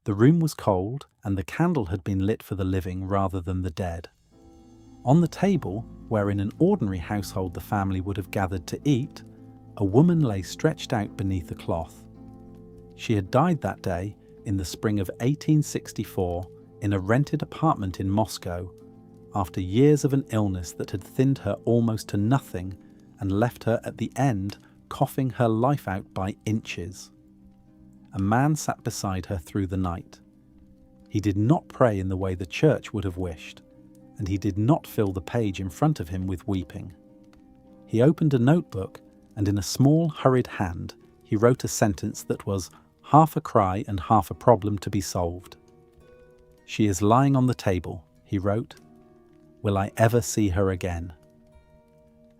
The room was cold, and the candle had been lit for the living rather than the dead. On the table, where in an ordinary household the family would have gathered to eat, a woman lay stretched out beneath a cloth. She had died that day, in the spring of 1864, in a rented apartment in Moscow, after years of an illness that had thinned her almost to nothing and left her at the end coughing her life out by inches. A man sat beside her through the night. He did not pray in the way the church would have wished, and he did not fill the page in front of him with weeping. He opened a notebook, and in a small, hurried hand, he wrote a sentence that was half a cry and half a problem to be solved. "She is lying on the table," he wrote. "Will I ever see her again?"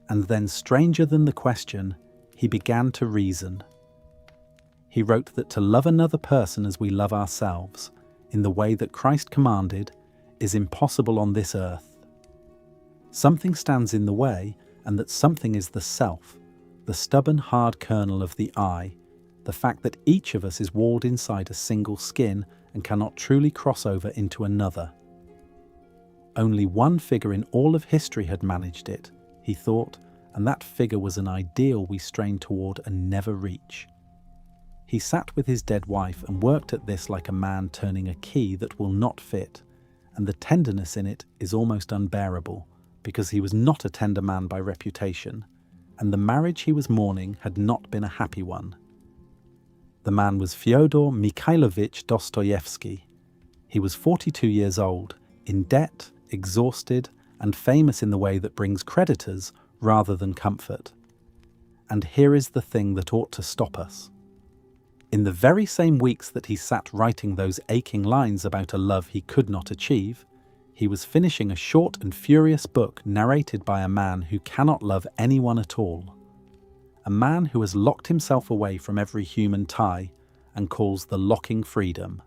And then, stranger than the question, he began to reason. He wrote that to love another person as we love ourselves, in the way that Christ commanded, is impossible on this earth. Something stands in the way, and that something is the self, the stubborn, hard kernel of the I, the fact that each of us is walled inside a single skin and cannot truly cross over into another. Only one figure in all of history had managed it, he thought, and that figure was an ideal we strain toward and never reach. He sat with his dead wife and worked at this like a man turning a key that will not fit, and the tenderness in it is almost unbearable, because he was not a tender man by reputation, and the marriage he was mourning had not been a happy one. The man was Fyodor Mikhailovich Dostoevsky. He was 42 years old, in debt, exhausted, and famous in the way that brings creditors rather than comfort. And here is the thing that ought to stop us. In the very same weeks that he sat writing those aching lines about a love he could not achieve, he was finishing a short and furious book narrated by a man who cannot love anyone at all. A man who has locked himself away from every human tie and calls the locking freedom.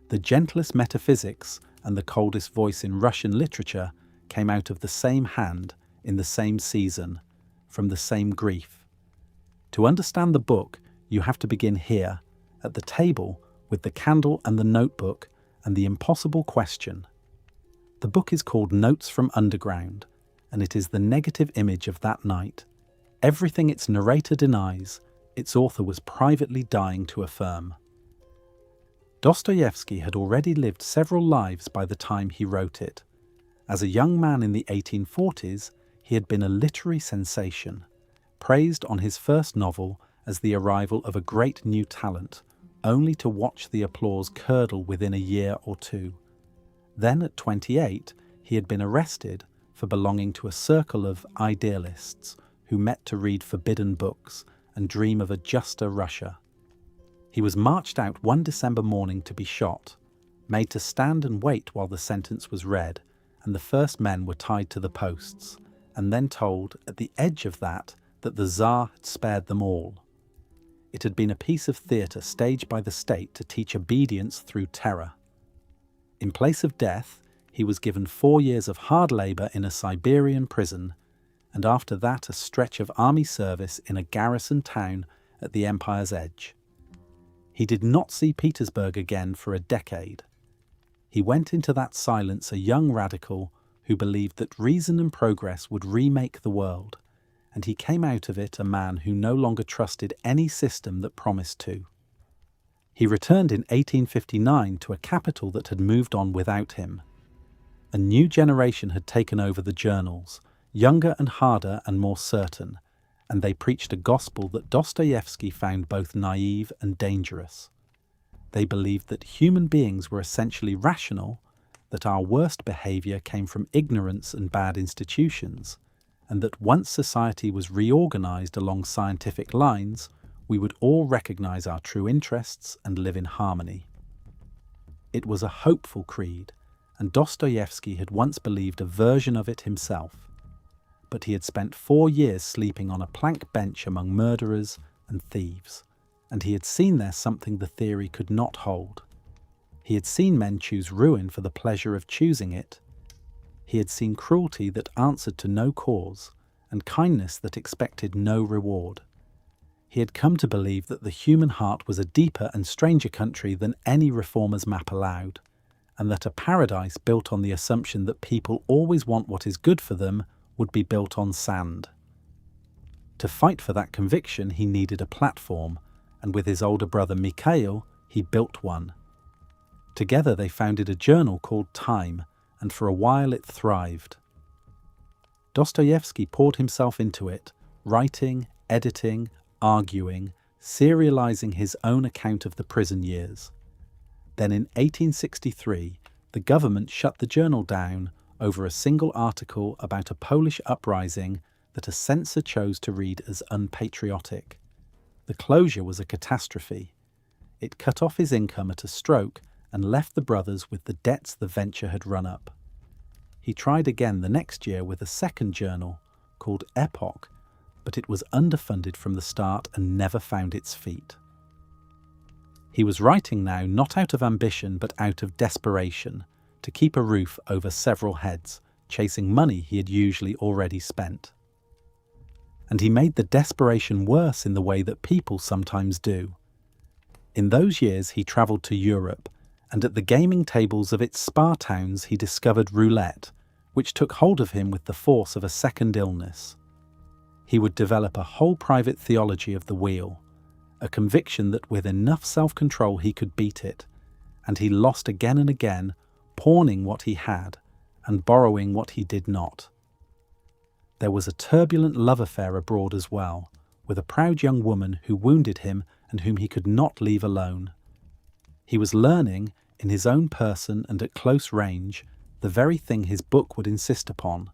The gentlest metaphysics and the coldest voice in Russian literature came out of the same hand, in the same season, from the same grief. To understand the book, you have to begin here, at the table, with the candle and the notebook and the impossible question. The book is called Notes from Underground, and it is the negative image of that night. Everything its narrator denies, its author was privately dying to affirm. Dostoevsky had already lived several lives by the time he wrote it. As a young man in the 1840s, he had been a literary sensation, praised on his first novel as the arrival of a great new talent, only to watch the applause curdle within a year or two. Then at 28, he had been arrested for belonging to a circle of idealists who met to read forbidden books and dream of a juster Russia. He was marched out one December morning to be shot, made to stand and wait while the sentence was read, and the first men were tied to the posts, and then told at the edge of that the Tsar had spared them all. It had been a piece of theatre staged by the state to teach obedience through terror. In place of death, he was given 4 years of hard labour in a Siberian prison, and after that a stretch of army service in a garrison town at the empire's edge. He did not see Petersburg again for a decade. He went into that silence a young radical who believed that reason and progress would remake the world, and he came out of it a man who no longer trusted any system that promised to. He returned in 1859 to a capital that had moved on without him. A new generation had taken over the journals, younger and harder and more certain, and they preached a gospel that Dostoevsky found both naive and dangerous. They believed that human beings were essentially rational, that our worst behaviour came from ignorance and bad institutions, and that once society was reorganised along scientific lines, we would all recognise our true interests and live in harmony. It was a hopeful creed, and Dostoevsky had once believed a version of it himself. But he had spent 4 years sleeping on a plank bench among murderers and thieves, and he had seen there something the theory could not hold. He had seen men choose ruin for the pleasure of choosing it. He had seen cruelty that answered to no cause, and kindness that expected no reward. He had come to believe that the human heart was a deeper and stranger country than any reformer's map allowed, and that a paradise built on the assumption that people always want what is good for them would be built on sand. To fight for that conviction, he needed a platform, and with his older brother Mikhail, he built one. Together they founded a journal called Time, and for a while it thrived. Dostoevsky poured himself into it, writing, editing, arguing, serializing his own account of the prison years. Then in 1863, the government shut the journal down over a single article about a Polish uprising that a censor chose to read as unpatriotic. The closure was a catastrophe. It cut off his income at a stroke and left the brothers with the debts the venture had run up. He tried again the next year with a second journal called Epoch, but it was underfunded from the start and never found its feet. He was writing now not out of ambition but out of desperation, to keep a roof over several heads, chasing money he had usually already spent. And he made the desperation worse in the way that people sometimes do. In those years he travelled to Europe, and at the gaming tables of its spa towns he discovered roulette, which took hold of him with the force of a second illness. He would develop a whole private theology of the wheel, a conviction that with enough self-control he could beat it, and he lost again and again, pawning what he had and borrowing what he did not. There was a turbulent love affair abroad as well, with a proud young woman who wounded him and whom he could not leave alone. He was learning, in his own person and at close range, the very thing his book would insist upon: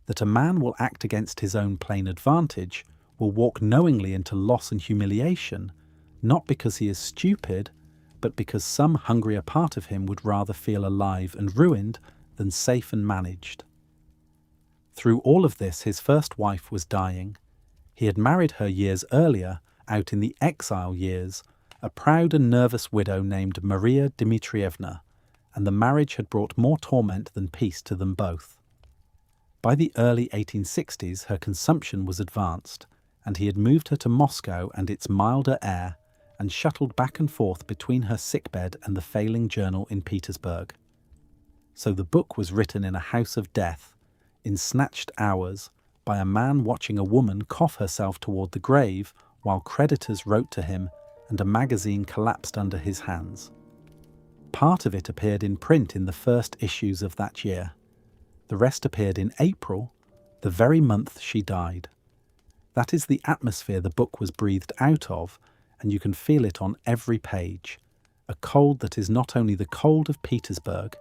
that a man will act against his own plain advantage, will walk knowingly into loss and humiliation, not because he is stupid, but because some hungrier part of him would rather feel alive and ruined than safe and managed. Through all of this, his first wife was dying. He had married her years earlier, out in the exile years, a proud and nervous widow named Maria Dmitrievna, and the marriage had brought more torment than peace to them both. By the early 1860s, her consumption was advanced, and he had moved her to Moscow and its milder air, and shuttled back and forth between her sickbed and the failing journal in Petersburg. So the book was written in a house of death, in snatched hours, by a man watching a woman cough herself toward the grave while creditors wrote to him and a magazine collapsed under his hands. Part of it appeared in print in the first issues of that year. The rest appeared in April, the very month she died. That is the atmosphere the book was breathed out of, and you can feel it on every page. A cold that is not only the cold of Petersburg.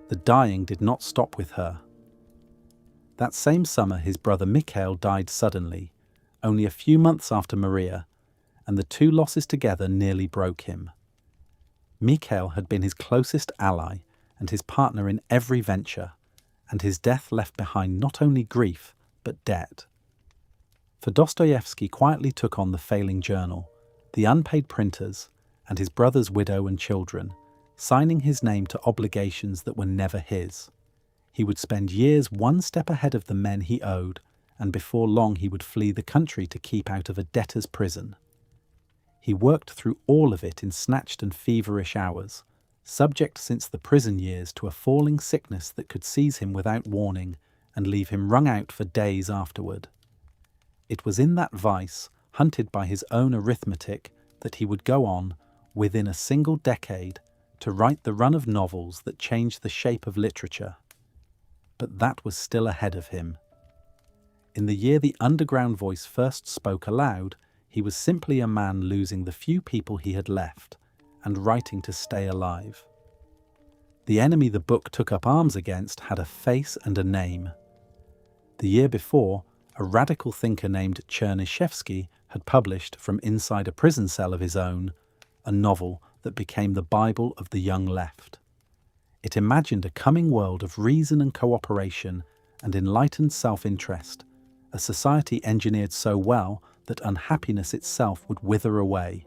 The dying did not stop with her. That same summer his brother Mikhail died suddenly, only a few months after Maria, and the two losses together nearly broke him. Mikhail had been his closest ally and his partner in every venture, and his death left behind not only grief but debt. For Dostoevsky quietly took on the failing journal, the unpaid printers, and his brother's widow and children, signing his name to obligations that were never his. He would spend years one step ahead of the men he owed, and before long he would flee the country to keep out of a debtor's prison. He worked through all of it in snatched and feverish hours, subject since the prison years to a falling sickness that could seize him without warning and leave him wrung out for days afterward. It was in that vice, hunted by his own arithmetic, that he would go on, within a single decade, to write the run of novels that changed the shape of literature. But that was still ahead of him. In the year the underground voice first spoke aloud, he was simply a man losing the few people he had left, and writing to stay alive. The enemy the book took up arms against had a face and a name. The year before, a radical thinker named Chernyshevsky had published, from inside a prison cell of his own, a novel that became the Bible of the young left. It imagined a coming world of reason and cooperation and enlightened self-interest, a society engineered so well that unhappiness itself would wither away,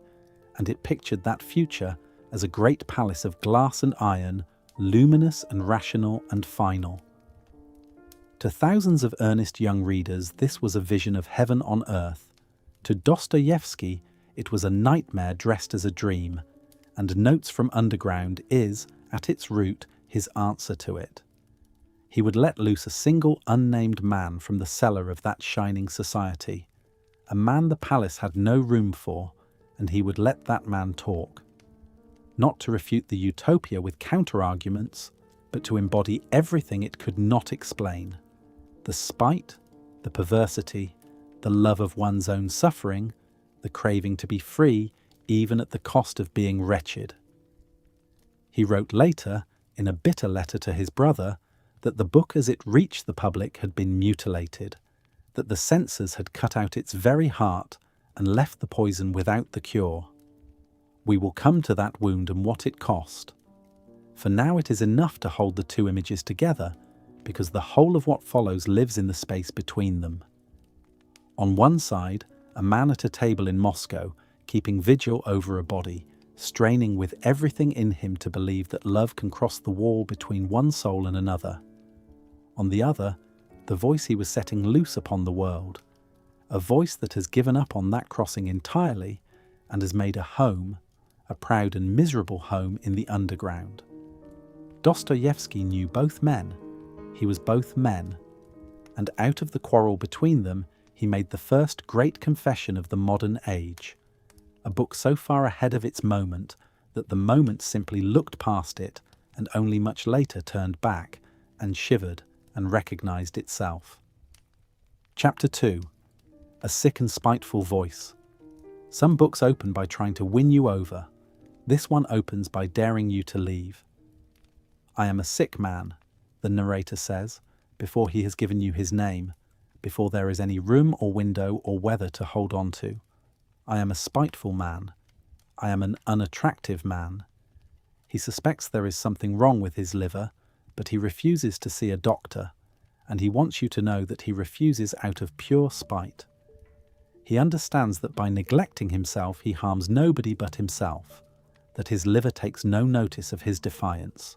and it pictured that future as a great palace of glass and iron, luminous and rational and final. To thousands of earnest young readers, this was a vision of heaven on earth, To Dostoevsky, it was a nightmare dressed as a dream, and Notes from Underground is, at its root, his answer to it. He would let loose a single unnamed man from the cellar of that shining society, a man the palace had no room for, and he would let that man talk. Not to refute the utopia with counter-arguments, but to embody everything it could not explain. The spite, the perversity, the love of one's own suffering, the craving to be free, even at the cost of being wretched. He wrote later, in a bitter letter to his brother, that the book as it reached the public had been mutilated, that the censors had cut out its very heart and left the poison without the cure. We will come to that wound and what it cost. For now it is enough to hold the two images together, because the whole of what follows lives in the space between them. On one side, a man at a table in Moscow, keeping vigil over a body, straining with everything in him to believe that love can cross the wall between one soul and another. On the other, the voice he was setting loose upon the world, a voice that has given up on that crossing entirely and has made a home, a proud and miserable home in the underground. Dostoevsky knew both men. He was both men. And out of the quarrel between them, he made the first great confession of the modern age, a book so far ahead of its moment that the moment simply looked past it and only much later turned back and shivered and recognized itself. Chapter 2. A sick and spiteful voice. Some books open by trying to win you over. This one opens by daring you to leave. I am a sick man, the narrator says, before he has given you his name, before there is any room or window or weather to hold on to. I am a spiteful man. I am an unattractive man. He suspects there is something wrong with his liver, but he refuses to see a doctor, and he wants you to know that he refuses out of pure spite. He understands that by neglecting himself he harms nobody but himself, that his liver takes no notice of his defiance.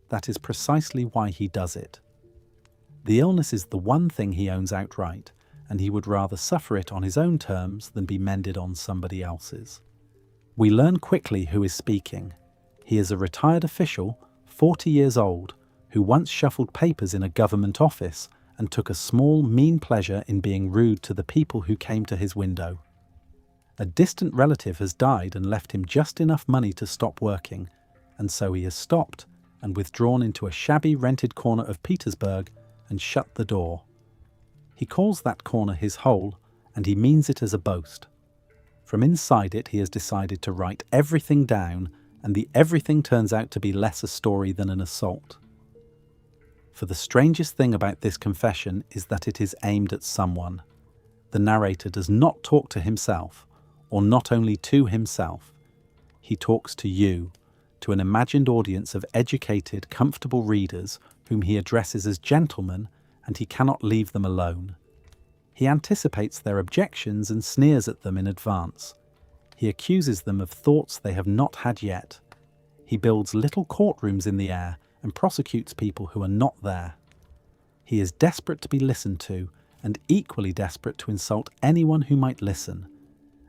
That is precisely why he does it. The illness is the one thing he owns outright, and he would rather suffer it on his own terms than be mended on somebody else's. We learn quickly who is speaking. He is a retired official, 40 years old, who once shuffled papers in a government office and took a small, mean pleasure in being rude to the people who came to his window. A distant relative has died and left him just enough money to stop working, and so he has stopped and withdrawn into a shabby rented corner of Petersburg and shut the door. He calls that corner his hole, and he means it as a boast. From inside it he has decided to write everything down, and the everything turns out to be less a story than an assault. For the strangest thing about this confession is that it is aimed at someone. The narrator does not talk to himself, or not only to himself. He talks to you, to an imagined audience of educated, comfortable readers whom he addresses as gentlemen, and he cannot leave them alone. He anticipates their objections and sneers at them in advance. He accuses them of thoughts they have not had yet. He builds little courtrooms in the air and prosecutes people who are not there. He is desperate to be listened to, and equally desperate to insult anyone who might listen.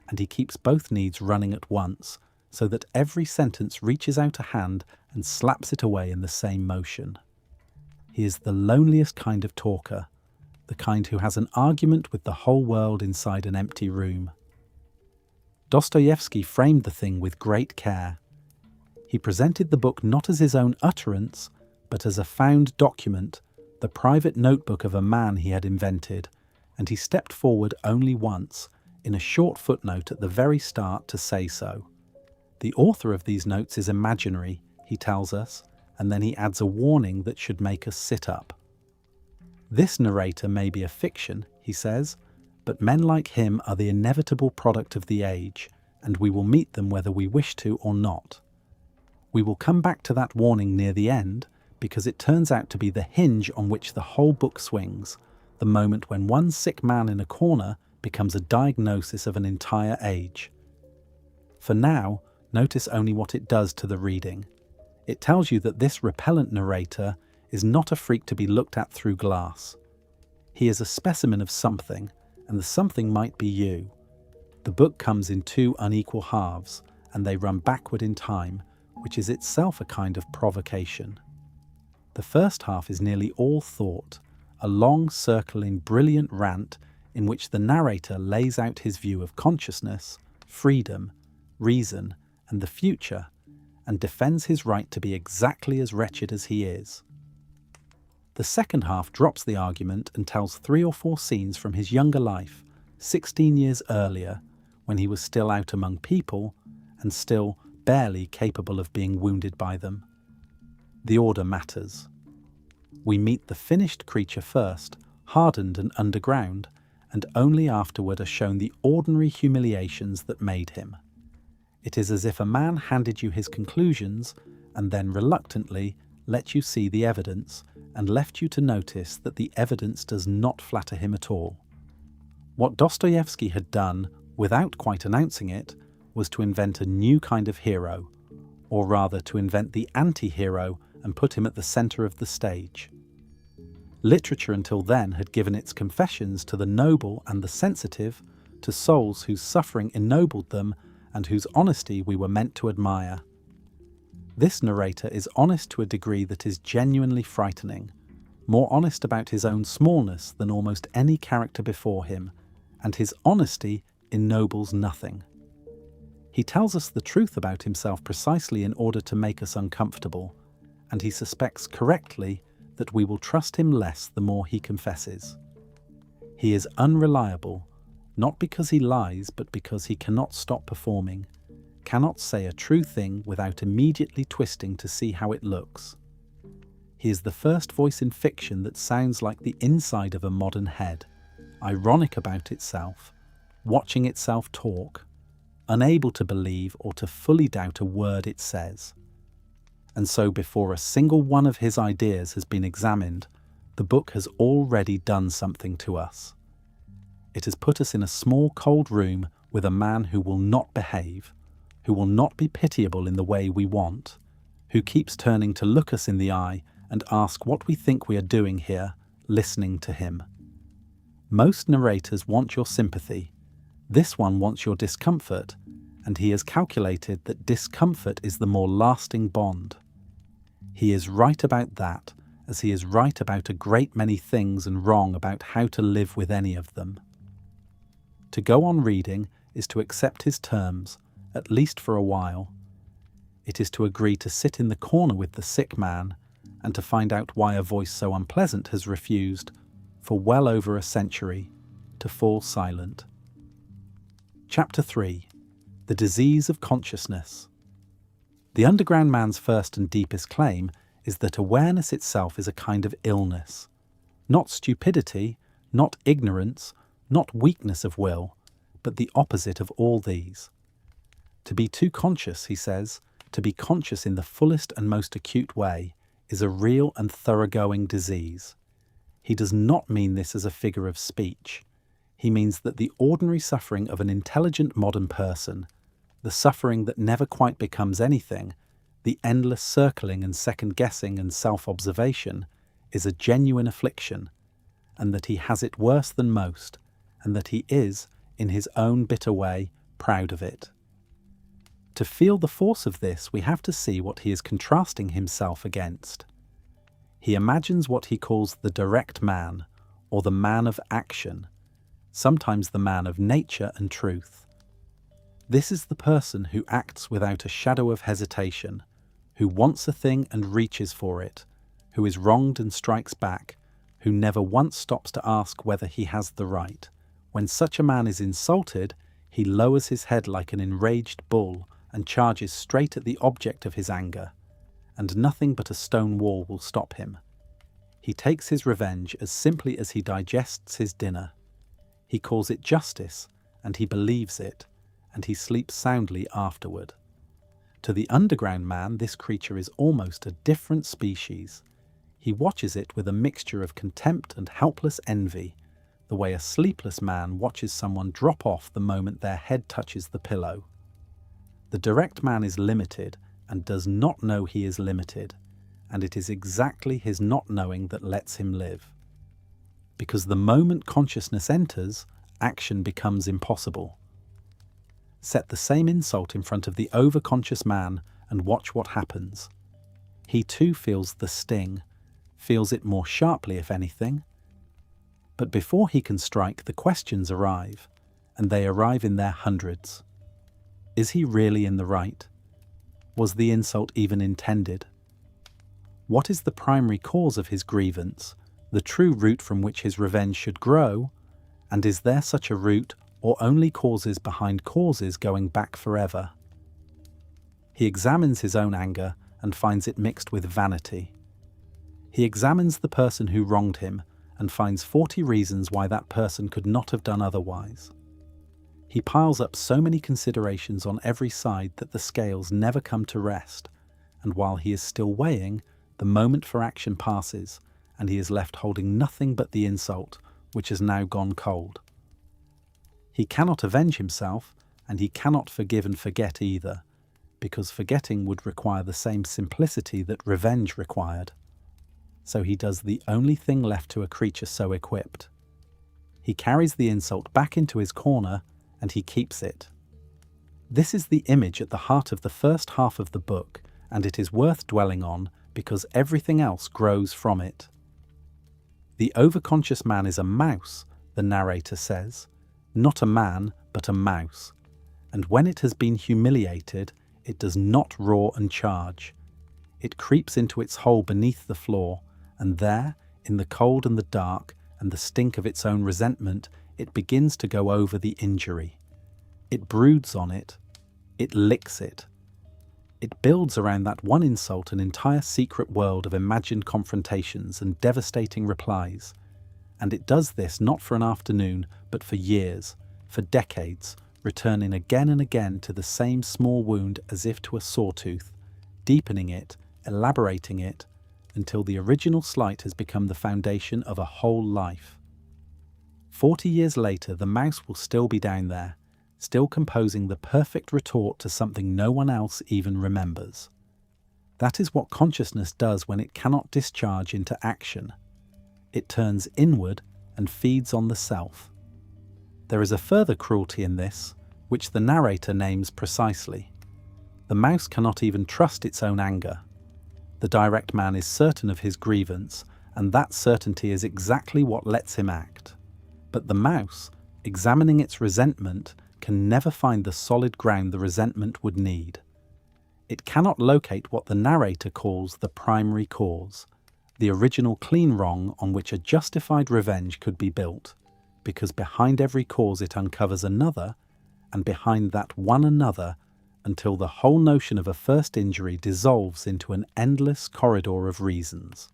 And he keeps both needs running at once, so that every sentence reaches out a hand and slaps it away in the same motion. He is the loneliest kind of talker, the kind who has an argument with the whole world inside an empty room. Dostoevsky framed the thing with great care. He presented the book not as his own utterance, but as a found document, the private notebook of a man he had invented, and he stepped forward only once, in a short footnote at the very start, to say so. The author of these notes is imaginary, he tells us, and then he adds a warning that should make us sit up. This narrator may be a fiction, he says, but men like him are the inevitable product of the age, and we will meet them whether we wish to or not. We will come back to that warning near the end, because it turns out to be the hinge on which the whole book swings, the moment when one sick man in a corner becomes a diagnosis of an entire age. For now, notice only what it does to the reading. It tells you that this repellent narrator is not a freak to be looked at through glass. He is a specimen of something, and the something might be you. The book comes in two unequal halves, and they run backward in time, which is itself a kind of provocation. The first half is nearly all thought, a long, circling, brilliant rant in which the narrator lays out his view of consciousness, freedom, reason, and the future, and defends his right to be exactly as wretched as he is. The second half drops the argument and tells 3 or 4 scenes from his younger life, 16 years earlier, when he was still out among people and still barely capable of being wounded by them. The order matters. We meet the finished creature first, hardened and underground, and only afterward are shown the ordinary humiliations that made him. It is as if a man handed you his conclusions and then reluctantly let you see the evidence and left you to notice that the evidence does not flatter him at all. What Dostoevsky had done, without quite announcing it, was to invent a new kind of hero, or rather to invent the anti-hero and put him at the centre of the stage. Literature until then had given its confessions to the noble and the sensitive, to souls whose suffering ennobled them and whose honesty we were meant to admire. This narrator is honest to a degree that is genuinely frightening, more honest about his own smallness than almost any character before him, and his honesty ennobles nothing. He tells us the truth about himself precisely in order to make us uncomfortable, and he suspects correctly that we will trust him less the more he confesses. He is unreliable, not because he lies, but because he cannot stop performing, cannot say a true thing without immediately twisting to see how it looks. He is the first voice in fiction that sounds like the inside of a modern head, ironic about itself, watching itself talk, unable to believe or to fully doubt a word it says. And so before a single one of his ideas has been examined, the book has already done something to us. It has put us in a small cold room with a man who will not behave, who will not be pitiable in the way we want, who keeps turning to look us in the eye and ask what we think we are doing here, listening to him. Most narrators want your sympathy. This one wants your discomfort, and he has calculated that discomfort is the more lasting bond. He is right about that, as he is right about a great many things and wrong about how to live with any of them. To go on reading is to accept his terms, at least for a while. It is to agree to sit in the corner with the sick man and to find out why a voice so unpleasant has refused, for well over a century, to fall silent. Chapter 3. The Disease of Consciousness. The underground man's first and deepest claim is that awareness itself is a kind of illness. Not stupidity, not ignorance, not weakness of will, but the opposite of all these. To be too conscious, he says, to be conscious in the fullest and most acute way, is a real and thoroughgoing disease. He does not mean this as a figure of speech. He means that the ordinary suffering of an intelligent modern person, the suffering that never quite becomes anything, the endless circling and second-guessing and self-observation, is a genuine affliction, and that he has it worse than most, and that he is, in his own bitter way, proud of it. To feel the force of this, we have to see what he is contrasting himself against. He imagines what he calls the direct man, or the man of action, sometimes the man of nature and truth. This is the person who acts without a shadow of hesitation, who wants a thing and reaches for it, who is wronged and strikes back, who never once stops to ask whether he has the right. When such a man is insulted, he lowers his head like an enraged bull and charges straight at the object of his anger, and nothing but a stone wall will stop him. He takes his revenge as simply as he digests his dinner. He calls it justice, and he believes it, and he sleeps soundly afterward. To the underground man, this creature is almost a different species. He watches it with a mixture of contempt and helpless envy, the way a sleepless man watches someone drop off the moment their head touches the pillow. The direct man is limited and does not know he is limited, and it is exactly his not knowing that lets him live. Because the moment consciousness enters, action becomes impossible. Set the same insult in front of the overconscious man and watch what happens. He too feels the sting, feels it more sharply if anything. But before he can strike, the questions arrive, and they arrive in their hundreds. Is he really in the right? Was the insult even intended? What is the primary cause of his grievance, the true root from which his revenge should grow? And is there such a root, or only causes behind causes going back forever? He examines his own anger and finds it mixed with vanity. He examines the person who wronged him and finds 40 reasons why that person could not have done otherwise. He piles up so many considerations on every side that the scales never come to rest, and while he is still weighing, the moment for action passes, and he is left holding nothing but the insult, which has now gone cold. He cannot avenge himself, and he cannot forgive and forget either, because forgetting would require the same simplicity that revenge required. So he does the only thing left to a creature so equipped. He carries the insult back into his corner, and he keeps it. This is the image at the heart of the first half of the book, and it is worth dwelling on because everything else grows from it. The overconscious man is a mouse, the narrator says, not a man, but a mouse, and when it has been humiliated, it does not roar and charge. It creeps into its hole beneath the floor, and there, in the cold and the dark, and the stink of its own resentment, it begins to go over the injury. It broods on it. It licks it. It builds around that one insult an entire secret world of imagined confrontations and devastating replies. And it does this not for an afternoon, but for years, for decades, returning again and again to the same small wound as if to a sawtooth, deepening it, elaborating it, until the original slight has become the foundation of a whole life. 40 years later, the mouse will still be down there, still composing the perfect retort to something no one else even remembers. That is what consciousness does when it cannot discharge into action. It turns inward and feeds on the self. There is a further cruelty in this, which the narrator names precisely. The mouse cannot even trust its own anger. The direct man is certain of his grievance, and that certainty is exactly what lets him act. But the mouse, examining its resentment, can never find the solid ground the resentment would need. It cannot locate what the narrator calls the primary cause, the original clean wrong on which a justified revenge could be built, because behind every cause it uncovers another, and behind that one another, until the whole notion of a first injury dissolves into an endless corridor of reasons.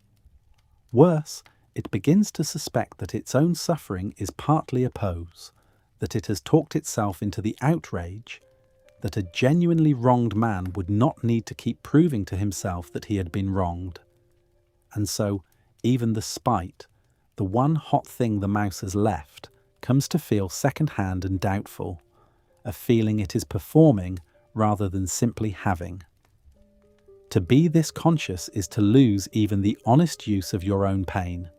Worse, it begins to suspect that its own suffering is partly a pose, that it has talked itself into the outrage, that a genuinely wronged man would not need to keep proving to himself that he had been wronged. And so, even the spite, the one hot thing the mouse has left, comes to feel second-hand and doubtful, a feeling it is performing rather than simply having. To be this conscious is to lose even the honest use of your own pain.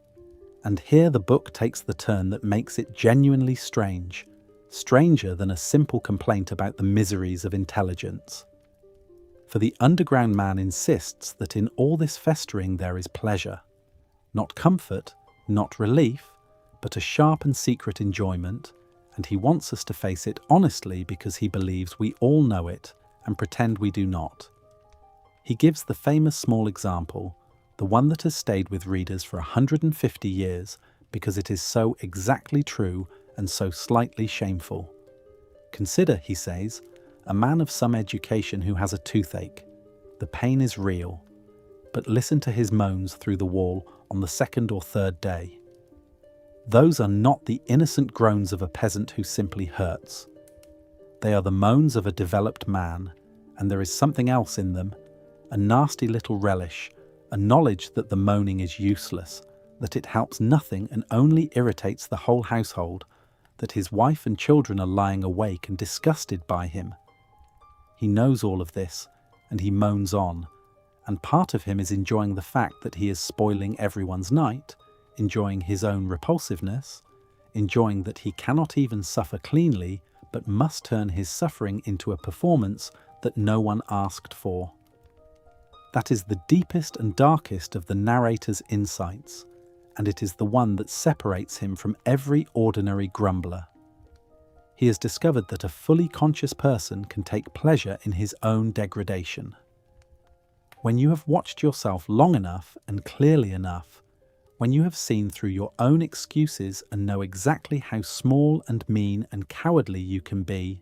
And here the book takes the turn that makes it genuinely strange, stranger than a simple complaint about the miseries of intelligence. For the underground man insists that in all this festering there is pleasure, not comfort, not relief, but a sharp and secret enjoyment, and he wants us to face it honestly because he believes we all know it and pretend we do not. He gives the famous small example, the one that has stayed with readers for 150 years because it is so exactly true and so slightly shameful. Consider, he says, a man of some education who has a toothache. The pain is real, but listen to his moans through the wall on the second or third day. Those are not the innocent groans of a peasant who simply hurts. They are the moans of a developed man, and there is something else in them, a nasty little relish, a knowledge that the moaning is useless, that it helps nothing and only irritates the whole household, that his wife and children are lying awake and disgusted by him. He knows all of this, and he moans on, and part of him is enjoying the fact that he is spoiling everyone's night, enjoying his own repulsiveness, enjoying that he cannot even suffer cleanly, but must turn his suffering into a performance that no one asked for. That is the deepest and darkest of the narrator's insights, and it is the one that separates him from every ordinary grumbler. He has discovered that a fully conscious person can take pleasure in his own degradation. When you have watched yourself long enough and clearly enough, when you have seen through your own excuses and know exactly how small and mean and cowardly you can be,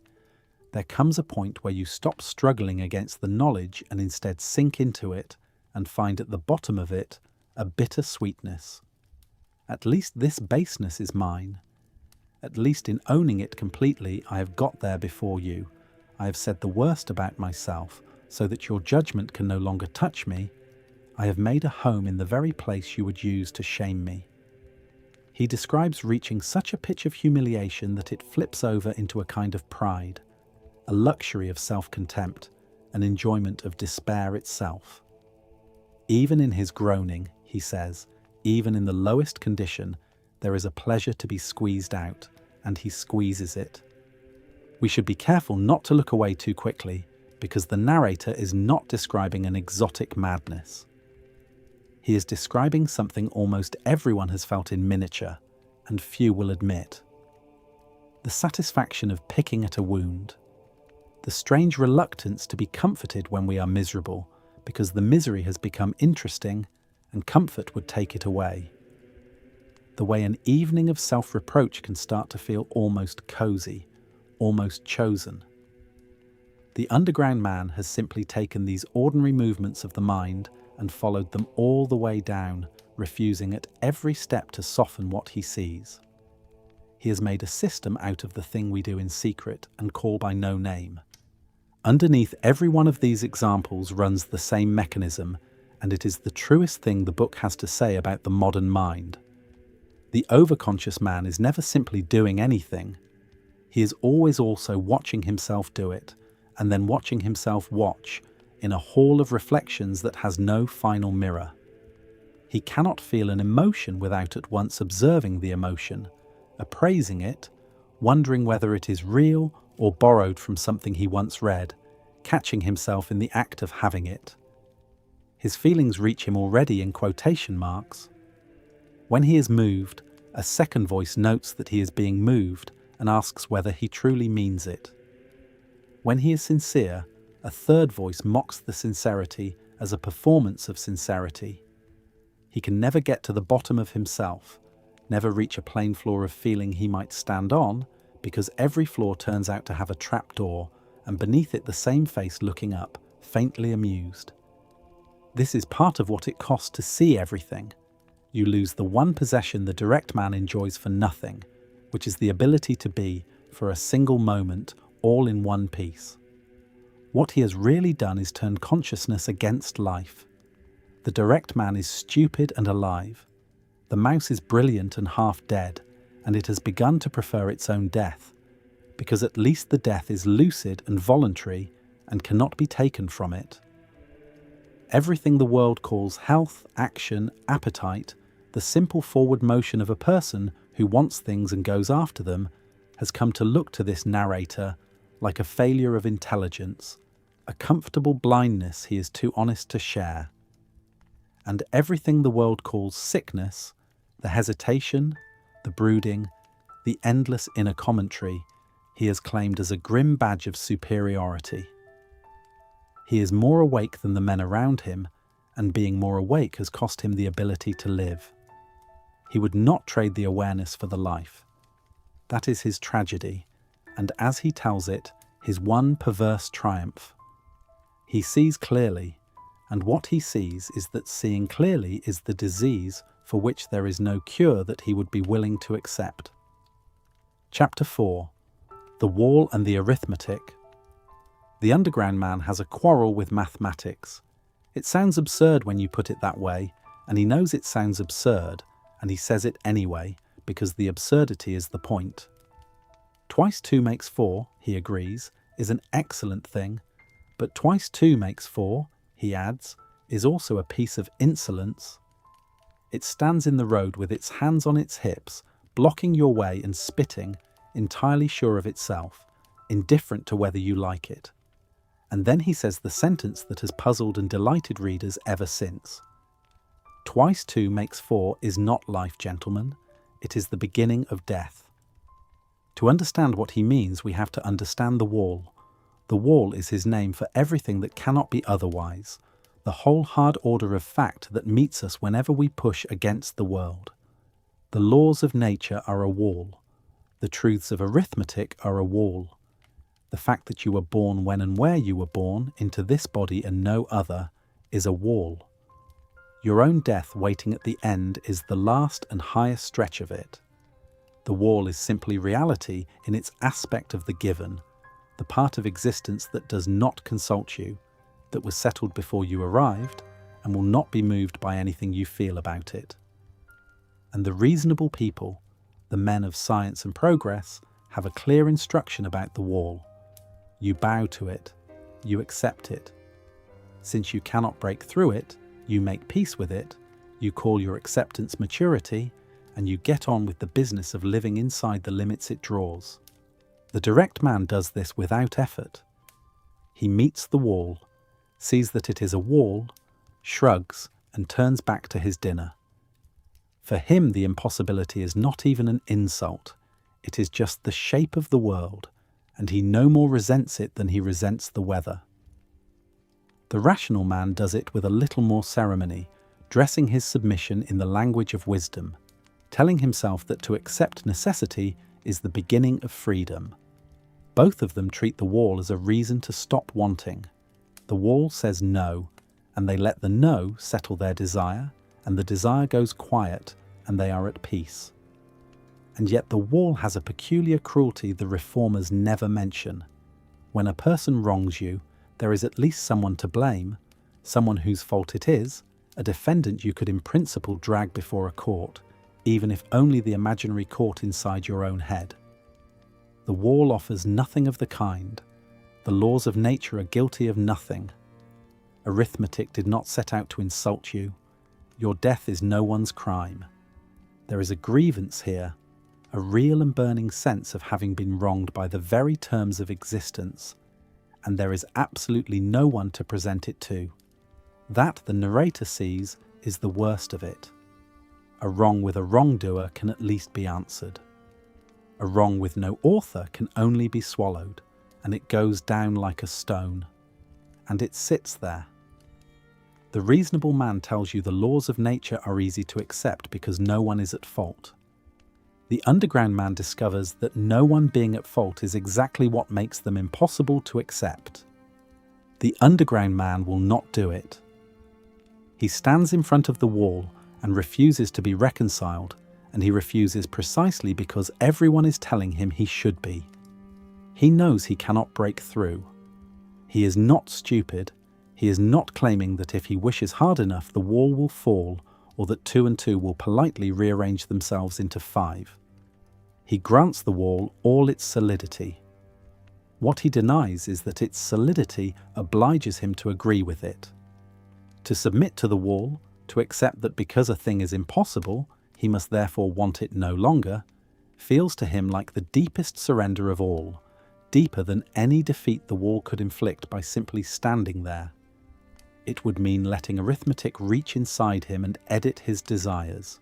there comes a point where you stop struggling against the knowledge and instead sink into it and find at the bottom of it a bitter sweetness. At least this baseness is mine. At least in owning it completely, I have got there before you. I have said the worst about myself, so that your judgment can no longer touch me. I have made a home in the very place you would use to shame me. He describes reaching such a pitch of humiliation that it flips over into a kind of pride, a luxury of self-contempt, an enjoyment of despair itself. Even in his groaning, he says, even in the lowest condition, there is a pleasure to be squeezed out, and he squeezes it. We should be careful not to look away too quickly, because the narrator is not describing an exotic madness. He is describing something almost everyone has felt in miniature, and few will admit. The satisfaction of picking at a wound. The strange reluctance to be comforted when we are miserable, because the misery has become interesting, and comfort would take it away. The way an evening of self-reproach can start to feel almost cozy, almost chosen. The underground man has simply taken these ordinary movements of the mind and followed them all the way down, refusing at every step to soften what he sees. He has made a system out of the thing we do in secret and call by no name. Underneath every one of these examples runs the same mechanism, and it is the truest thing the book has to say about the modern mind. The overconscious man is never simply doing anything. He is always also watching himself do it, and then watching himself watch, in a hall of reflections that has no final mirror. He cannot feel an emotion without at once observing the emotion, appraising it, wondering whether it is real or borrowed from something he once read, catching himself in the act of having it. His feelings reach him already in quotation marks. When he is moved, a second voice notes that he is being moved and asks whether he truly means it. When he is sincere, a third voice mocks the sincerity as a performance of sincerity. He can never get to the bottom of himself, never reach a plane floor of feeling he might stand on, because every floor turns out to have a trapdoor, and beneath it the same face looking up, faintly amused. This is part of what it costs to see everything. You lose the one possession the direct man enjoys for nothing, which is the ability to be, for a single moment, all in one piece. What he has really done is turn consciousness against life. The direct man is stupid and alive. The mouse is brilliant and half dead, and it has begun to prefer its own death, because at least the death is lucid and voluntary and cannot be taken from it. Everything the world calls health, action, appetite, the simple forward motion of a person who wants things and goes after them, has come to look to this narrator like a failure of intelligence, a comfortable blindness he is too honest to share. And everything the world calls sickness, the hesitation, the brooding, the endless inner commentary, he has claimed as a grim badge of superiority. He is more awake than the men around him, and being more awake has cost him the ability to live. He would not trade the awareness for the life. That is his tragedy, and as he tells it, his one perverse triumph. He sees clearly, and what he sees is that seeing clearly is the disease for which there is no cure that he would be willing to accept. Chapter 4. The Wall and the Arithmetic. The underground man has a quarrel with mathematics. It sounds absurd when you put it that way, and he knows it sounds absurd, and he says it anyway, because the absurdity is the point. Twice 2 makes 4, he agrees, is an excellent thing, but twice 2 makes 4, he adds, is also a piece of insolence. It stands in the road with its hands on its hips, blocking your way and spitting, entirely sure of itself, indifferent to whether you like it. And then he says the sentence that has puzzled and delighted readers ever since. Twice 2 makes 4 is not life, gentlemen. It is the beginning of death. To understand what he means, we have to understand the wall. The wall is his name for everything that cannot be otherwise, the whole hard order of fact that meets us whenever we push against the world. The laws of nature are a wall. The truths of arithmetic are a wall. The fact that you were born when and where you were born, into this body and no other, is a wall. Your own death waiting at the end is the last and highest stretch of it. The wall is simply reality in its aspect of the given, the part of existence that does not consult you, that was settled before you arrived, and will not be moved by anything you feel about it. And the reasonable people, the men of science and progress, have a clear instruction about the wall. You bow to it, you accept it. Since you cannot break through it, you make peace with it, you call your acceptance maturity, and you get on with the business of living inside the limits it draws. The direct man does this without effort. He meets the wall, sees that it is a wall, shrugs, and turns back to his dinner. For him, the impossibility is not even an insult. It is just the shape of the world, and he no more resents it than he resents the weather. The rational man does it with a little more ceremony, dressing his submission in the language of wisdom, telling himself that to accept necessity is the beginning of freedom. Both of them treat the wall as a reason to stop wanting. The wall says no, and they let the no settle their desire, and the desire goes quiet, and they are at peace. And yet the wall has a peculiar cruelty the reformers never mention. When a person wrongs you, there is at least someone to blame, someone whose fault it is, a defendant you could in principle drag before a court, even if only the imaginary court inside your own head. The wall offers nothing of the kind. The laws of nature are guilty of nothing. Arithmetic did not set out to insult you. Your death is no one's crime. There is a grievance here, a real and burning sense of having been wronged by the very terms of existence, and there is absolutely no one to present it to. That, the narrator sees, is the worst of it. A wrong with a wrongdoer can at least be answered. A wrong with no author can only be swallowed, and it goes down like a stone. And it sits there. The reasonable man tells you the laws of nature are easy to accept because no one is at fault. The underground man discovers that no one being at fault is exactly what makes them impossible to accept. The underground man will not do it. He stands in front of the wall and refuses to be reconciled, and he refuses precisely because everyone is telling him he should be. He knows he cannot break through. He is not stupid. He is not claiming that if he wishes hard enough the wall will fall, or that 2 and 2 will politely rearrange themselves into 5. He grants the wall all its solidity. What he denies is that its solidity obliges him to agree with it. To submit to the wall, to accept that because a thing is impossible, he must therefore want it no longer, feels to him like the deepest surrender of all, deeper than any defeat the wall could inflict by simply standing there. It would mean letting arithmetic reach inside him and edit his desires.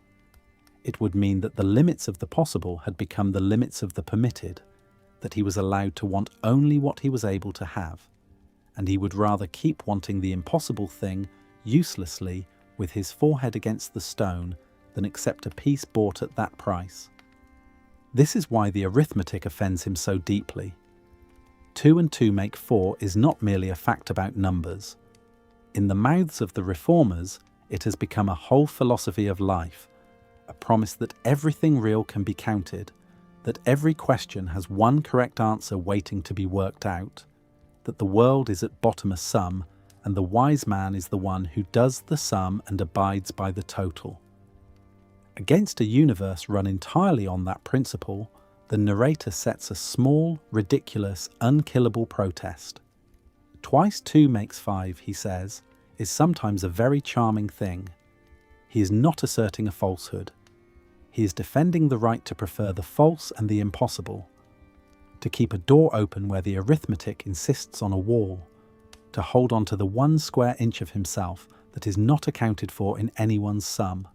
It would mean that the limits of the possible had become the limits of the permitted, that he was allowed to want only what he was able to have, and he would rather keep wanting the impossible thing uselessly with his forehead against the stone than accept a peace bought at that price. This is why the arithmetic offends him so deeply. 2 and 2 make 4 is not merely a fact about numbers. In the mouths of the reformers, it has become a whole philosophy of life, a promise that everything real can be counted, that every question has one correct answer waiting to be worked out, that the world is at bottom a sum, and the wise man is the one who does the sum and abides by the total. Against a universe run entirely on that principle, the narrator sets a small, ridiculous, unkillable protest. Twice 2 makes 5, he says, is sometimes a very charming thing. He is not asserting a falsehood. He is defending the right to prefer the false and the impossible, to keep a door open where the arithmetic insists on a wall, to hold on to the 1 square inch of himself that is not accounted for in anyone's sum.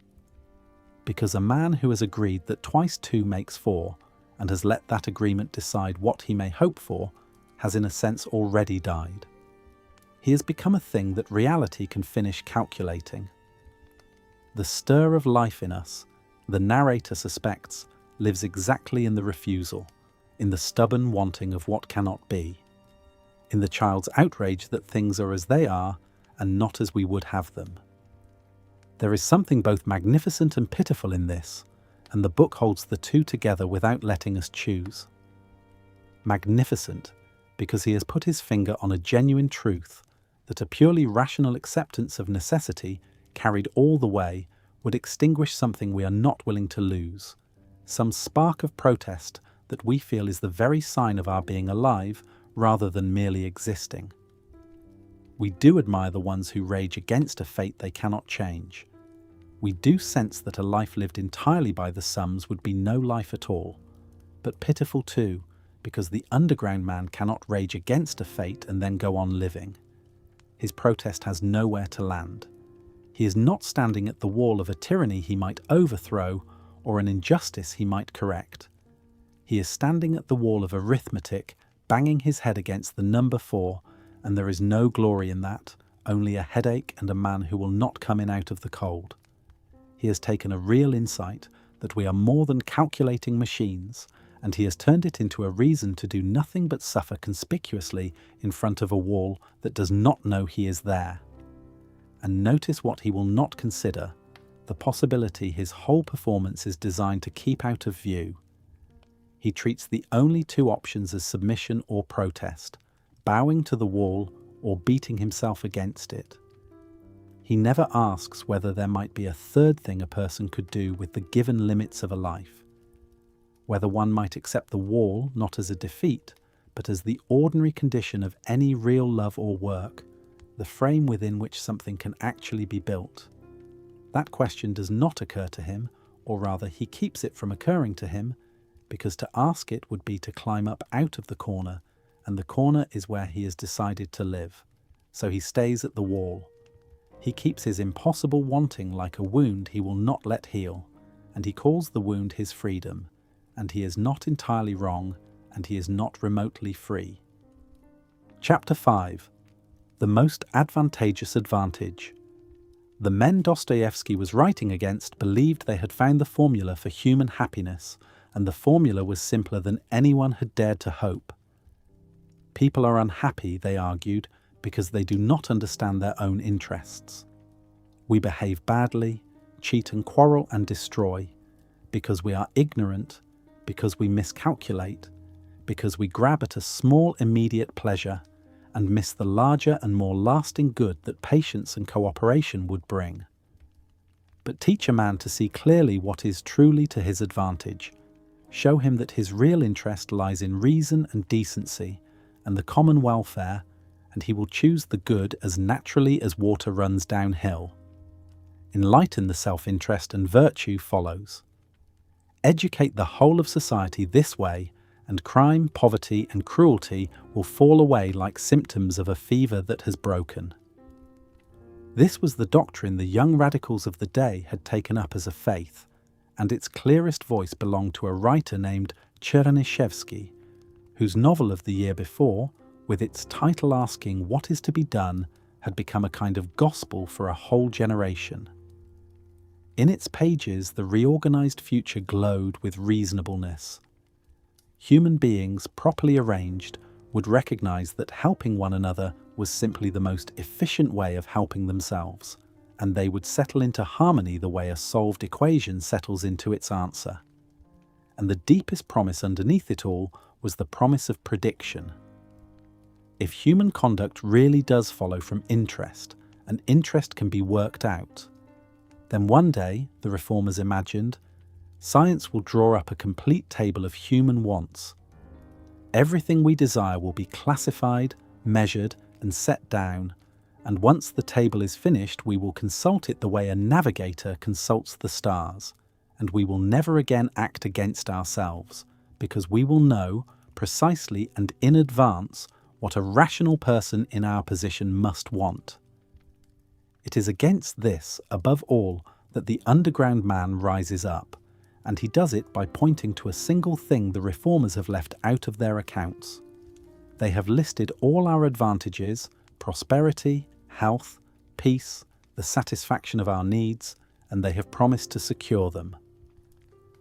Because a man who has agreed that twice 2 makes 4 and has let that agreement decide what he may hope for has in a sense already died. He has become a thing that reality can finish calculating. The stir of life in us, the narrator suspects, lives exactly in the refusal, in the stubborn wanting of what cannot be, in the child's outrage that things are as they are and not as we would have them. There is something both magnificent and pitiful in this, and the book holds the two together without letting us choose. Magnificent, because he has put his finger on a genuine truth that a purely rational acceptance of necessity, carried all the way, would extinguish something we are not willing to lose, some spark of protest that we feel is the very sign of our being alive rather than merely existing. We do admire the ones who rage against a fate they cannot change. We do sense that a life lived entirely by the sums would be no life at all, but pitiful too, because the underground man cannot rage against a fate and then go on living. His protest has nowhere to land. He is not standing at the wall of a tyranny he might overthrow or an injustice he might correct. He is standing at the wall of arithmetic, banging his head against the number 4, and there is no glory in that, only a headache and a man who will not come in out of the cold. He has taken a real insight that we are more than calculating machines, and he has turned it into a reason to do nothing but suffer conspicuously in front of a wall that does not know he is there. And notice what he will not consider, the possibility his whole performance is designed to keep out of view. He treats the only 2 options as submission or protest, bowing to the wall or beating himself against it. He never asks whether there might be a third thing a person could do with the given limits of a life, whether one might accept the wall not as a defeat, but as the ordinary condition of any real love or work, the frame within which something can actually be built. That question does not occur to him, or rather he keeps it from occurring to him, because to ask it would be to climb up out of the corner, and the corner is where he has decided to live. So he stays at the wall. He keeps his impossible wanting like a wound he will not let heal, and he calls the wound his freedom, and he is not entirely wrong, and he is not remotely free. Chapter 5. The Most Advantageous Advantage. The men Dostoevsky was writing against believed they had found the formula for human happiness, and the formula was simpler than anyone had dared to hope. People are unhappy, they argued, because they do not understand their own interests. We behave badly, cheat and quarrel and destroy, because we are ignorant, because we miscalculate, because we grab at a small immediate pleasure and miss the larger and more lasting good that patience and cooperation would bring. But teach a man to see clearly what is truly to his advantage. Show him that his real interest lies in reason and decency and the common welfare, and he will choose the good as naturally as water runs downhill. Enlighten the self-interest and virtue follows. Educate the whole of society this way, and crime, poverty, and cruelty will fall away like symptoms of a fever that has broken. This was the doctrine the young radicals of the day had taken up as a faith, and its clearest voice belonged to a writer named Chernyshevsky, whose novel of the year before, with its title asking what is to be done, had become a kind of gospel for a whole generation. In its pages, the reorganized future glowed with reasonableness. Human beings, properly arranged, would recognize that helping one another was simply the most efficient way of helping themselves, and they would settle into harmony the way a solved equation settles into its answer. And the deepest promise underneath it all was the promise of prediction. If human conduct really does follow from interest, and interest can be worked out, then one day, the reformers imagined, science will draw up a complete table of human wants. Everything we desire will be classified, measured, and set down, and once the table is finished, we will consult it the way a navigator consults the stars, and we will never again act against ourselves, because we will know, precisely and in advance, what a rational person in our position must want. It is against this, above all, that the underground man rises up, and he does it by pointing to a single thing the reformers have left out of their accounts. They have listed all our advantages: prosperity, health, peace, the satisfaction of our needs, and they have promised to secure them.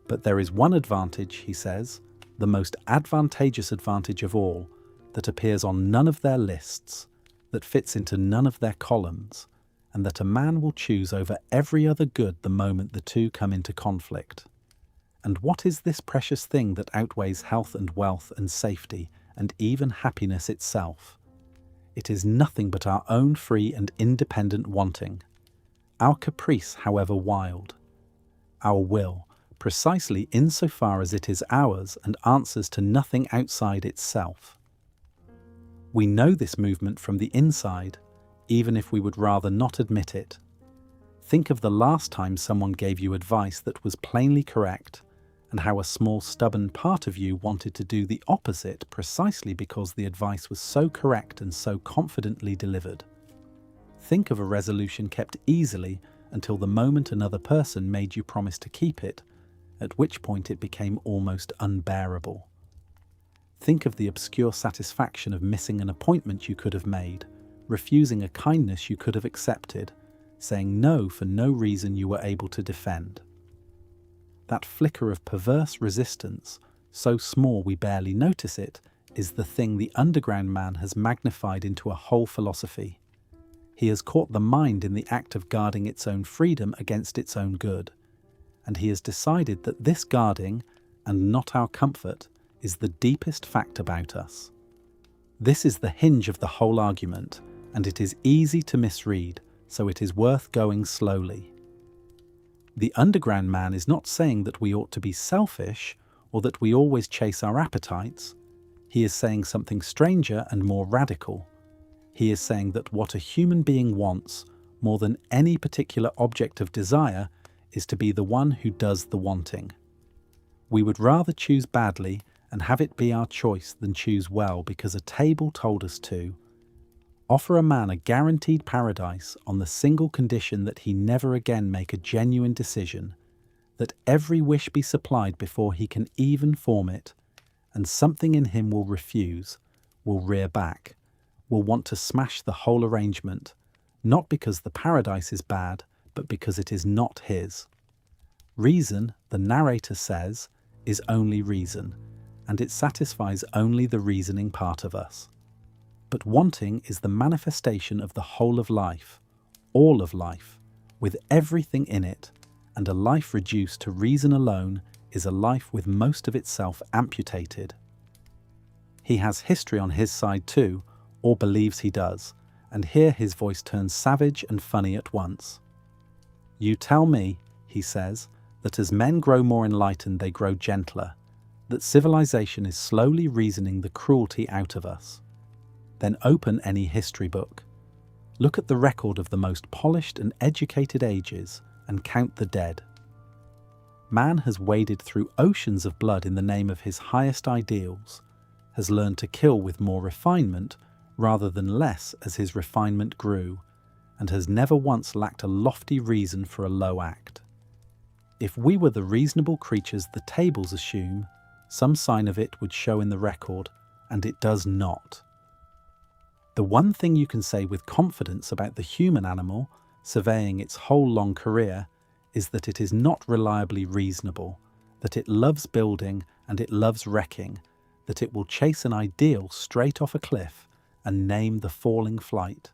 But there is one advantage, he says, the most advantageous advantage of all, that appears on none of their lists, that fits into none of their columns, and that a man will choose over every other good the moment the two come into conflict. And what is this precious thing that outweighs health and wealth and safety and even happiness itself? It is nothing but our own free and independent wanting, our caprice, however wild, our will, precisely insofar as it is ours and answers to nothing outside itself. We know this movement from the inside, even if we would rather not admit it. Think of the last time someone gave you advice that was plainly correct, and how a small stubborn part of you wanted to do the opposite precisely because the advice was so correct and so confidently delivered. Think of a resolution kept easily until the moment another person made you promise to keep it, at which point it became almost unbearable. Think of the obscure satisfaction of missing an appointment you could have made, refusing a kindness you could have accepted, saying no for no reason you were able to defend. That flicker of perverse resistance, so small we barely notice it, is the thing the underground man has magnified into a whole philosophy. He has caught the mind in the act of guarding its own freedom against its own good, and he has decided that this guarding, and not our comfort, is the deepest fact about us. This is the hinge of the whole argument, and it is easy to misread, so it is worth going slowly. The underground man is not saying that we ought to be selfish or that we always chase our appetites. He is saying something stranger and more radical. He is saying that what a human being wants, more than any particular object of desire, is to be the one who does the wanting. We would rather choose badly and have it be our choice than choose well because a table told us to. Offer a man a guaranteed paradise on the single condition that he never again make a genuine decision, that every wish be supplied before he can even form it, and something in him will refuse, will rear back, will want to smash the whole arrangement, not because the paradise is bad, but because it is not his. Reason, the narrator says, is only reason, and it satisfies only the reasoning part of us. But wanting is the manifestation of the whole of life, all of life, with everything in it, and a life reduced to reason alone is a life with most of itself amputated. He has history on his side too, or believes he does, and here his voice turns savage and funny at once. You tell me, he says, that as men grow more enlightened they grow gentler, that civilization is slowly reasoning the cruelty out of us. Then open any history book. Look at the record of the most polished and educated ages and count the dead. Man has waded through oceans of blood in the name of his highest ideals, has learned to kill with more refinement rather than less as his refinement grew, and has never once lacked a lofty reason for a low act. If we were the reasonable creatures the tables assume, some sign of it would show in the record, and it does not. The one thing you can say with confidence about the human animal, surveying its whole long career, is that it is not reliably reasonable, that it loves building and it loves wrecking, that it will chase an ideal straight off a cliff and name the falling flight.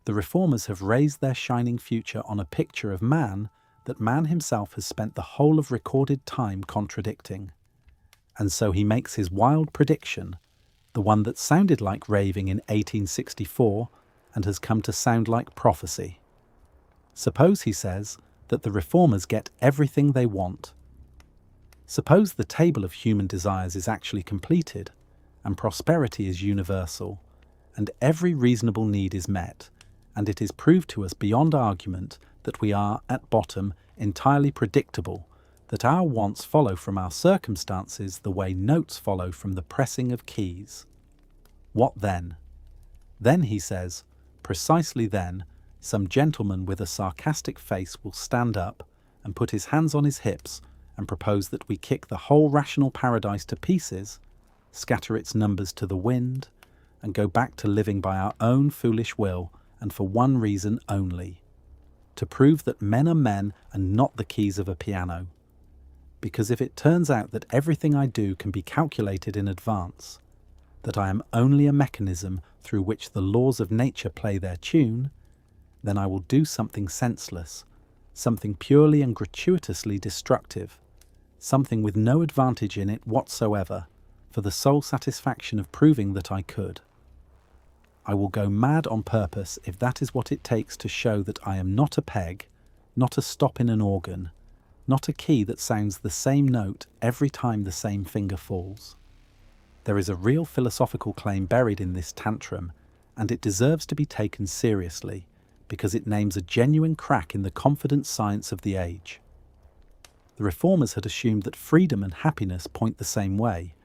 The reformers have raised their shining future on a picture of man that man himself has spent the whole of recorded time contradicting. And so he makes his wild prediction, the one that sounded like raving in 1864 and has come to sound like prophecy. Suppose, he says, that the reformers get everything they want. Suppose the table of human desires is actually completed, and prosperity is universal, and every reasonable need is met, and it is proved to us beyond argument that we are, at bottom, entirely predictable, that our wants follow from our circumstances the way notes follow from the pressing of keys. What then? Then, he says, precisely then, some gentleman with a sarcastic face will stand up and put his hands on his hips and propose that we kick the whole rational paradise to pieces, scatter its numbers to the wind, and go back to living by our own foolish will, and for one reason only: to prove that men are men and not the keys of a piano. Because if it turns out that everything I do can be calculated in advance, that I am only a mechanism through which the laws of nature play their tune, then I will do something senseless, something purely and gratuitously destructive, something with no advantage in it whatsoever, for the sole satisfaction of proving that I could. I will go mad on purpose if that is what it takes to show that I am not a peg, not a stop in an organ, not a key that sounds the same note every time the same finger falls. There is a real philosophical claim buried in this tantrum, and it deserves to be taken seriously, because it names a genuine crack in the confident science of the age. The reformers had assumed that freedom and happiness point the same way,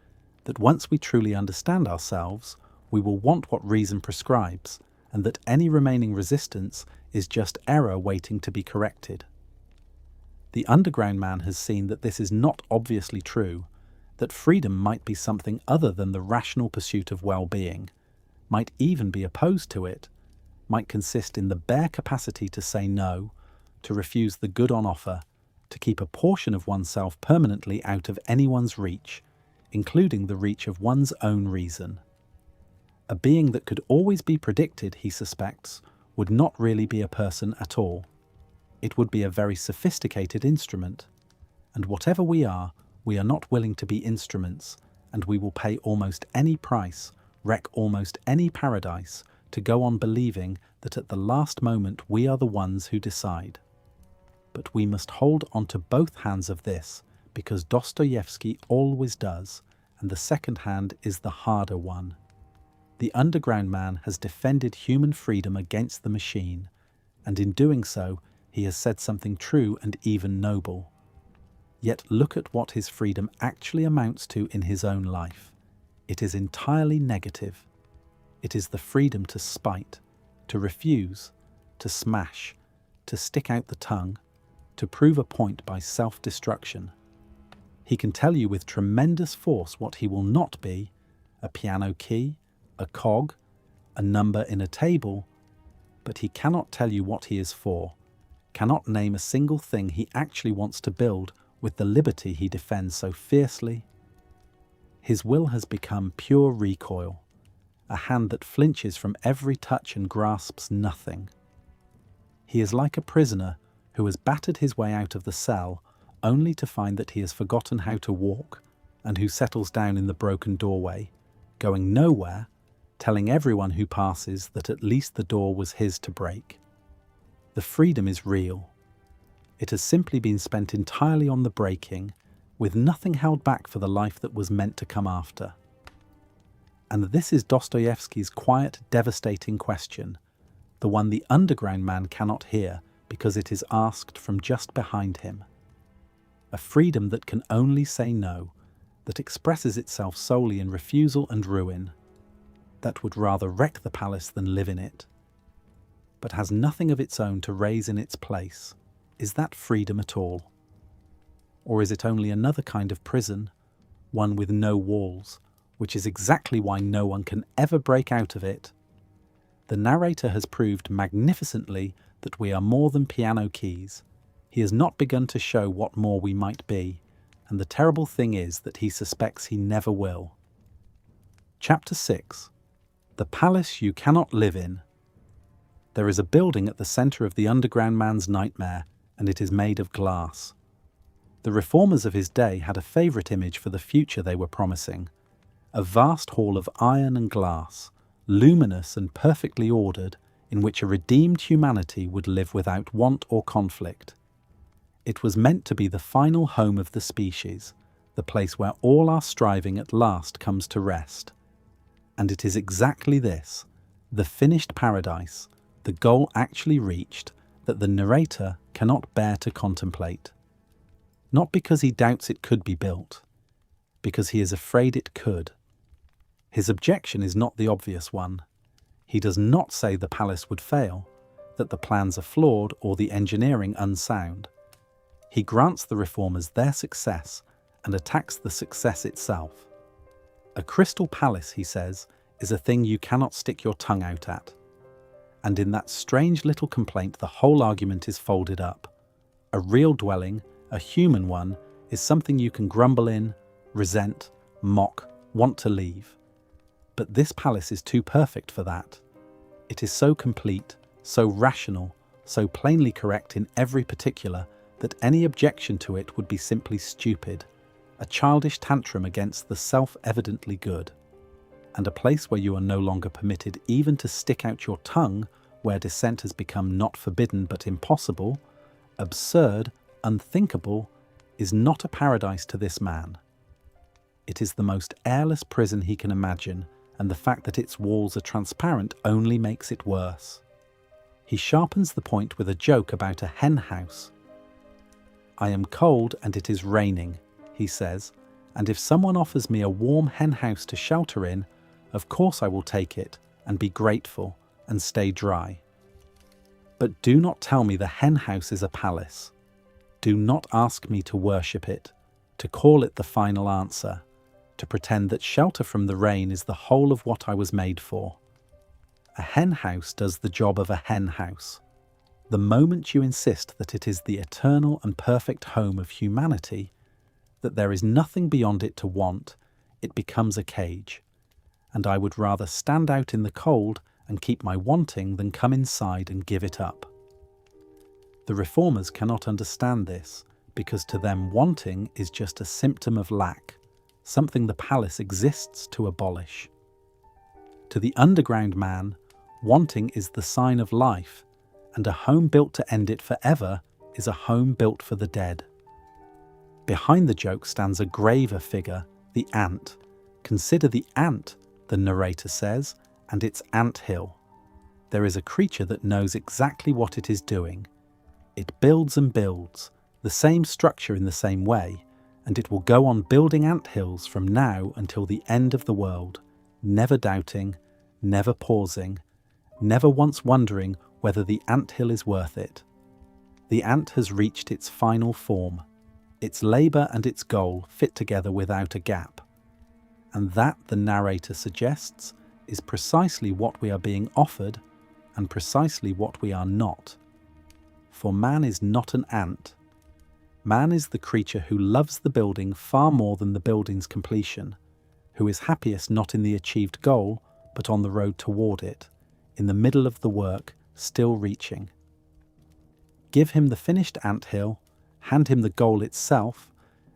that once we truly understand ourselves, we will want what reason prescribes, and that any remaining resistance is just error waiting to be corrected. The underground man has seen that this is not obviously true, that freedom might be something other than the rational pursuit of well-being, might even be opposed to it, might consist in the bare capacity to say no, to refuse the good on offer, to keep a portion of oneself permanently out of anyone's reach, including the reach of one's own reason. A being that could always be predicted, he suspects, would not really be a person at all. It would be a very sophisticated instrument, and whatever we are not willing to be instruments, and we will pay almost any price, wreck almost any paradise, to go on believing that at the last moment we are the ones who decide. But we must hold onto both hands of this, because Dostoevsky always does, and the second hand is the harder one. The underground man has defended human freedom against the machine, and in doing so, he has said something true and even noble. Yet look at what his freedom actually amounts to in his own life. It is entirely negative. It is the freedom to spite, to refuse, to smash, to stick out the tongue, to prove a point by self-destruction. He can tell you with tremendous force what he will not be: a piano key, a cog, a number in a table, but he cannot tell you what he is for, cannot name a single thing he actually wants to build with the liberty he defends so fiercely. His will has become pure recoil, a hand that flinches from every touch and grasps nothing. He is like a prisoner who has battered his way out of the cell only to find that he has forgotten how to walk, and who settles down in the broken doorway, going nowhere, telling everyone who passes that at least the door was his to break. The freedom is real. It has simply been spent entirely on the breaking, with nothing held back for the life that was meant to come after. And this is Dostoevsky's quiet, devastating question, the one the underground man cannot hear because it is asked from just behind him. A freedom that can only say no, that expresses itself solely in refusal and ruin, that would rather wreck the palace than live in it, but has nothing of its own to raise in its place. Is that freedom at all? Or is it only another kind of prison, one with no walls, which is exactly why no one can ever break out of it? The narrator has proved magnificently that we are more than piano keys. He has not begun to show what more we might be, and the terrible thing is that he suspects he never will. Chapter 6. The Palace You Cannot Live In. There is a building at the centre of the underground man's nightmare, and it is made of glass. The reformers of his day had a favourite image for the future they were promising: a vast hall of iron and glass, luminous and perfectly ordered, in which a redeemed humanity would live without want or conflict. It was meant to be the final home of the species, the place where all our striving at last comes to rest. And it is exactly this, the finished paradise, the goal actually reached, that the narrator cannot bear to contemplate. Not because he doubts it could be built, because he is afraid it could. His objection is not the obvious one. He does not say the palace would fail, that the plans are flawed or the engineering unsound. He grants the reformers their success and attacks the success itself. A crystal palace, he says, is a thing you cannot stick your tongue out at. And in that strange little complaint, the whole argument is folded up. A real dwelling, a human one, is something you can grumble in, resent, mock, want to leave. But this palace is too perfect for that. It is so complete, so rational, so plainly correct in every particular that any objection to it would be simply stupid, a childish tantrum against the self-evidently good. And a place where you are no longer permitted even to stick out your tongue, where dissent has become not forbidden but impossible, absurd, unthinkable, is not a paradise to this man. It is the most airless prison he can imagine, and the fact that its walls are transparent only makes it worse. He sharpens the point with a joke about a hen house. "I am cold and it is raining," he says, "and if someone offers me a warm hen house to shelter in, of course I will take it and be grateful and stay dry. But do not tell me the hen house is a palace. Do not ask me to worship it, to call it the final answer, to pretend that shelter from the rain is the whole of what I was made for. A hen house does the job of a hen house. The moment you insist that it is the eternal and perfect home of humanity, that there is nothing beyond it to want, it becomes a cage. And I would rather stand out in the cold and keep my wanting than come inside and give it up." The reformers cannot understand this, because to them wanting is just a symptom of lack, something the palace exists to abolish. To the underground man, wanting is the sign of life, and a home built to end it forever is a home built for the dead. Behind the joke stands a graver figure, the ant. Consider the ant, the narrator says, and its ant hill. There is a creature that knows exactly what it is doing. It builds and builds, the same structure in the same way, and it will go on building ant hills from now until the end of the world, never doubting, never pausing, never once wondering whether the ant hill is worth it. The ant has reached its final form. Its labour and its goal fit together without a gap. And that, the narrator suggests, is precisely what we are being offered and precisely what we are not. For man is not an ant. Man is the creature who loves the building far more than the building's completion, who is happiest not in the achieved goal, but on the road toward it, in the middle of the work, still reaching. Give him the finished anthill, hand him the goal itself,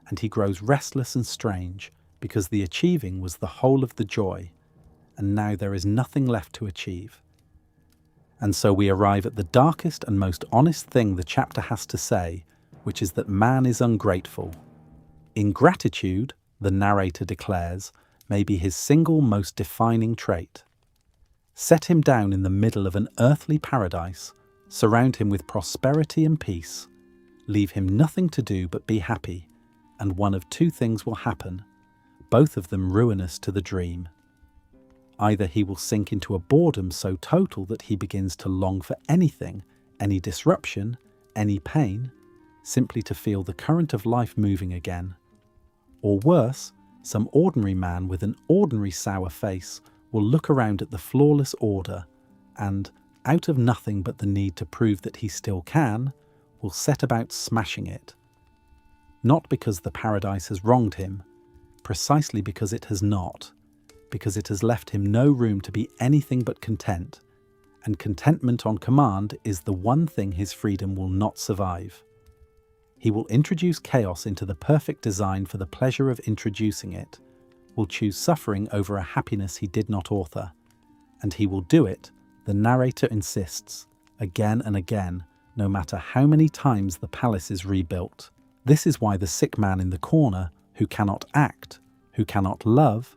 and he grows restless and strange, because the achieving was the whole of the joy, and now there is nothing left to achieve. And so we arrive at the darkest and most honest thing the chapter has to say, which is that man is ungrateful. Ingratitude, the narrator declares, may be his single most defining trait. Set him down in the middle of an earthly paradise, surround him with prosperity and peace, leave him nothing to do but be happy, and one of two things will happen, both of them ruinous to the dream. Either he will sink into a boredom so total that he begins to long for anything, any disruption, any pain, simply to feel the current of life moving again. Or worse, some ordinary man with an ordinary sour face will look around at the flawless order and, out of nothing but the need to prove that he still can, will set about smashing it. Not because the paradise has wronged him, precisely because it has not, because it has left him no room to be anything but content, and contentment on command is the one thing his freedom will not survive. He will introduce chaos into the perfect design for the pleasure of introducing it, will choose suffering over a happiness he did not author, and he will do it, the narrator insists, again and again, no matter how many times the palace is rebuilt. This is why the sick man in the corner, who cannot act, who cannot love,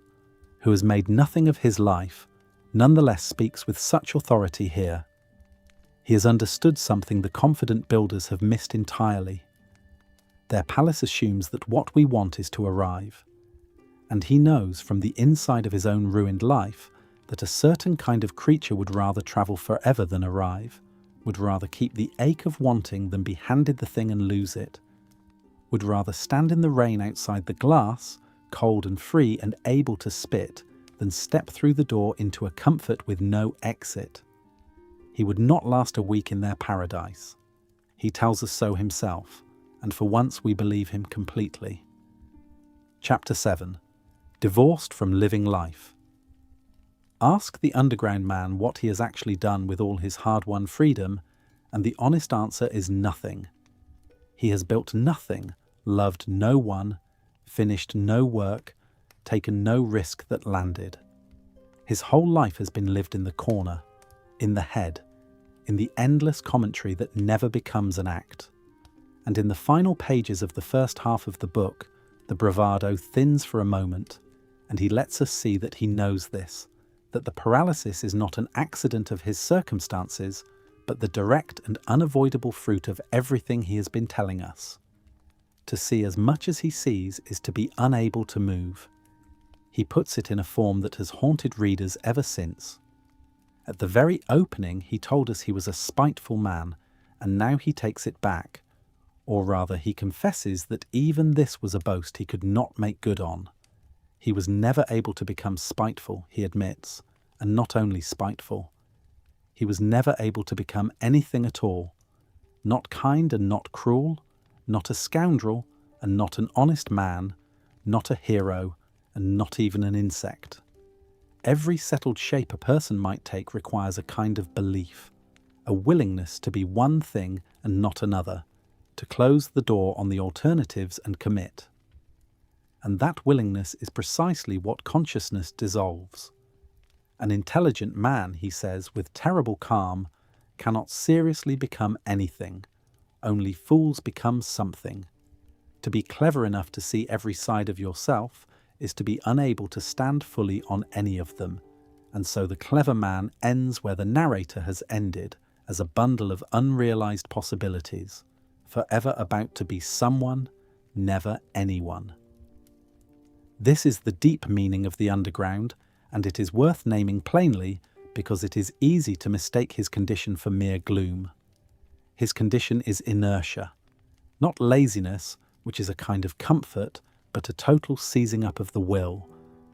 who has made nothing of his life, nonetheless speaks with such authority here. He has understood something the confident builders have missed entirely. Their palace assumes that what we want is to arrive. And he knows from the inside of his own ruined life that a certain kind of creature would rather travel forever than arrive, would rather keep the ache of wanting than be handed the thing and lose it, would rather stand in the rain outside the glass, cold and free and able to spit, than step through the door into a comfort with no exit. He would not last a week in their paradise. He tells us so himself, and for once we believe him completely. Chapter 7. Divorced from living life. Ask the underground man what he has actually done with all his hard-won freedom, and the honest answer is nothing. He has built nothing, loved no one, finished no work, taken no risk that landed. His whole life has been lived in the corner, in the head, in the endless commentary that never becomes an act. And in the final pages of the first half of the book, the bravado thins for a moment, and he lets us see that he knows this, that the paralysis is not an accident of his circumstances, but the direct and unavoidable fruit of everything he has been telling us. To see as much as he sees is to be unable to move. He puts it in a form that has haunted readers ever since. At the very opening, he told us he was a spiteful man, and now he takes it back. Or rather, he confesses that even this was a boast he could not make good on. He was never able to become spiteful, he admits, and not only spiteful. He was never able to become anything at all. Not kind and not cruel, not a scoundrel and not an honest man, not a hero and not even an insect. Every settled shape a person might take requires a kind of belief, a willingness to be one thing and not another, to close the door on the alternatives and commit. And that willingness is precisely what consciousness dissolves. An intelligent man, he says with terrible calm, cannot seriously become anything. Only fools become something. To be clever enough to see every side of yourself is to be unable to stand fully on any of them, and so the clever man ends where the narrator has ended, as a bundle of unrealized possibilities, forever about to be someone, never anyone. This is the deep meaning of the underground, and it is worth naming plainly because it is easy to mistake his condition for mere gloom. His condition is inertia, not laziness, which is a kind of comfort, but a total seizing up of the will,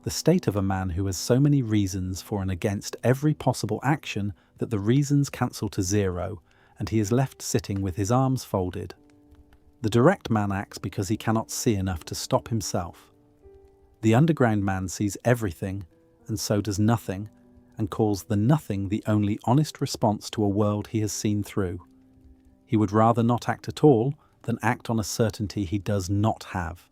the state of a man who has so many reasons for and against every possible action that the reasons cancel to zero, and he is left sitting with his arms folded. The direct man acts because he cannot see enough to stop himself. The underground man sees everything, and so does nothing, and calls the nothing the only honest response to a world he has seen through. He would rather not act at all than act on a certainty he does not have.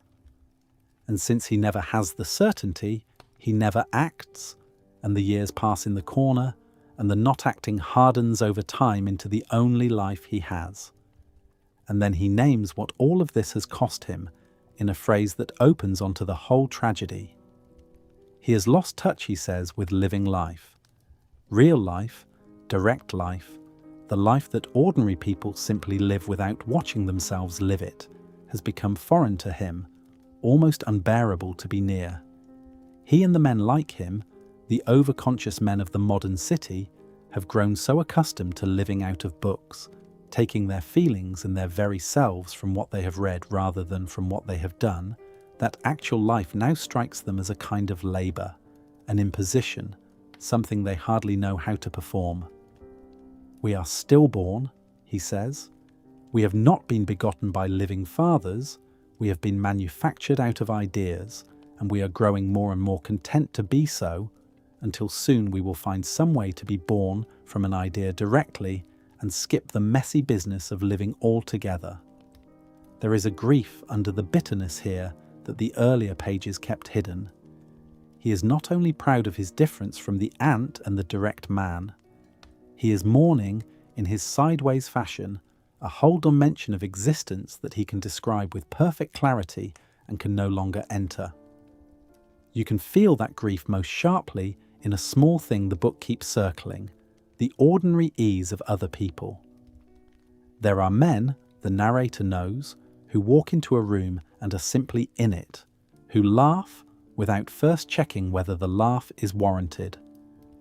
And since he never has the certainty, he never acts, and the years pass in the corner, and the not acting hardens over time into the only life he has. And then he names what all of this has cost him, in a phrase that opens onto the whole tragedy. He has lost touch, he says, with living life. Real life, direct life, the life that ordinary people simply live without watching themselves live it, has become foreign to him, almost unbearable to be near. He and the men like him, the overconscious men of the modern city, have grown so accustomed to living out of books, taking their feelings and their very selves from what they have read rather than from what they have done, that actual life now strikes them as a kind of labour, an imposition, something they hardly know how to perform. We are stillborn, he says. We have not been begotten by living fathers. We have been manufactured out of ideas, and we are growing more and more content to be so, until soon we will find some way to be born from an idea directly and skip the messy business of living altogether. There is a grief under the bitterness here that the earlier pages kept hidden. He is not only proud of his difference from the ant and the direct man. He is mourning, in his sideways fashion, a whole dimension of existence that he can describe with perfect clarity and can no longer enter. You can feel that grief most sharply in a small thing the book keeps circling, the ordinary ease of other people. There are men, the narrator knows, who walk into a room and are simply in it, who laugh without first checking whether the laugh is warranted,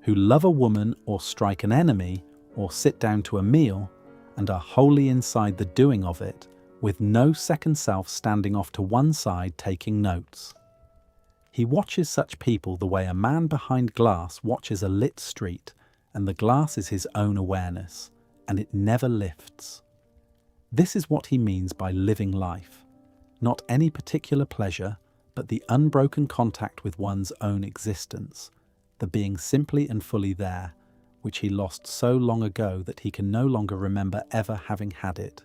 who love a woman or strike an enemy or sit down to a meal and are wholly inside the doing of it, with no second self standing off to one side taking notes. He watches such people the way a man behind glass watches a lit street, and the glass is his own awareness, and it never lifts. This is what he means by living life. Not any particular pleasure, but the unbroken contact with one's own existence, the being simply and fully there, which he lost so long ago that he can no longer remember ever having had it.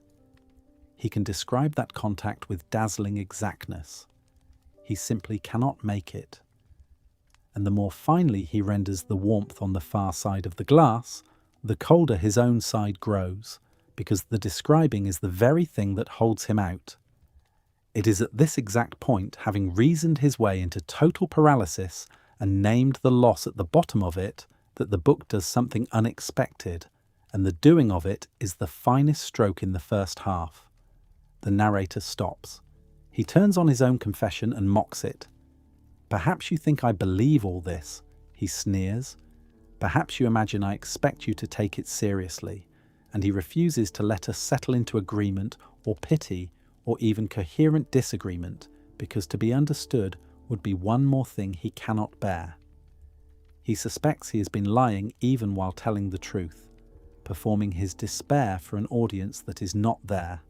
He can describe that contact with dazzling exactness. He simply cannot make it. And the more finely he renders the warmth on the far side of the glass, the colder his own side grows, because the describing is the very thing that holds him out. It is at this exact point, having reasoned his way into total paralysis and named the loss at the bottom of it, that the book does something unexpected, and the doing of it is the finest stroke in the first half. The narrator stops. He turns on his own confession and mocks it. "Perhaps you think I believe all this," he sneers. "Perhaps you imagine I expect you to take it seriously," and he refuses to let us settle into agreement or pity or even coherent disagreement, because to be understood would be one more thing he cannot bear. He suspects he has been lying even while telling the truth, performing his despair for an audience that is not there,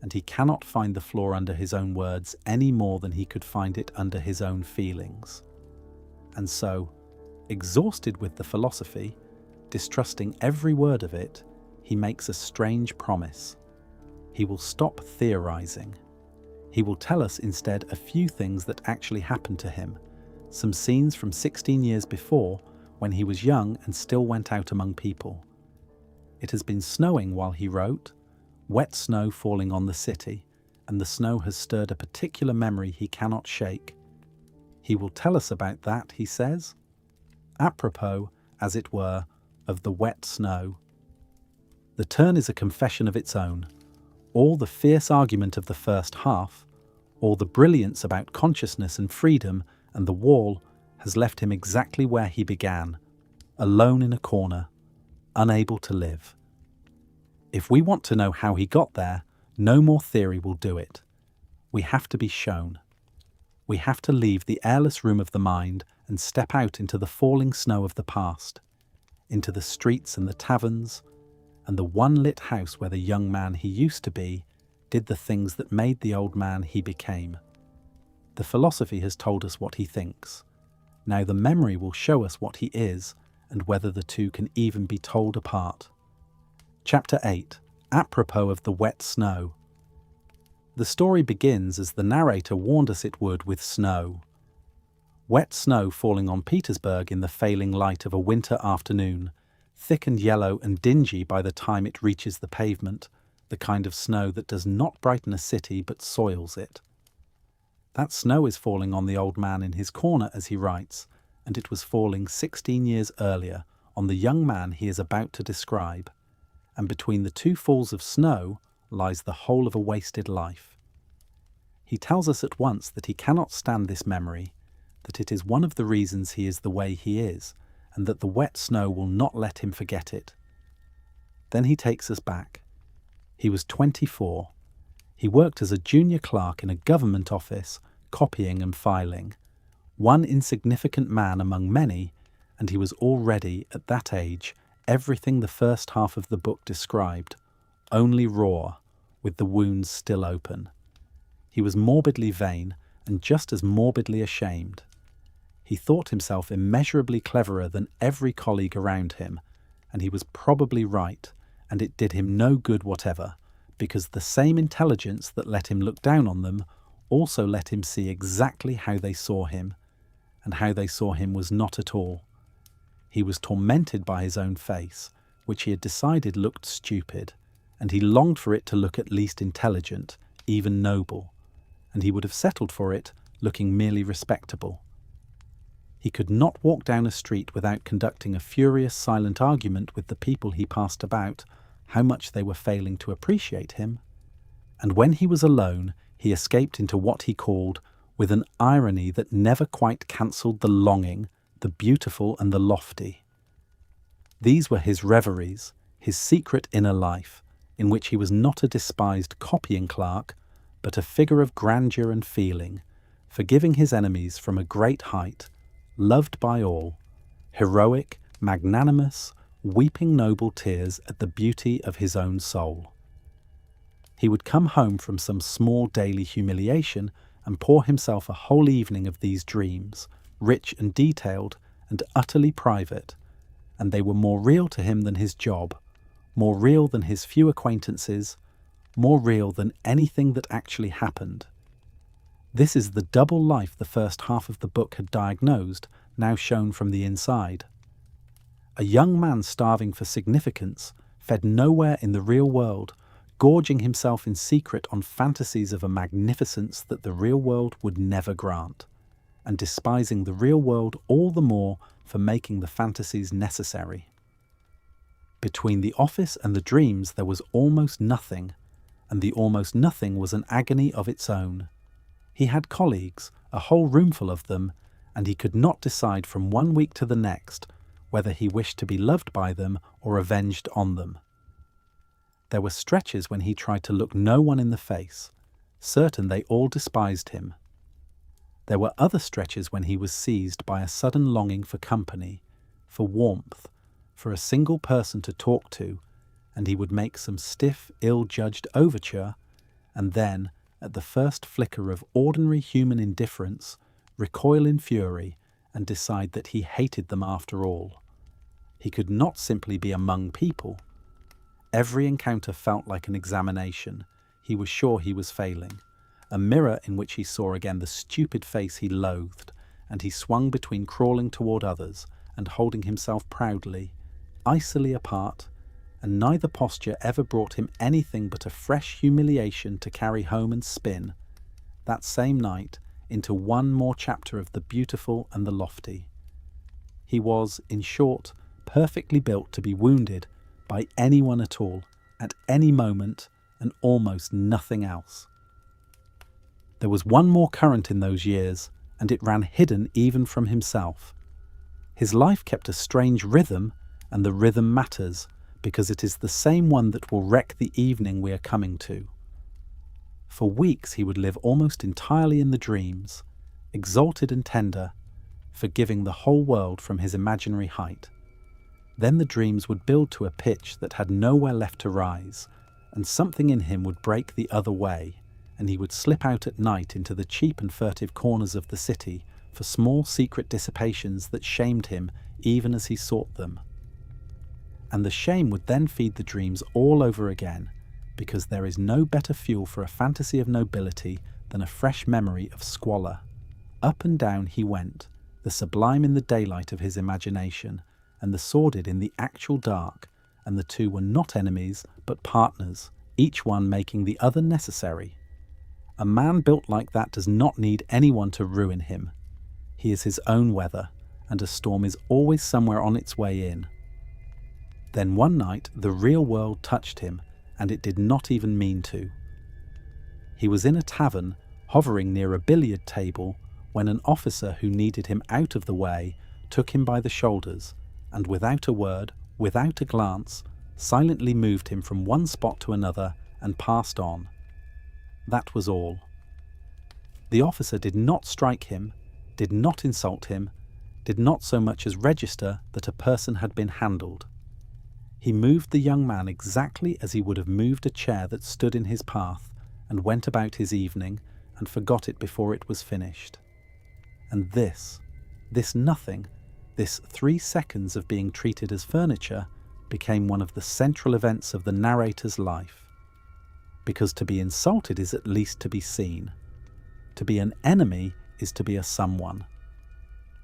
and he cannot find the flaw under his own words any more than he could find it under his own feelings. And so, exhausted with the philosophy, distrusting every word of it, he makes a strange promise. He will stop theorizing. He will tell us instead a few things that actually happened to him, some scenes from 16 years before, when he was young and still went out among people. It has been snowing while he wrote, wet snow falling on the city, and the snow has stirred a particular memory he cannot shake. He will tell us about that, he says, apropos, as it were, of the wet snow. The turn is a confession of its own. All the fierce argument of the first half, all the brilliance about consciousness and freedom and the wall has left him exactly where he began, alone in a corner, unable to live. If we want to know how he got there, no more theory will do it. We have to be shown. We have to leave the airless room of the mind and step out into the falling snow of the past, into the streets and the taverns, and the one lit house where the young man he used to be did the things that made the old man he became. The philosophy has told us what he thinks. Now the memory will show us what he is and whether the two can even be told apart. Chapter 8. Apropos of the wet snow. The story begins as the narrator warned us it would with snow. Wet snow falling on Petersburg in the failing light of a winter afternoon, thick and yellow and dingy by the time it reaches the pavement, the kind of snow that does not brighten a city but soils it. That snow is falling on the old man in his corner as he writes, and it was falling 16 years earlier on the young man he is about to describe, and between the two falls of snow lies the whole of a wasted life. He tells us at once that he cannot stand this memory, that it is one of the reasons he is the way he is, and that the wet snow will not let him forget it. Then he takes us back. He was 24. He worked as a junior clerk in a government office, copying and filing, one insignificant man among many, and he was already, at that age, everything the first half of the book described, only raw, with the wounds still open. He was morbidly vain and just as morbidly ashamed. He thought himself immeasurably cleverer than every colleague around him, and he was probably right, and it did him no good whatever, because the same intelligence that let him look down on them also let him see exactly how they saw him, and how they saw him was not at all. He was tormented by his own face, which he had decided looked stupid, and he longed for it to look at least intelligent, even noble, and he would have settled for it looking merely respectable. He could not walk down a street without conducting a furious silent argument with the people he passed about how much they were failing to appreciate him. And when he was alone, he escaped into what he called, with an irony that never quite cancelled the longing, the beautiful and the lofty. These were his reveries, his secret inner life, in which he was not a despised copying clerk, but a figure of grandeur and feeling, forgiving his enemies from a great height, loved by all, heroic, magnanimous, weeping noble tears at the beauty of his own soul. He would come home from some small daily humiliation and pour himself a whole evening of these dreams, rich and detailed and utterly private, and they were more real to him than his job, more real than his few acquaintances, more real than anything that actually happened. This is the double life the first half of the book had diagnosed, now shown from the inside. A young man starving for significance, fed nowhere in the real world, gorging himself in secret on fantasies of a magnificence that the real world would never grant, and despising the real world all the more for making the fantasies necessary. Between the office and the dreams there was almost nothing, and the almost nothing was an agony of its own. He had colleagues, a whole roomful of them, and he could not decide from one week to the next whether he wished to be loved by them or avenged on them. There were stretches when he tried to look no one in the face, certain they all despised him. There were other stretches when he was seized by a sudden longing for company, for warmth, for a single person to talk to, and he would make some stiff, ill-judged overture, and then, at the first flicker of ordinary human indifference, recoil in fury and decide that he hated them after all. He could not simply be among people. Every encounter felt like an examination. He was sure he was failing. A mirror in which he saw again the stupid face he loathed, and he swung between crawling toward others and holding himself proudly, icily apart, and neither posture ever brought him anything but a fresh humiliation to carry home and spin, that same night, into one more chapter of the beautiful and the lofty. He was, in short, perfectly built to be wounded by anyone at all, at any moment, and almost nothing else. There was one more current in those years, and it ran hidden even from himself. His life kept a strange rhythm, and the rhythm matters, because it is the same one that will wreck the evening we are coming to. For weeks he would live almost entirely in the dreams, exalted and tender, forgiving the whole world from his imaginary height. Then the dreams would build to a pitch that had nowhere left to rise, and something in him would break the other way, and he would slip out at night into the cheap and furtive corners of the city for small secret dissipations that shamed him even as he sought them. And the shame would then feed the dreams all over again, because there is no better fuel for a fantasy of nobility than a fresh memory of squalor. Up and down he went, the sublime in the daylight of his imagination, and the sordid in the actual dark, and the two were not enemies, but partners, each one making the other necessary. A man built like that does not need anyone to ruin him. He is his own weather, and a storm is always somewhere on its way in. Then one night the real world touched him, and it did not even mean to. He was in a tavern, hovering near a billiard table, when an officer who needed him out of the way took him by the shoulders, and without a word, without a glance, silently moved him from one spot to another and passed on. That was all. The officer did not strike him, did not insult him, did not so much as register that a person had been handled. He moved the young man exactly as he would have moved a chair that stood in his path, and went about his evening, and forgot it before it was finished. And this nothing, this 3 seconds of being treated as furniture, became one of the central events of the narrator's life. Because to be insulted is at least to be seen. To be an enemy is to be a someone.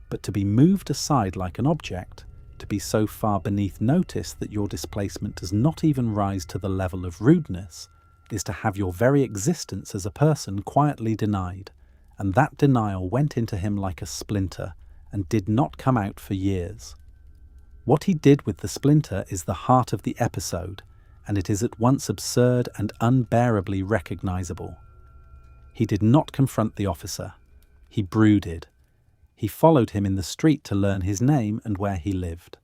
But to be moved aside like an object, to be so far beneath notice that your displacement does not even rise to the level of rudeness, is to have your very existence as a person quietly denied, and that denial went into him like a splinter, and did not come out for years. What he did with the splinter is the heart of the episode, and it is at once absurd and unbearably recognizable. He did not confront the officer. He brooded. He followed him in the street to learn his name and where he lived.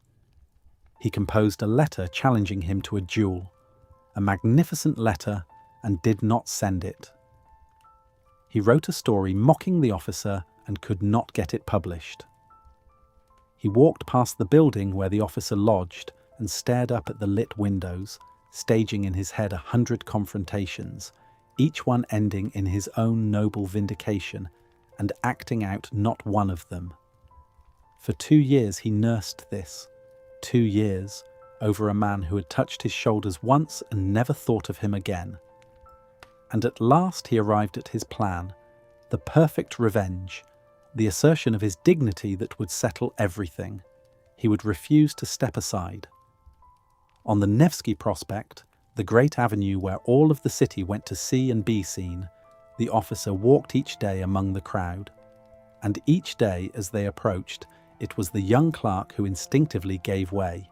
He composed a letter challenging him to a duel, a magnificent letter, and did not send it. He wrote a story mocking the officer and could not get it published. He walked past the building where the officer lodged and stared up at the lit windows, staging in his head 100 confrontations, each one ending in his own noble vindication, and acting out not one of them. For 2 years he nursed this. 2 years over a man who had touched his shoulders once and never thought of him again. And at last he arrived at his plan, the perfect revenge, the assertion of his dignity that would settle everything. He would refuse to step aside. On the Nevsky Prospect, the great avenue where all of the city went to see and be seen, the officer walked each day among the crowd. And each day as they approached, it was the young clerk who instinctively gave way,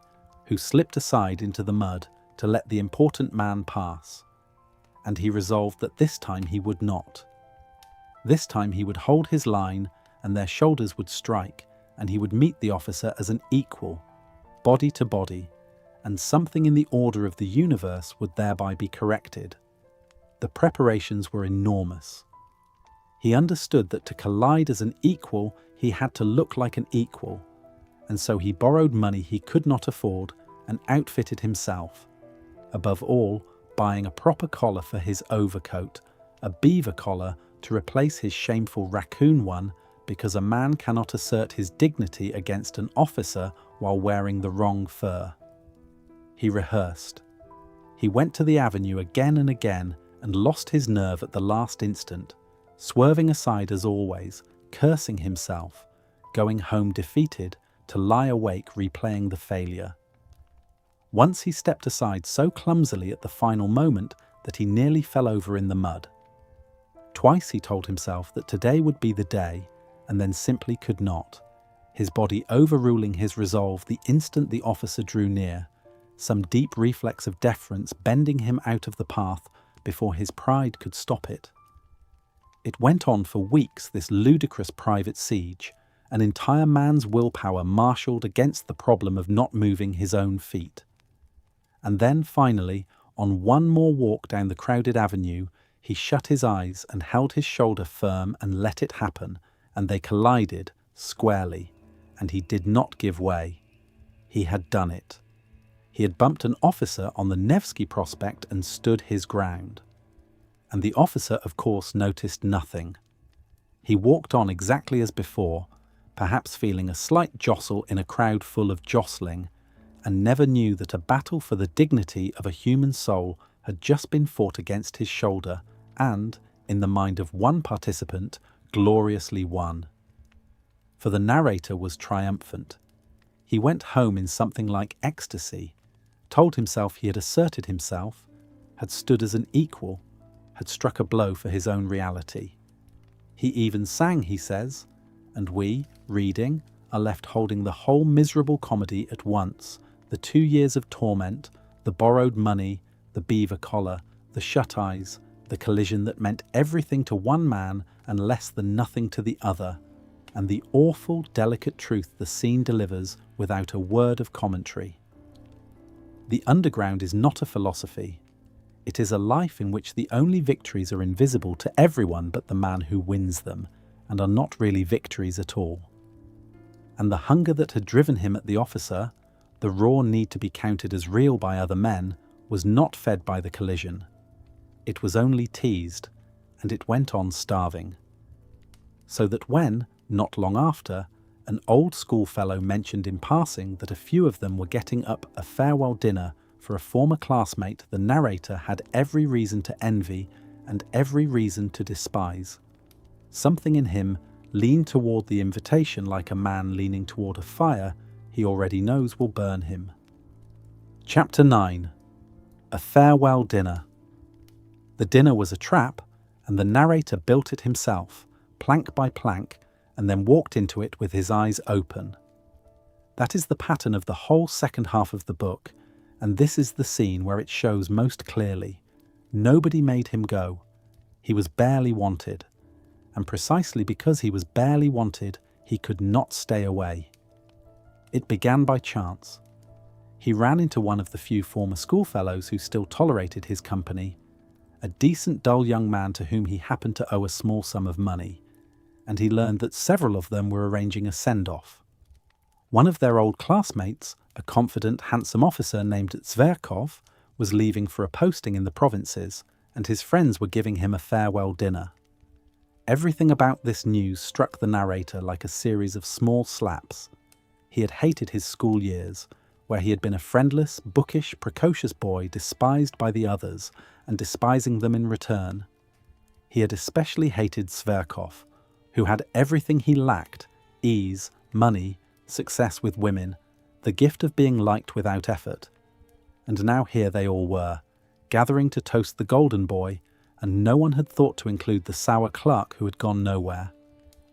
who slipped aside into the mud to let the important man pass. And he resolved that this time he would not. This time he would hold his line, and their shoulders would strike, and he would meet the officer as an equal, body to body, and something in the order of the universe would thereby be corrected. The preparations were enormous. He understood that to collide as an equal, he had to look like an equal, and so he borrowed money he could not afford and outfitted himself. Above all, buying a proper collar for his overcoat, a beaver collar to replace his shameful raccoon one, because a man cannot assert his dignity against an officer while wearing the wrong fur. He rehearsed. He went to the avenue again and again and lost his nerve at the last instant, swerving aside as always, cursing himself, going home defeated to lie awake replaying the failure. Once he stepped aside so clumsily at the final moment that he nearly fell over in the mud. Twice he told himself that today would be the day, and then simply could not, his body overruling his resolve the instant the officer drew near, some deep reflex of deference bending him out of the path before his pride could stop it. It went on for weeks, this ludicrous private siege, an entire man's willpower marshalled against the problem of not moving his own feet. And then, finally, on one more walk down the crowded avenue, he shut his eyes and held his shoulder firm and let it happen, and they collided squarely, and he did not give way. He had done it. He had bumped an officer on the Nevsky Prospect and stood his ground. And the officer, of course, noticed nothing. He walked on exactly as before, perhaps feeling a slight jostle in a crowd full of jostling, and never knew that a battle for the dignity of a human soul had just been fought against his shoulder and, in the mind of one participant, gloriously won. For the narrator was triumphant. He went home in something like ecstasy, told himself he had asserted himself, had stood as an equal, had struck a blow for his own reality. He even sang, he says, and we, reading, are left holding the whole miserable comedy at once, the 2 years of torment, the borrowed money, the beaver collar, the shut eyes, the collision that meant everything to one man and less than nothing to the other, and the awful, delicate truth the scene delivers without a word of commentary. The underground is not a philosophy. It is a life in which the only victories are invisible to everyone but the man who wins them, and are not really victories at all. And the hunger that had driven him at the officer, the raw need to be counted as real by other men, was not fed by the collision. It was only teased, and it went on starving. So that when, not long after, an old schoolfellow mentioned in passing that a few of them were getting up a farewell dinner for a former classmate, the narrator had every reason to envy and every reason to despise. Something in him leaned toward the invitation like a man leaning toward a fire he already knows will burn him. Chapter 9. A Farewell Dinner. The dinner was a trap, and the narrator built it himself, plank by plank, and then walked into it with his eyes open. That is the pattern of the whole second half of the book, And this is the scene where it shows most clearly. Nobody made him go. He was barely wanted. And precisely because he was barely wanted, he could not stay away. It began by chance. He ran into one of the few former schoolfellows who still tolerated his company, a decent, dull young man to whom he happened to owe a small sum of money, and he learned that several of them were arranging a send-off. One of their old classmates, a confident, handsome officer named Zverkov, was leaving for a posting in the provinces, and his friends were giving him a farewell dinner. Everything about this news struck the narrator like a series of small slaps. He had hated his school years, where he had been a friendless, bookish, precocious boy despised by the others and despising them in return. He had especially hated Zverkov, who had everything he lacked: ease, money, success with women, the gift of being liked without effort. And now here they all were, gathering to toast the golden boy, and no one had thought to include the sour clerk who had gone nowhere.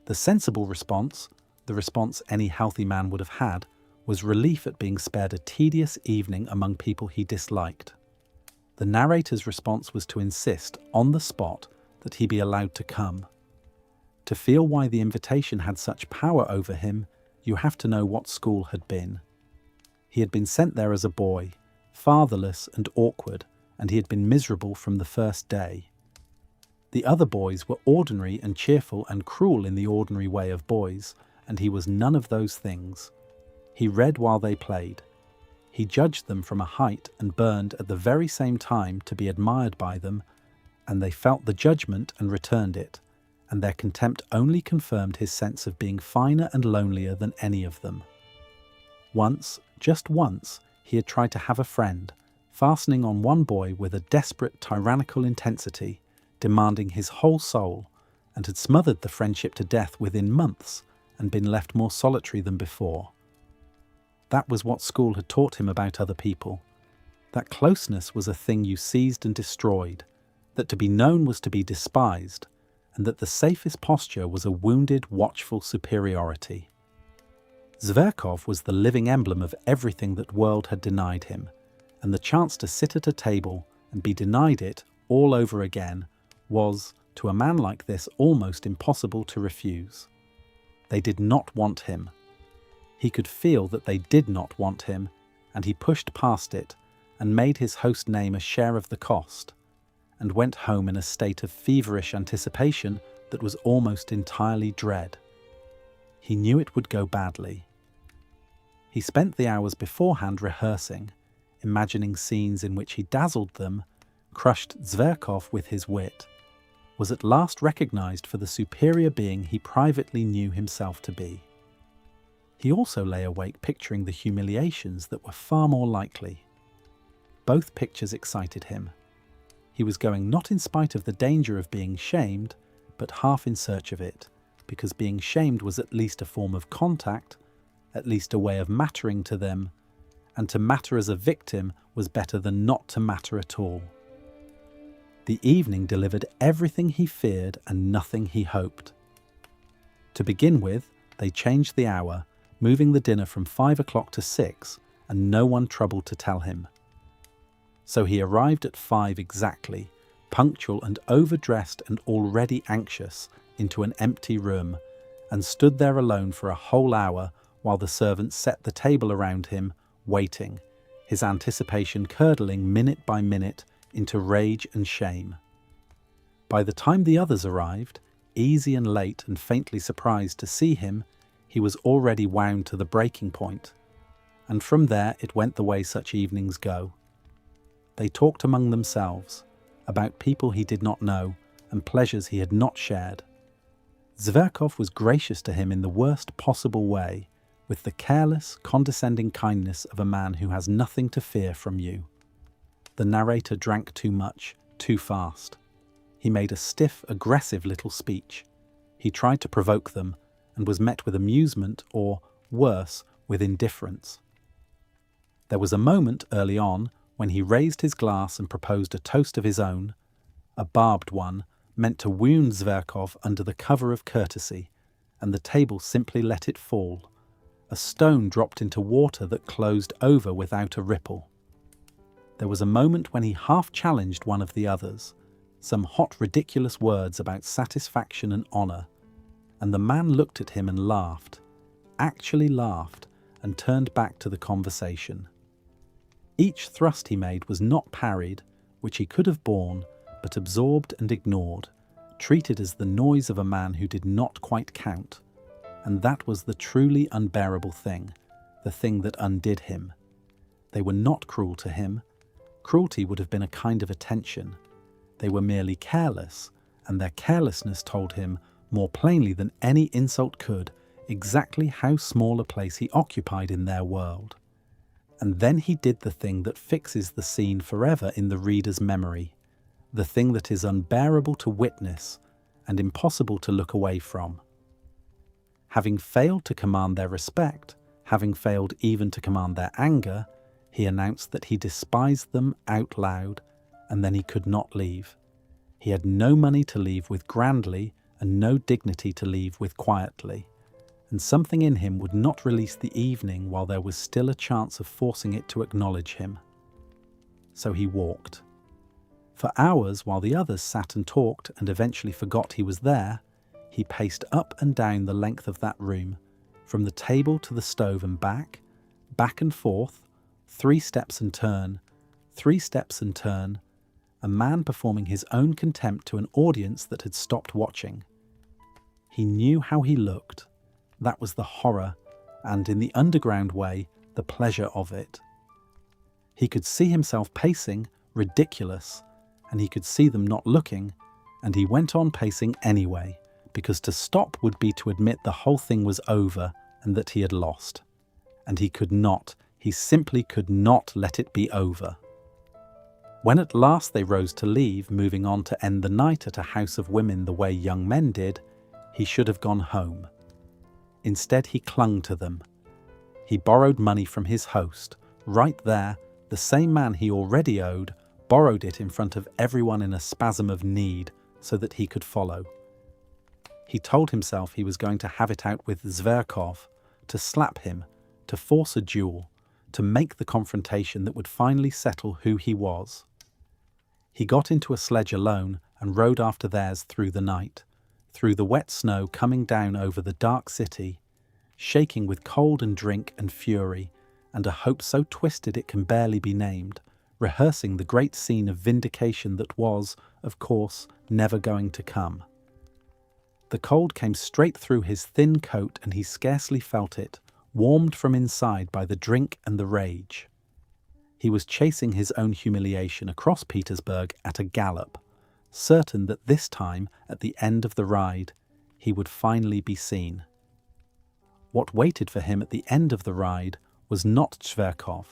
The sensible response, the response any healthy man would have had, was relief at being spared a tedious evening among people he disliked. The narrator's response was to insist, on the spot, that he be allowed to come. To feel why the invitation had such power over him, you have to know what school had been. He had been sent there as a boy, fatherless and awkward, and he had been miserable from the first day. The other boys were ordinary and cheerful and cruel in the ordinary way of boys, and he was none of those things. He read while they played. He judged them from a height and burned at the very same time to be admired by them, and they felt the judgment and returned it, and their contempt only confirmed his sense of being finer and lonelier than any of them. Once, just once, he had tried to have a friend, fastening on one boy with a desperate, tyrannical intensity, demanding his whole soul, and had smothered the friendship to death within months and been left more solitary than before. That was what school had taught him about other people. That closeness was a thing you seized and destroyed, that to be known was to be despised, and that the safest posture was a wounded, watchful superiority. Zverkov was the living emblem of everything that world had denied him, and the chance to sit at a table and be denied it all over again was, to a man like this, almost impossible to refuse. They did not want him. He could feel that they did not want him, and he pushed past it and made his host name a share of the cost, and went home in a state of feverish anticipation that was almost entirely dread. He knew it would go badly. He spent the hours beforehand rehearsing, imagining scenes in which he dazzled them, crushed Zverkov with his wit, was at last recognized for the superior being he privately knew himself to be. He also lay awake picturing the humiliations that were far more likely. Both pictures excited him. He was going not in spite of the danger of being shamed, but half in search of it, because being shamed was at least a form of contact, at least a way of mattering to them, and to matter as a victim was better than not to matter at all. The evening delivered everything he feared and nothing he hoped. To begin with, they changed the hour, moving the dinner from 5 o'clock to 6, and no one troubled to tell him. So he arrived at 5 exactly, punctual and overdressed and already anxious, into an empty room, and stood there alone for a whole hour while the servants set the table around him, waiting, his anticipation curdling minute by minute into rage and shame. By the time the others arrived, easy and late and faintly surprised to see him, he was already wound to the breaking point, and from there it went the way such evenings go. They talked among themselves, about people he did not know and pleasures he had not shared. Zverkov was gracious to him in the worst possible way, with the careless, condescending kindness of a man who has nothing to fear from you. The narrator drank too much, too fast. He made a stiff, aggressive little speech. He tried to provoke them, and was met with amusement or, worse, with indifference. There was a moment early on when he raised his glass and proposed a toast of his own, a barbed one, meant to wound Zverkov under the cover of courtesy, and the table simply let it fall. A stone dropped into water that closed over without a ripple. There was a moment when he half challenged one of the others, some hot, ridiculous words about satisfaction and honor, and the man looked at him and laughed, actually laughed, and turned back to the conversation. Each thrust he made was not parried, which he could have borne, but absorbed and ignored, treated as the noise of a man who did not quite count. And that was the truly unbearable thing, the thing that undid him. They were not cruel to him. Cruelty would have been a kind of attention. They were merely careless, and their carelessness told him, more plainly than any insult could, exactly how small a place he occupied in their world. And then he did the thing that fixes the scene forever in the reader's memory, the thing that is unbearable to witness and impossible to look away from. Having failed to command their respect, having failed even to command their anger, he announced that he despised them out loud, and then he could not leave. He had no money to leave with grandly and no dignity to leave with quietly, and something in him would not release the evening while there was still a chance of forcing it to acknowledge him. So he walked. For hours, while the others sat and talked and eventually forgot he was there, he paced up and down the length of that room, from the table to the stove and back and forth, 3 steps and turn, 3 steps and turn, a man performing his own contempt to an audience that had stopped watching. He knew how he looked. That was the horror, and in the underground way, the pleasure of it. He could see himself pacing, ridiculous, and he could see them not looking, and he went on pacing anyway, because to stop would be to admit the whole thing was over and that he had lost. And he simply could not let it be over. When at last they rose to leave, moving on to end the night at a house of women the way young men did, he should have gone home. Instead, he clung to them. He borrowed money from his host. Right there, the same man he already owed, borrowed it in front of everyone in a spasm of need so that he could follow. He told himself he was going to have it out with Zverkov, to slap him, to force a duel, to make the confrontation that would finally settle who he was. He got into a sledge alone and rode after theirs through the night, through the wet snow coming down over the dark city, shaking with cold and drink and fury, and a hope so twisted it can barely be named, rehearsing the great scene of vindication that was, of course, never going to come. The cold came straight through his thin coat and he scarcely felt it, warmed from inside by the drink and the rage. He was chasing his own humiliation across Petersburg at a gallop, certain that this time, at the end of the ride, he would finally be seen. What waited for him at the end of the ride was not Zverkov.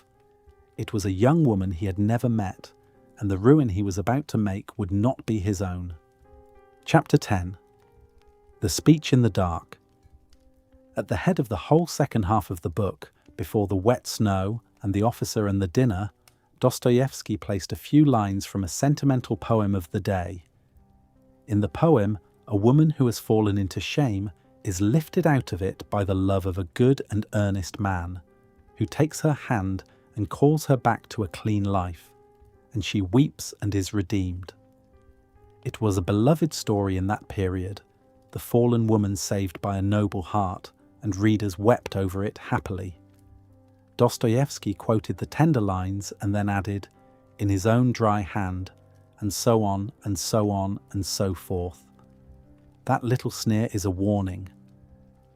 It was a young woman he had never met, and the ruin he was about to make would not be his own. Chapter 10. The Speech in the Dark. At the head of the whole second half of the book, before the wet snow and the officer and the dinner, Dostoevsky placed a few lines from a sentimental poem of the day. In the poem, a woman who has fallen into shame is lifted out of it by the love of a good and earnest man, who takes her hand and calls her back to a clean life, and she weeps and is redeemed. It was a beloved story in that period, the fallen woman saved by a noble heart, and readers wept over it happily. Dostoevsky quoted the tender lines and then added, in his own dry hand, and so on and so on and so forth. That little sneer is a warning.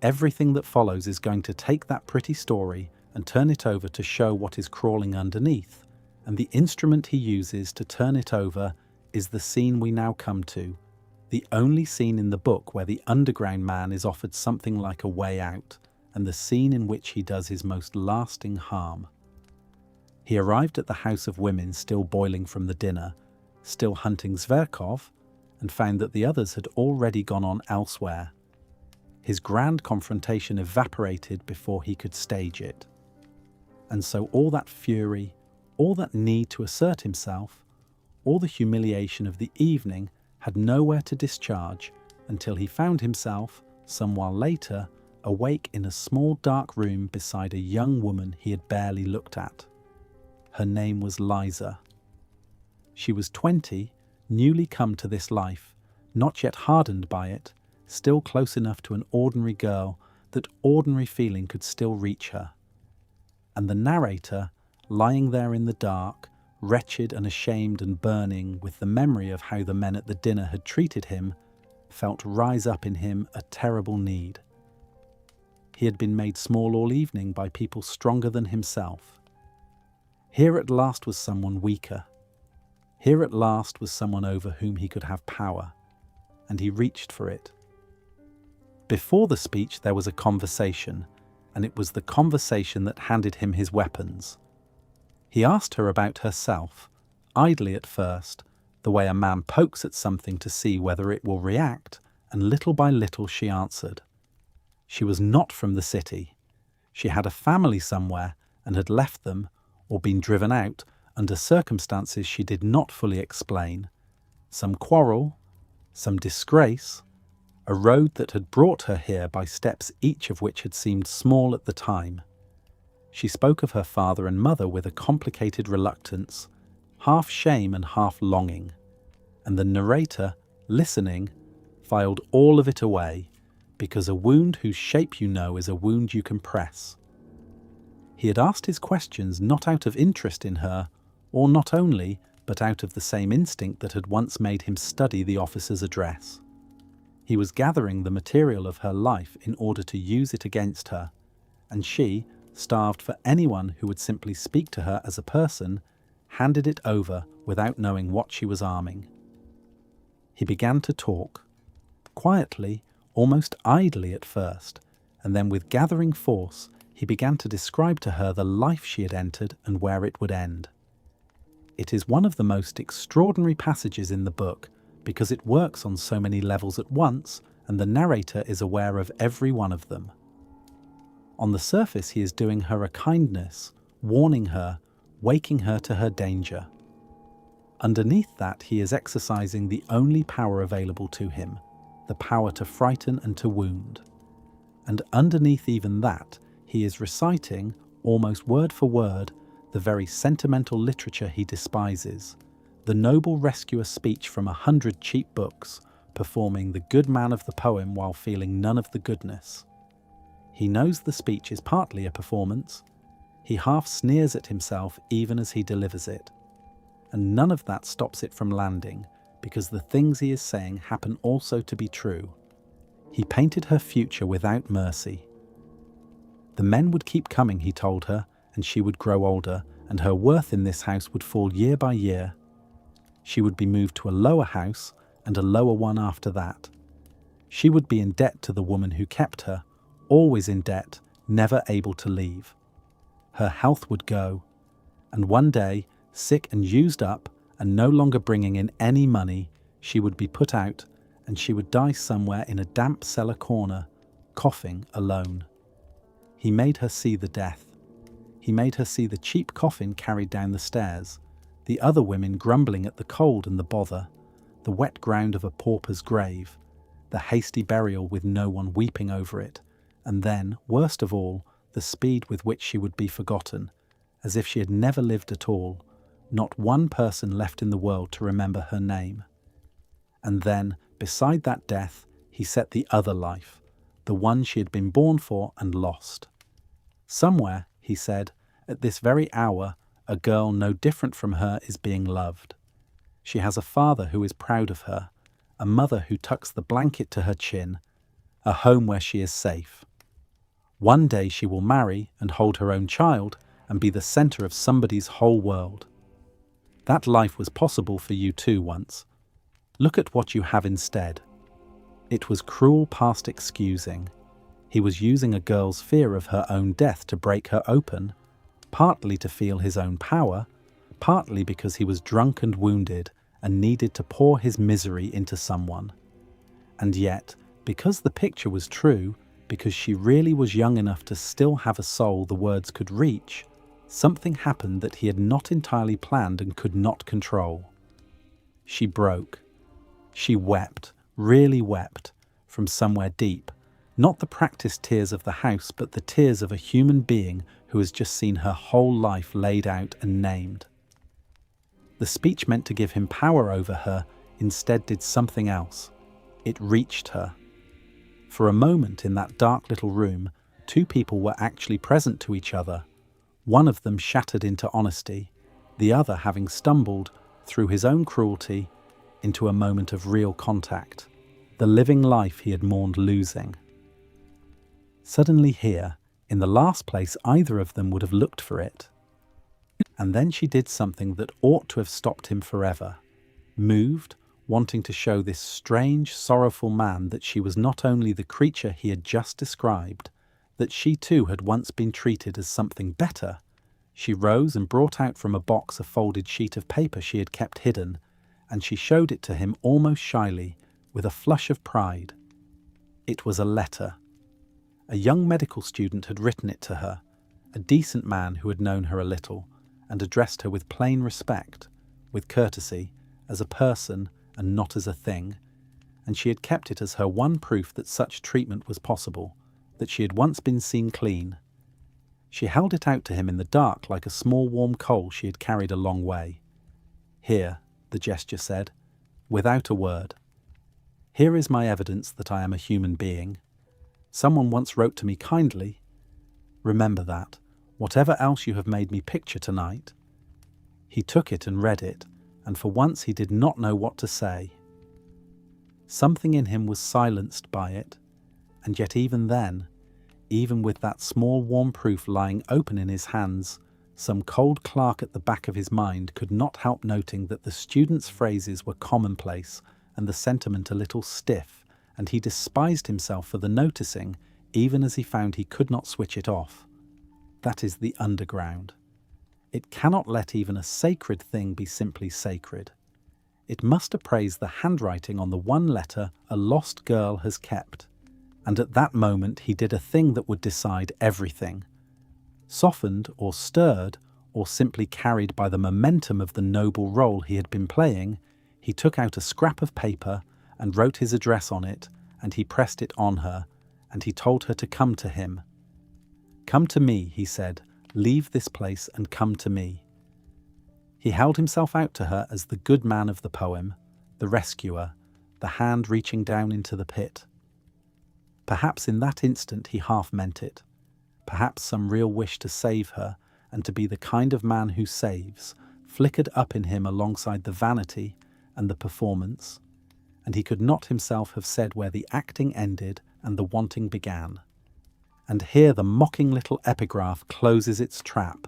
Everything that follows is going to take that pretty story and turn it over to show what is crawling underneath, and the instrument he uses to turn it over is the scene we now come to, the only scene in the book where the underground man is offered something like a way out, and the scene in which he does his most lasting harm. He arrived at the house of women still boiling from the dinner, still hunting Zverkov, and found that the others had already gone on elsewhere. His grand confrontation evaporated before he could stage it. And so all that fury, all that need to assert himself, all the humiliation of the evening had nowhere to discharge until he found himself, some while later, awake in a small dark room beside a young woman he had barely looked at. Her name was Liza. She was 20, newly come to this life, not yet hardened by it, still close enough to an ordinary girl that ordinary feeling could still reach her. And the narrator, lying there in the dark, wretched and ashamed and burning with the memory of how the men at the dinner had treated him, felt rise up in him a terrible need. He had been made small all evening by people stronger than himself. Here at last was someone weaker. Here at last was someone over whom he could have power, and he reached for it. Before the speech there was a conversation, and it was the conversation that handed him his weapons. He asked her about herself, idly at first, the way a man pokes at something to see whether it will react, and little by little she answered. She was not from the city. She had a family somewhere and had left them, or been driven out, under circumstances she did not fully explain. Some quarrel, some disgrace, a road that had brought her here by steps each of which had seemed small at the time. She spoke of her father and mother with a complicated reluctance, half shame and half longing, and the narrator, listening, filed all of it away, because a wound whose shape you know is a wound you can press. He had asked his questions not out of interest in her, or not only, but out of the same instinct that had once made him study the officer's address. He was gathering the material of her life in order to use it against her, and she, starved for anyone who would simply speak to her as a person, handed it over without knowing what she was arming. He began to talk, quietly, almost idly at first, and then with gathering force he began to describe to her the life she had entered and where it would end. It is one of the most extraordinary passages in the book because it works on so many levels at once and the narrator is aware of every one of them. On the surface he is doing her a kindness, warning her, waking her to her danger. Underneath that he is exercising the only power available to him, the power to frighten and to wound. And underneath even that, he is reciting, almost word for word, the very sentimental literature he despises, the noble rescuer speech from 100 cheap books, performing the good man of the poem while feeling none of the goodness. He knows the speech is partly a performance. He half sneers at himself even as he delivers it. And none of that stops it from landing, because the things he is saying happen also to be true. He painted her future without mercy. The men would keep coming, he told her, and she would grow older, and her worth in this house would fall year by year. She would be moved to a lower house, and a lower one after that. She would be in debt to the woman who kept her, always in debt, never able to leave. Her health would go, and one day, sick and used up, and no longer bringing in any money, she would be put out, and she would die somewhere in a damp cellar corner, coughing alone. He made her see the death. He made her see the cheap coffin carried down the stairs, the other women grumbling at the cold and the bother, the wet ground of a pauper's grave, the hasty burial with no one weeping over it, and then, worst of all, the speed with which she would be forgotten, as if she had never lived at all, not one person left in the world to remember her name. And then, beside that death, he set the other life, the one she had been born for and lost. Somewhere, he said, at this very hour, a girl no different from her is being loved. She has a father who is proud of her, a mother who tucks the blanket to her chin, a home where she is safe. One day she will marry and hold her own child and be the center of somebody's whole world. That life was possible for you too once. Look at what you have instead. It was cruel past excusing. He was using a girl's fear of her own death to break her open, partly to feel his own power, partly because he was drunk and wounded and needed to pour his misery into someone. And yet, because the picture was true, because she really was young enough to still have a soul the words could reach, something happened that he had not entirely planned and could not control. She broke. She wept, really wept, from somewhere deep, Not the practiced tears of the house, but the tears of a human being who has just seen her whole life laid out and named. The speech meant to give him power over her instead did something else. It reached her. For a moment in that dark little room, two people were actually present to each other, one of them shattered into honesty, the other having stumbled, through his own cruelty, into a moment of real contact, the living life he had mourned losing. Suddenly here, in the last place either of them would have looked for it. And then she did something that ought to have stopped him forever, moved, wanting to show this strange, sorrowful man that she was not only the creature he had just described, that she too had once been treated as something better. She rose and brought out from a box a folded sheet of paper she had kept hidden, and she showed it to him almost shyly, with a flush of pride. It was a letter. A young medical student had written it to her, a decent man who had known her a little, and addressed her with plain respect, with courtesy, as a person and not as a thing, and she had kept it as her one proof that such treatment was possible, that she had once been seen clean. She held it out to him in the dark like a small warm coal she had carried a long way. "Here," the gesture said, without a word. "Here is my evidence that I am a human being. Someone once wrote to me kindly. Remember that, whatever else you have made me picture tonight." He took it and read it, and for once he did not know what to say. Something in him was silenced by it, and yet even then, even with that small warm proof lying open in his hands, some cold clerk at the back of his mind could not help noting that the student's phrases were commonplace and the sentiment a little stiff, and he despised himself for the noticing, even as he found he could not switch it off. That is the underground. It cannot let even a sacred thing be simply sacred. It must appraise the handwriting on the one letter a lost girl has kept. And at that moment he did a thing that would decide everything. Softened or stirred, or simply carried by the momentum of the noble role he had been playing, he took out a scrap of paper and wrote his address on it, and he pressed it on her, and he told her to come to him. "Come to me," he said, "leave this place and come to me." He held himself out to her as the good man of the poem, the rescuer, the hand reaching down into the pit. Perhaps in that instant he half meant it. Perhaps some real wish to save her and to be the kind of man who saves flickered up in him alongside the vanity and the performance, and he could not himself have said where the acting ended and the wanting began. And here the mocking little epigraph closes its trap.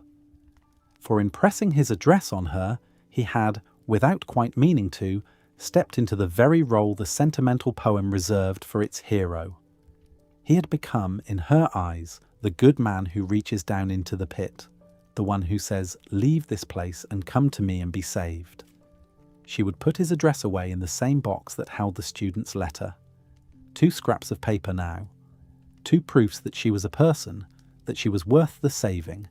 For in pressing his address on her, he had, without quite meaning to, stepped into the very role the sentimental poem reserved for its hero. He had become, in her eyes, the good man who reaches down into the pit, the one who says, "Leave this place and come to me and be saved." She would put his address away in the same box that held the student's letter. 2 scraps of paper now. 2 proofs that she was a person, that she was worth the saving,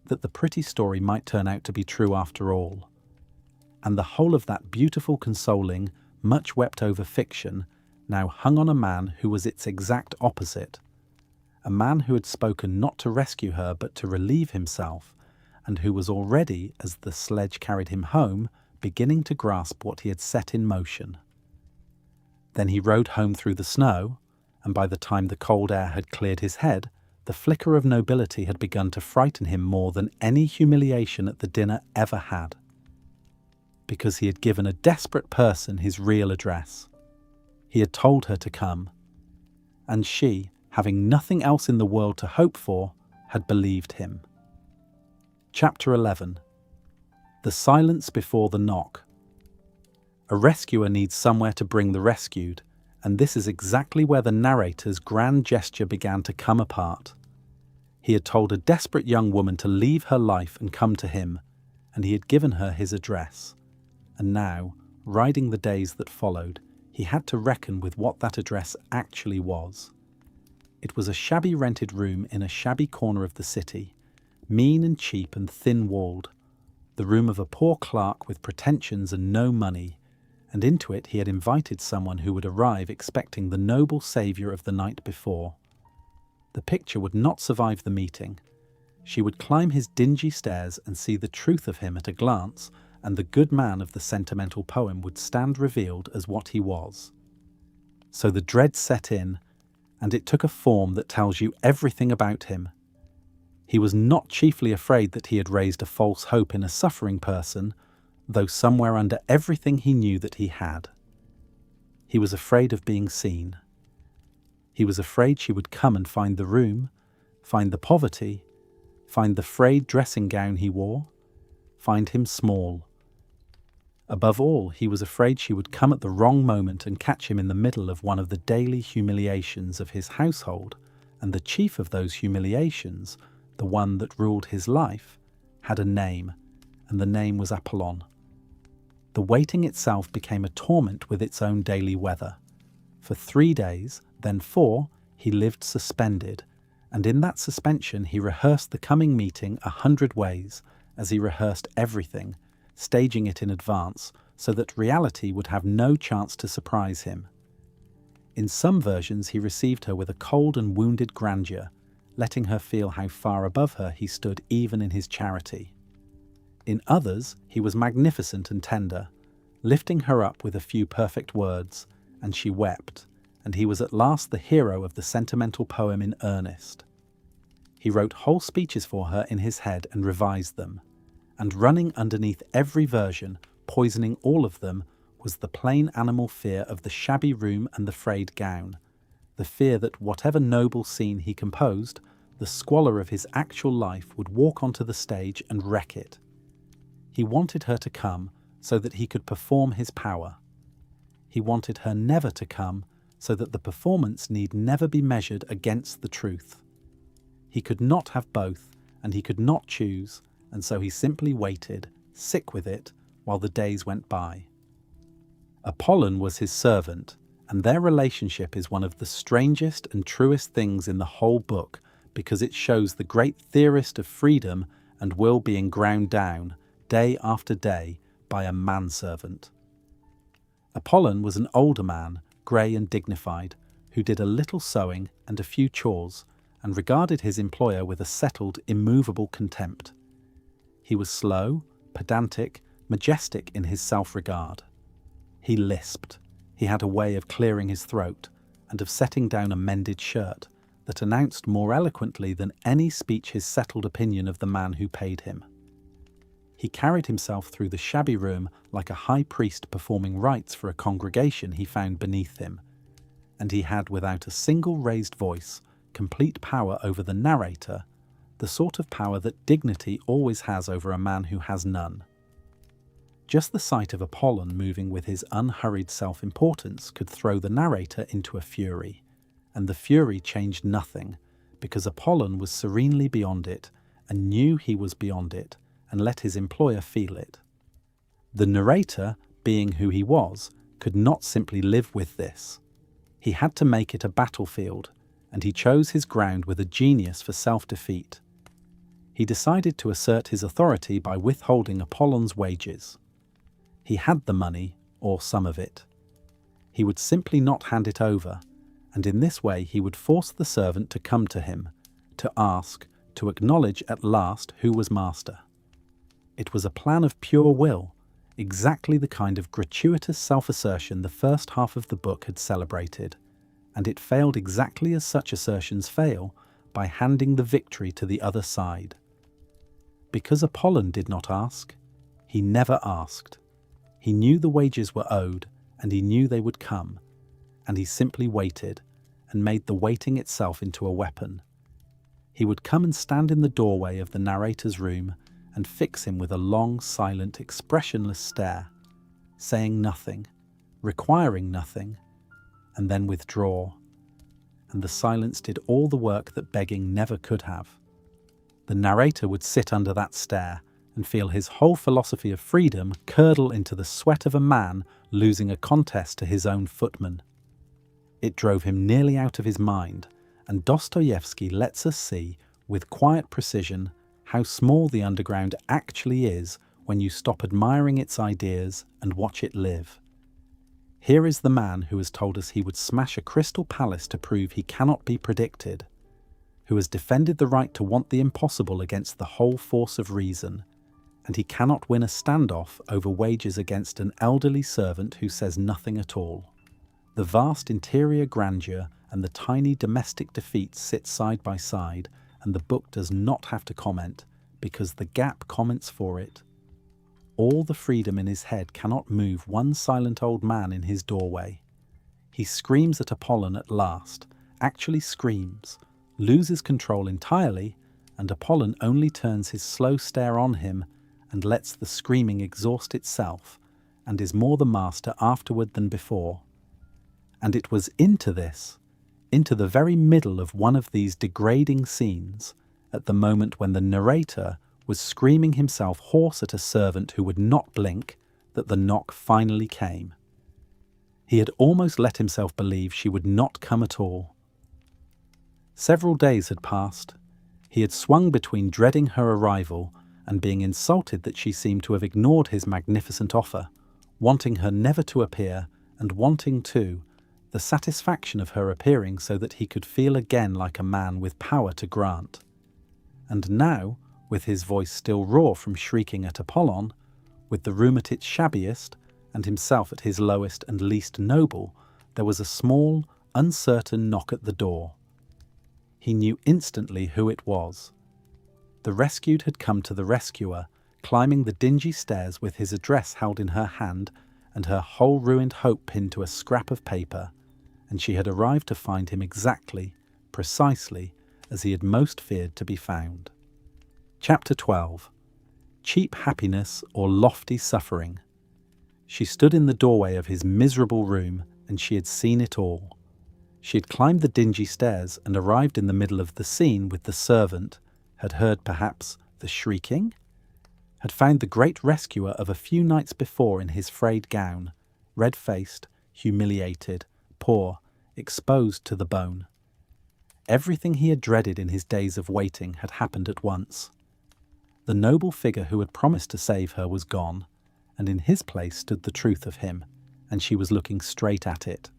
that the pretty story might turn out to be true after all. And the whole of that beautiful, consoling, much wept over fiction now hung on a man who was its exact opposite. A man who had spoken not to rescue her but to relieve himself, and who was already, as the sledge carried him home, beginning to grasp what he had set in motion. Then he rode home through the snow, and by the time the cold air had cleared his head, the flicker of nobility had begun to frighten him more than any humiliation at the dinner ever had. Because he had given a desperate person his real address. He had told her to come, and she, having nothing else in the world to hope for, had believed him. Chapter 11. The silence before the knock. A rescuer needs somewhere to bring the rescued, and this is exactly where the narrator's grand gesture began to come apart. He had told a desperate young woman to leave her life and come to him, and he had given her his address. And now, riding the days that followed, he had to reckon with what that address actually was. It was a shabby rented room in a shabby corner of the city, mean and cheap and thin-walled, the room of a poor clerk with pretensions and no money, and into it he had invited someone who would arrive expecting the noble saviour of the night before, the picture would not survive the meeting. She would climb his dingy stairs and see the truth of him at a glance, and the good man of the sentimental poem would stand revealed as what he was. So the dread set in, and it took a form that tells you everything about him. He was not chiefly afraid that he had raised a false hope in a suffering person, though somewhere under everything he knew that he had. He was afraid of being seen. He was afraid she would come and find the room, find the poverty, find the frayed dressing gown he wore, find him small. Above all, he was afraid she would come at the wrong moment and catch him in the middle of one of the daily humiliations of his household, and the chief of those humiliations, the one that ruled his life, had a name, and the name was Apollon. The waiting itself became a torment with its own daily weather. For 3 days, then 4, he lived suspended, and in that suspension he rehearsed the coming meeting 100 ways, as he rehearsed everything, staging it in advance so that reality would have no chance to surprise him. In some versions he received her with a cold and wounded grandeur, letting her feel how far above her he stood even in his charity. In others he was magnificent and tender, lifting her up with a few perfect words, and she wept, and he was at last the hero of the sentimental poem in earnest. He wrote whole speeches for her in his head and revised them, and running underneath every version, poisoning all of them, was the plain animal fear of the shabby room and the frayed gown, the fear that whatever noble scene he composed, the squalor of his actual life would walk onto the stage and wreck it. He wanted her to come so that he could perform his power. He wanted her never to come so that the performance need never be measured against the truth. He could not have both, and he could not choose, and so he simply waited, sick with it, while the days went by. Apollon was his servant, and their relationship is one of the strangest and truest things in the whole book, because it shows the great theorist of freedom and will being ground down, day after day, by a manservant. Apollon was an older man, grey and dignified, who did a little sewing and a few chores, and regarded his employer with a settled, immovable contempt. He was slow, pedantic, majestic in his self-regard. He lisped. He had a way of clearing his throat, and of setting down a mended shirt, that announced more eloquently than any speech his settled opinion of the man who paid him. He carried himself through the shabby room like a high priest performing rites for a congregation he found beneath him, and he had, without a single raised voice, complete power over the narrator, the sort of power that dignity always has over a man who has none. Just the sight of Apollon moving with his unhurried self-importance could throw the narrator into a fury, and the fury changed nothing, because Apollon was serenely beyond it, and knew he was beyond it, and let his employer feel it. The narrator, being who he was, could not simply live with this. He had to make it a battlefield, and he chose his ground with a genius for self-defeat. He decided to assert his authority by withholding Apollon's wages. He had the money, or some of it. He would simply not hand it over, and in this way he would force the servant to come to him, to ask, to acknowledge at last who was master. It was a plan of pure will, exactly the kind of gratuitous self-assertion the first half of the book had celebrated, and it failed exactly as such assertions fail, by handing the victory to the other side. Because Apollon did not ask, he never asked. He knew the wages were owed, and he knew they would come, and he simply waited, and made the waiting itself into a weapon. He would come and stand in the doorway of the narrator's room, and fix him with a long, silent, expressionless stare, saying nothing, requiring nothing, and then withdraw. And the silence did all the work that begging never could have. The narrator would sit under that stare and feel his whole philosophy of freedom curdle into the sweat of a man losing a contest to his own footman. It drove him nearly out of his mind, and Dostoevsky lets us see, with quiet precision, how small the underground actually is when you stop admiring its ideas and watch it live. Here is the man who has told us he would smash a crystal palace to prove he cannot be predicted. who has defended the right to want the impossible against the whole force of reason, and he cannot win a standoff over wages against an elderly servant who says nothing at all. The vast interior grandeur and the tiny domestic defeats sit side by side, and the book does not have to comment, because the gap comments for it. All the freedom in his head cannot move one silent old man in his doorway. He screams at Apollon at last, actually screams, loses control entirely, and Apollon only turns his slow stare on him and lets the screaming exhaust itself, and is more the master afterward than before. And it was into the very middle of one of these degrading scenes, at the moment when the narrator was screaming himself hoarse at a servant who would not blink, that the knock finally came. He had almost let himself believe she would not come at all. Several days had passed. He had swung between dreading her arrival and being insulted that she seemed to have ignored his magnificent offer, wanting her never to appear, and wanting, too, the satisfaction of her appearing so that he could feel again like a man with power to grant. And now, with his voice still raw from shrieking at Apollon, with the room at its shabbiest, and himself at his lowest and least noble, there was a small, uncertain knock at the door. He knew instantly who it was. The rescued had come to the rescuer, climbing the dingy stairs with his address held in her hand and her whole ruined hope pinned to a scrap of paper, and she had arrived to find him exactly, precisely, as he had most feared to be found. Chapter 12. Cheap happiness or lofty suffering. She stood in the doorway of his miserable room, and she had seen it all. She had climbed the dingy stairs and arrived in the middle of the scene with the servant, had heard perhaps the shrieking, had found the great rescuer of a few nights before in his frayed gown, red-faced, humiliated, poor, exposed to the bone. Everything he had dreaded in his days of waiting had happened at once. The noble figure who had promised to save her was gone, and in his place stood the truth of him, and she was looking straight at it.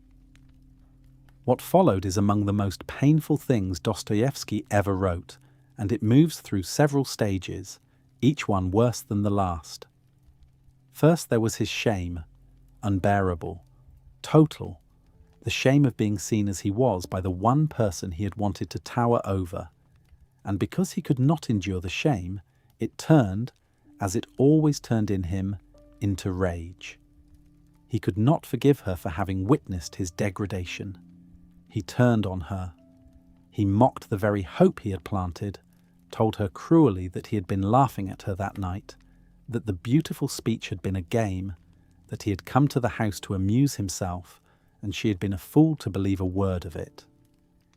What followed is among the most painful things Dostoevsky ever wrote, and it moves through several stages, each one worse than the last. First there was his shame, unbearable, total, the shame of being seen as he was by the one person he had wanted to tower over, and because he could not endure the shame, it turned, as it always turned in him, into rage. He could not forgive her for having witnessed his degradation. He turned on her. He mocked the very hope he had planted, told her cruelly that he had been laughing at her that night, that the beautiful speech had been a game, that he had come to the house to amuse himself, and she had been a fool to believe a word of it.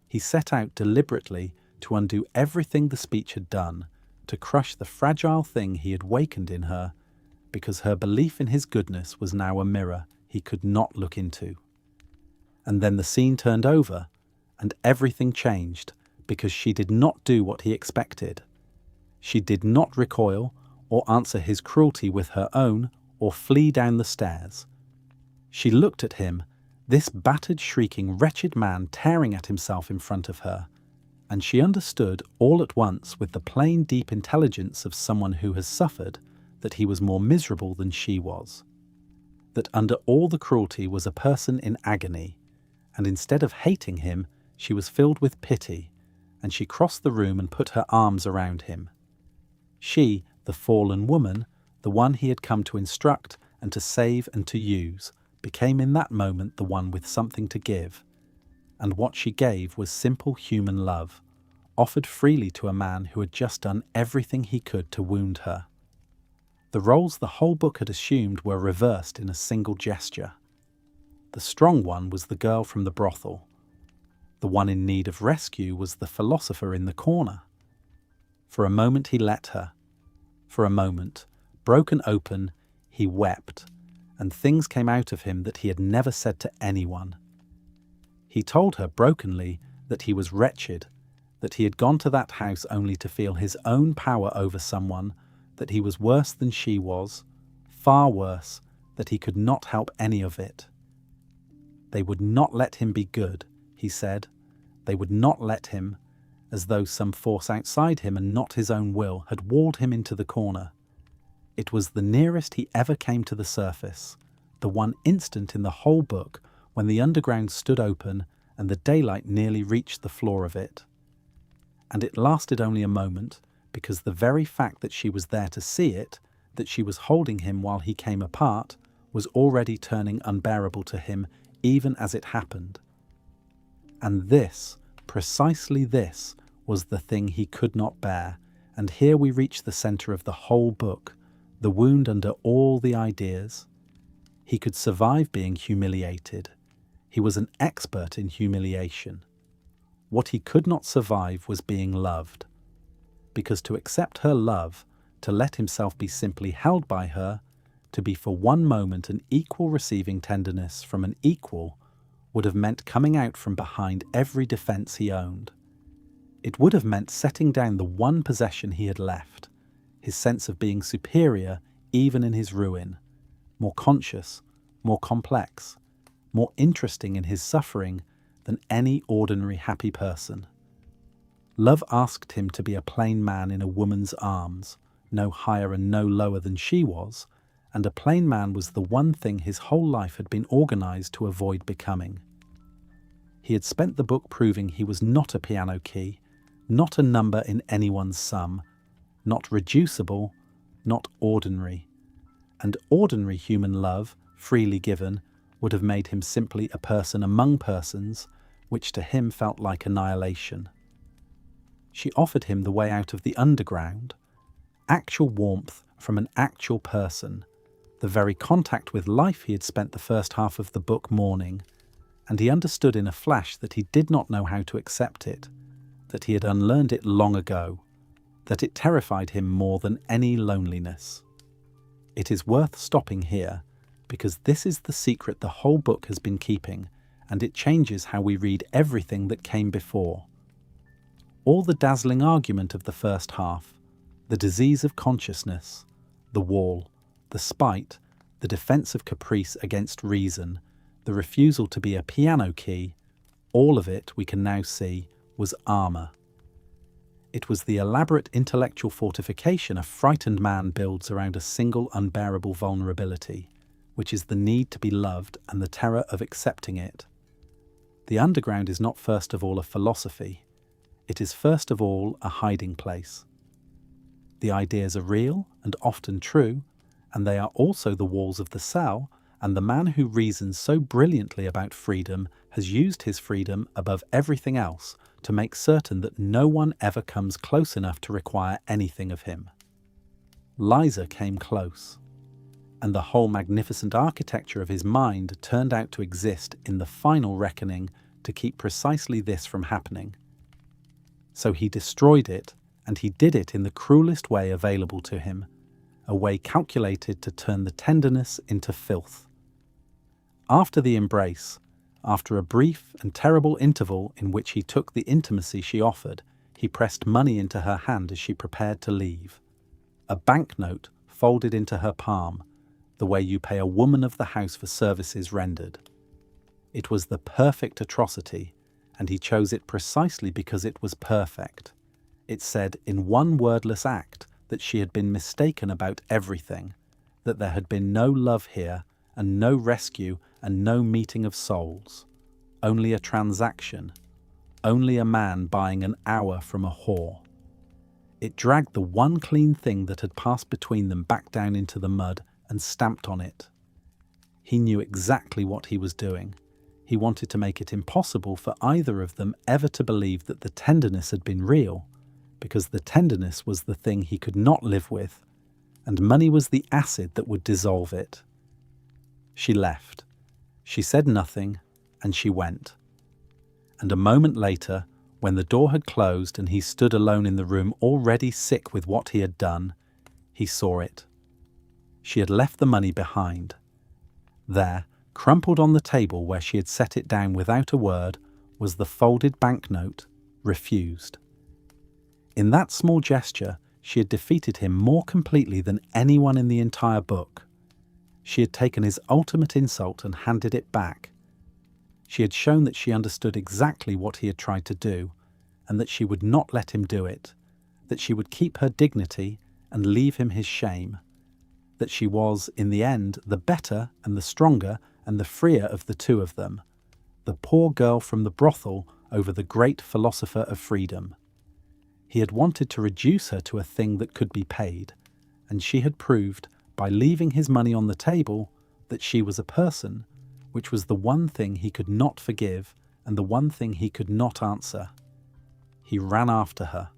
He set out deliberately to undo everything the speech had done, to crush the fragile thing he had wakened in her, because her belief in his goodness was now a mirror he could not look into. And then the scene turned over, and everything changed, because she did not do what he expected. She did not recoil, or answer his cruelty with her own, or flee down the stairs. She looked at him, this battered, shrieking, wretched man tearing at himself in front of her, and she understood all at once with the plain, deep intelligence of someone who has suffered that he was more miserable than she was. That under all the cruelty was a person in agony, and instead of hating him, she was filled with pity, and she crossed the room and put her arms around him. She, the fallen woman, the one he had come to instruct and to save and to use, became in that moment the one with something to give, and what she gave was simple human love, offered freely to a man who had just done everything he could to wound her. The roles the whole book had assumed were reversed in a single gesture. The strong one was the girl from the brothel. The one in need of rescue was the philosopher in the corner. For a moment he let her. For a moment, broken open, he wept, and things came out of him that he had never said to anyone. He told her brokenly that he was wretched, that he had gone to that house only to feel his own power over someone, that he was worse than she was, far worse, that he could not help any of it. They would not let him be good, he said. They would not let him, as though some force outside him and not his own will had walled him into the corner. It was the nearest he ever came to the surface, the one instant in the whole book when the underground stood open and the daylight nearly reached the floor of it. And it lasted only a moment, because the very fact that she was there to see it, that she was holding him while he came apart, was already turning unbearable to him even as it happened. And this, precisely this, was the thing he could not bear, and here we reach the centre of the whole book, the wound under all the ideas. He could survive being humiliated. He was an expert in humiliation. What he could not survive was being loved, because to accept her love, to let himself be simply held by her, to be for one moment an equal receiving tenderness from an equal, would have meant coming out from behind every defence he owned. It would have meant setting down the one possession he had left, his sense of being superior even in his ruin, more conscious, more complex, more interesting in his suffering than any ordinary happy person. Love asked him to be a plain man in a woman's arms, no higher and no lower than she was, and a plain man was the one thing his whole life had been organised to avoid becoming. He had spent the book proving he was not a piano key, not a number in anyone's sum, not reducible, not ordinary. And ordinary human love, freely given, would have made him simply a person among persons, which to him felt like annihilation. She offered him the way out of the underground, actual warmth from an actual person, the very contact with life he had spent the first half of the book mourning, and he understood in a flash that he did not know how to accept it, that he had unlearned it long ago, that it terrified him more than any loneliness. It is worth stopping here, because this is the secret the whole book has been keeping, and it changes how we read everything that came before. All the dazzling argument of the first half, the disease of consciousness, the wall, the spite, the defence of caprice against reason, the refusal to be a piano key, all of it, we can now see, was armour. It was the elaborate intellectual fortification a frightened man builds around a single unbearable vulnerability, which is the need to be loved and the terror of accepting it. The underground is not first of all a philosophy. It is first of all a hiding place. The ideas are real and often true, and they are also the walls of the cell, and the man who reasons so brilliantly about freedom has used his freedom above everything else to make certain that no one ever comes close enough to require anything of him. Liza came close, and the whole magnificent architecture of his mind turned out to exist in the final reckoning to keep precisely this from happening. So he destroyed it, and he did it in the cruelest way available to him, a way calculated to turn the tenderness into filth. After the embrace, after a brief and terrible interval in which he took the intimacy she offered, he pressed money into her hand as she prepared to leave. A banknote folded into her palm, the way you pay a woman of the house for services rendered. It was the perfect atrocity, and he chose it precisely because it was perfect. It said in one wordless act that she had been mistaken about everything, that there had been no love here, and no rescue, and no meeting of souls. Only a transaction. Only a man buying an hour from a whore. It dragged the one clean thing that had passed between them back down into the mud and stamped on it. He knew exactly what he was doing. He wanted to make it impossible for either of them ever to believe that the tenderness had been real, because the tenderness was the thing he could not live with, and money was the acid that would dissolve it. She left. She said nothing, and she went. And a moment later, when the door had closed and he stood alone in the room already sick with what he had done, he saw it. She had left the money behind. There, crumpled on the table where she had set it down without a word, was the folded banknote, refused. In that small gesture, she had defeated him more completely than anyone in the entire book. She had taken his ultimate insult and handed it back. She had shown that she understood exactly what he had tried to do, and that she would not let him do it, that she would keep her dignity and leave him his shame, that she was, in the end, the better and the stronger and the freer of the two of them, the poor girl from the brothel over the great philosopher of freedom. He had wanted to reduce her to a thing that could be paid, and she had proved, by leaving his money on the table, that she was a person, which was the one thing he could not forgive and the one thing he could not answer. He ran after her.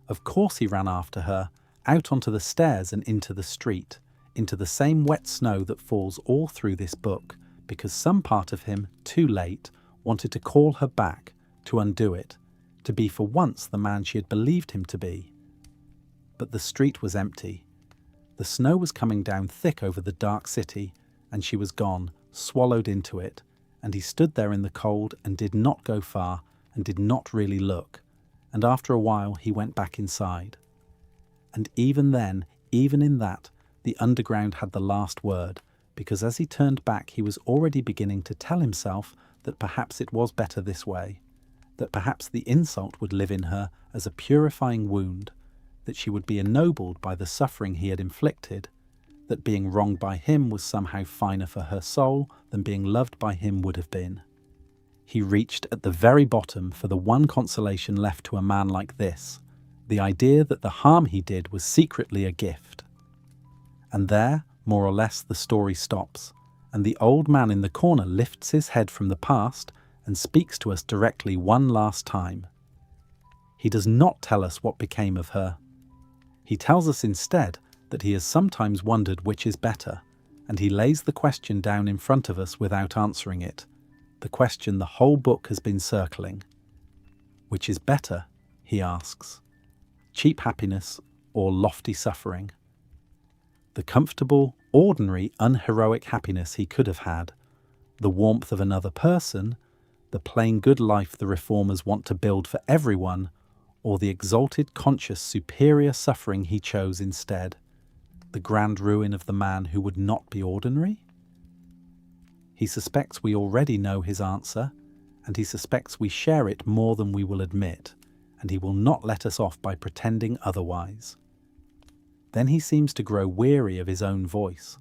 Of course he ran after her, out onto the stairs and into the street, into the same wet snow that falls all through this book, because some part of him, too late, wanted to call her back, to undo it, to be for once the man she had believed him to be. But the street was empty. The snow was coming down thick over the dark city, and she was gone, swallowed into it, and he stood there in the cold and did not go far and did not really look, and after a while he went back inside. And even then, even in that, the underground had the last word, because as he turned back he was already beginning to tell himself that perhaps it was better this way, that perhaps the insult would live in her as a purifying wound, that she would be ennobled by the suffering he had inflicted, that being wronged by him was somehow finer for her soul than being loved by him would have been. He reached at the very bottom for the one consolation left to a man like this, the idea that the harm he did was secretly a gift. And there, more or less, the story stops, and the old man in the corner lifts his head from the past and speaks to us directly one last time. He does not tell us what became of her. He tells us instead that he has sometimes wondered which is better, and he lays the question down in front of us without answering it, the question the whole book has been circling. Which is better, he asks, cheap happiness or lofty suffering? The comfortable, ordinary, unheroic happiness he could have had, the warmth of another person, the plain good life the reformers want to build for everyone, or the exalted, conscious, superior suffering he chose instead, the grand ruin of the man who would not be ordinary? He suspects we already know his answer, and he suspects we share it more than we will admit, and he will not let us off by pretending otherwise. Then he seems to grow weary of his own voice.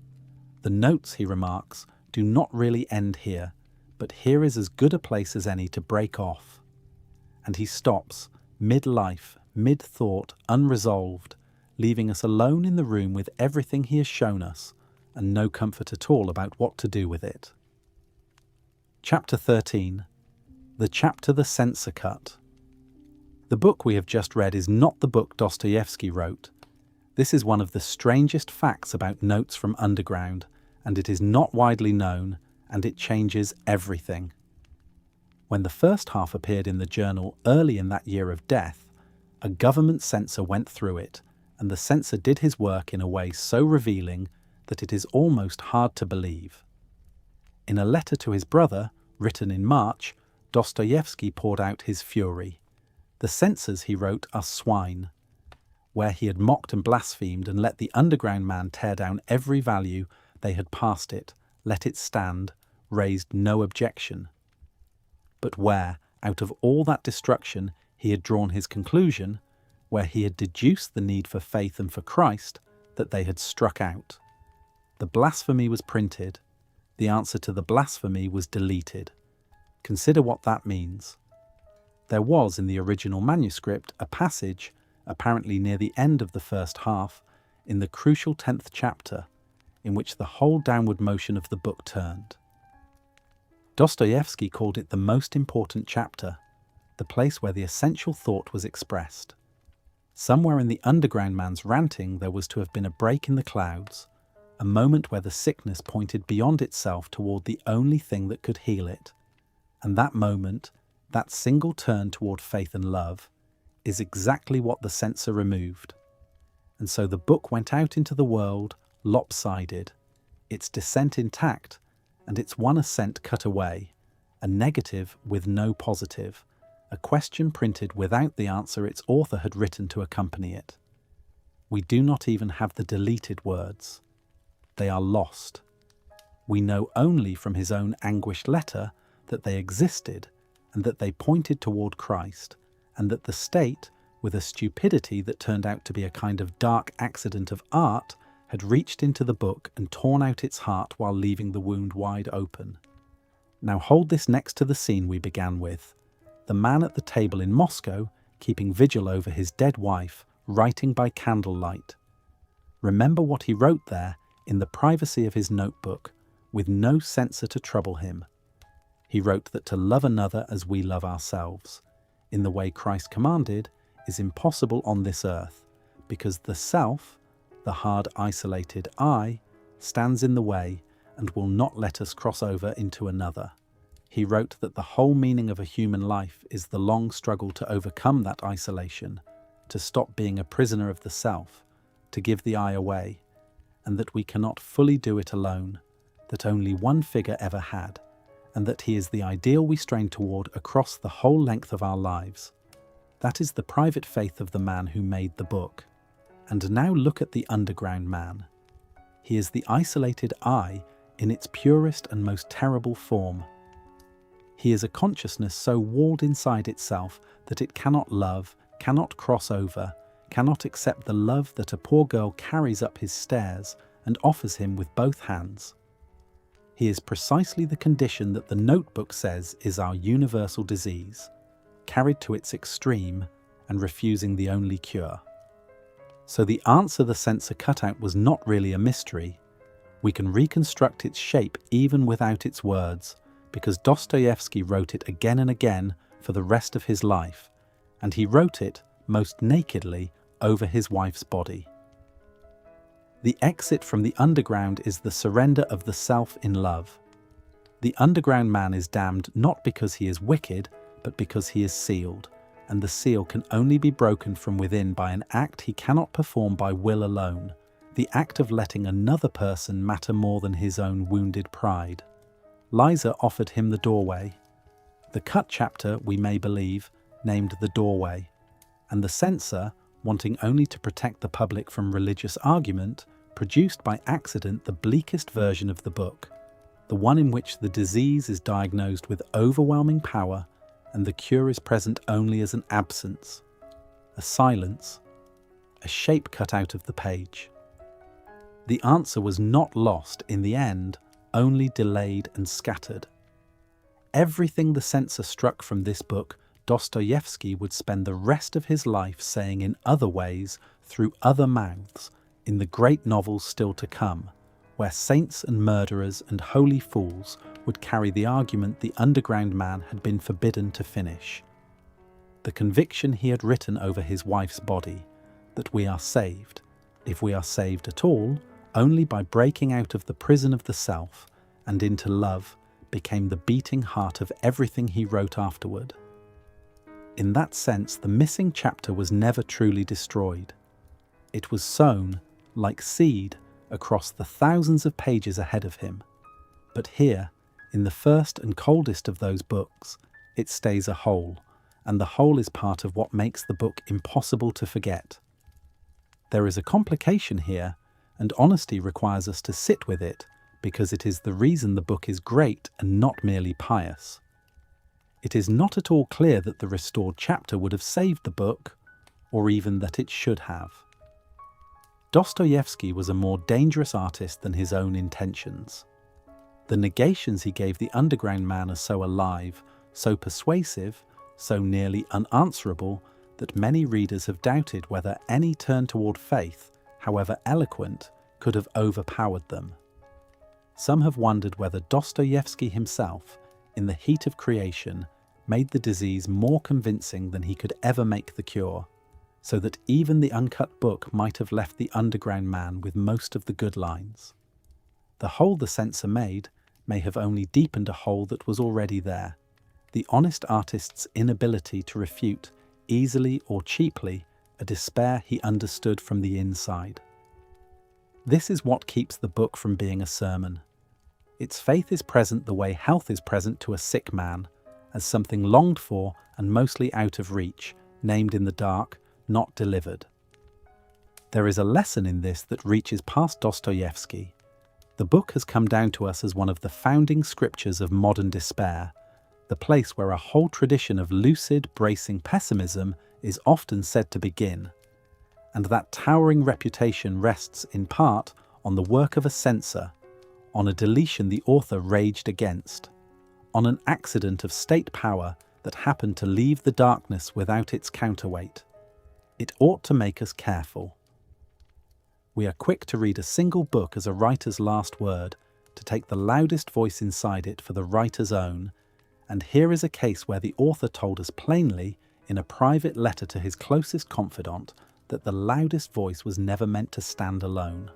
The notes, he remarks, do not really end here, but here is as good a place as any to break off. And he stops, mid-life, mid-thought, unresolved, leaving us alone in the room with everything he has shown us, and no comfort at all about what to do with it. Chapter 13. The chapter the Censor cut. The book we have just read is not the book Dostoevsky wrote. This is one of the strangest facts about Notes from Underground, and it is not widely known, and it changes everything. When the first half appeared in the journal early in that year of death, a government censor went through it, and the censor did his work in a way so revealing that it is almost hard to believe. In a letter to his brother, written in March, Dostoevsky poured out his fury. The censors, he wrote, are swine. Where he had mocked and blasphemed and let the underground man tear down every value, they had passed it, let it stand, raised no objection. But where, out of all that destruction, he had drawn his conclusion, where he had deduced the need for faith and for Christ, that they had struck out. The blasphemy was printed. The answer to the blasphemy was deleted. Consider what that means. There was in the original manuscript a passage, apparently near the end of the first half, in the crucial 10th chapter, in which the whole downward motion of the book turned. Dostoevsky called it the most important chapter, the place where the essential thought was expressed. Somewhere in the underground man's ranting there was to have been a break in the clouds, a moment where the sickness pointed beyond itself toward the only thing that could heal it. And that moment, that single turn toward faith and love, is exactly what the censor removed. And so the book went out into the world lopsided, its descent intact, and its one assent cut away, a negative with no positive, a question printed without the answer its author had written to accompany it. We do not even have the deleted words. They are lost. We know only from his own anguished letter that they existed and that they pointed toward Christ, and that the state, with a stupidity that turned out to be a kind of dark accident of art, had reached into the book and torn out its heart while leaving the wound wide open. Now hold this next to the scene we began with. The man at the table in Moscow, keeping vigil over his dead wife, writing by candlelight. Remember what he wrote there in the privacy of his notebook, with no censor to trouble him. He wrote that to love another as we love ourselves, in the way Christ commanded, is impossible on this earth, because the self, the hard isolated I, stands in the way and will not let us cross over into another. He wrote that the whole meaning of a human life is the long struggle to overcome that isolation, to stop being a prisoner of the self, to give the I away, and that we cannot fully do it alone, that only one figure ever had, and that he is the ideal we strain toward across the whole length of our lives. That is the private faith of the man who made the book. And now look at the underground man. He is the isolated I in its purest and most terrible form. He is a consciousness so walled inside itself that it cannot love, cannot cross over, cannot accept the love that a poor girl carries up his stairs and offers him with both hands. He is precisely the condition that the notebook says is our universal disease, carried to its extreme and refusing the only cure. So the answer the censor cut out was not really a mystery. We can reconstruct its shape even without its words, because Dostoevsky wrote it again and again for the rest of his life, and he wrote it most nakedly over his wife's body. The exit from the underground is the surrender of the self in love. The underground man is damned not because he is wicked, but because he is sealed, and the seal can only be broken from within by an act he cannot perform by will alone, the act of letting another person matter more than his own wounded pride. Liza offered him the doorway. The cut chapter, we may believe, named The Doorway, and the censor, wanting only to protect the public from religious argument, produced by accident the bleakest version of the book, the one in which the disease is diagnosed with overwhelming power and the cure is present only as an absence, a silence, a shape cut out of the page. The answer was not lost in the end, only delayed and scattered. Everything the censor struck from this book, Dostoevsky would spend the rest of his life saying in other ways, through other mouths, in the great novels still to come, where saints and murderers and holy fools would carry the argument the underground man had been forbidden to finish. The conviction he had written over his wife's body, that we are saved, if we are saved at all, only by breaking out of the prison of the self and into love, became the beating heart of everything he wrote afterward. In that sense, the missing chapter was never truly destroyed. It was sown, like seed, across the thousands of pages ahead of him. But here, in the first and coldest of those books, it stays a hole, and the hole is part of what makes the book impossible to forget. There is a complication here, and honesty requires us to sit with it, because it is the reason the book is great and not merely pious. It is not at all clear that the restored chapter would have saved the book, or even that it should have. Dostoevsky was a more dangerous artist than his own intentions. The negations he gave the underground man are so alive, so persuasive, so nearly unanswerable, that many readers have doubted whether any turn toward faith, however eloquent, could have overpowered them. Some have wondered whether Dostoevsky himself, in the heat of creation, made the disease more convincing than he could ever make the cure, so that even the uncut book might have left the underground man with most of the good lines. The hole the censor made may have only deepened a hole that was already there, the honest artist's inability to refute, easily or cheaply, a despair he understood from the inside. This is what keeps the book from being a sermon. Its faith is present the way health is present to a sick man, as something longed for and mostly out of reach, named in the dark, not delivered. There is a lesson in this that reaches past Dostoevsky. The book has come down to us as one of the founding scriptures of modern despair, the place where a whole tradition of lucid, bracing pessimism is often said to begin. And that towering reputation rests in part on the work of a censor, on a deletion the author raged against, on an accident of state power that happened to leave the darkness without its counterweight. It ought to make us careful. We are quick to read a single book as a writer's last word, to take the loudest voice inside it for the writer's own, and here is a case where the author told us plainly, in a private letter to his closest confidant, that the loudest voice was never meant to stand alone.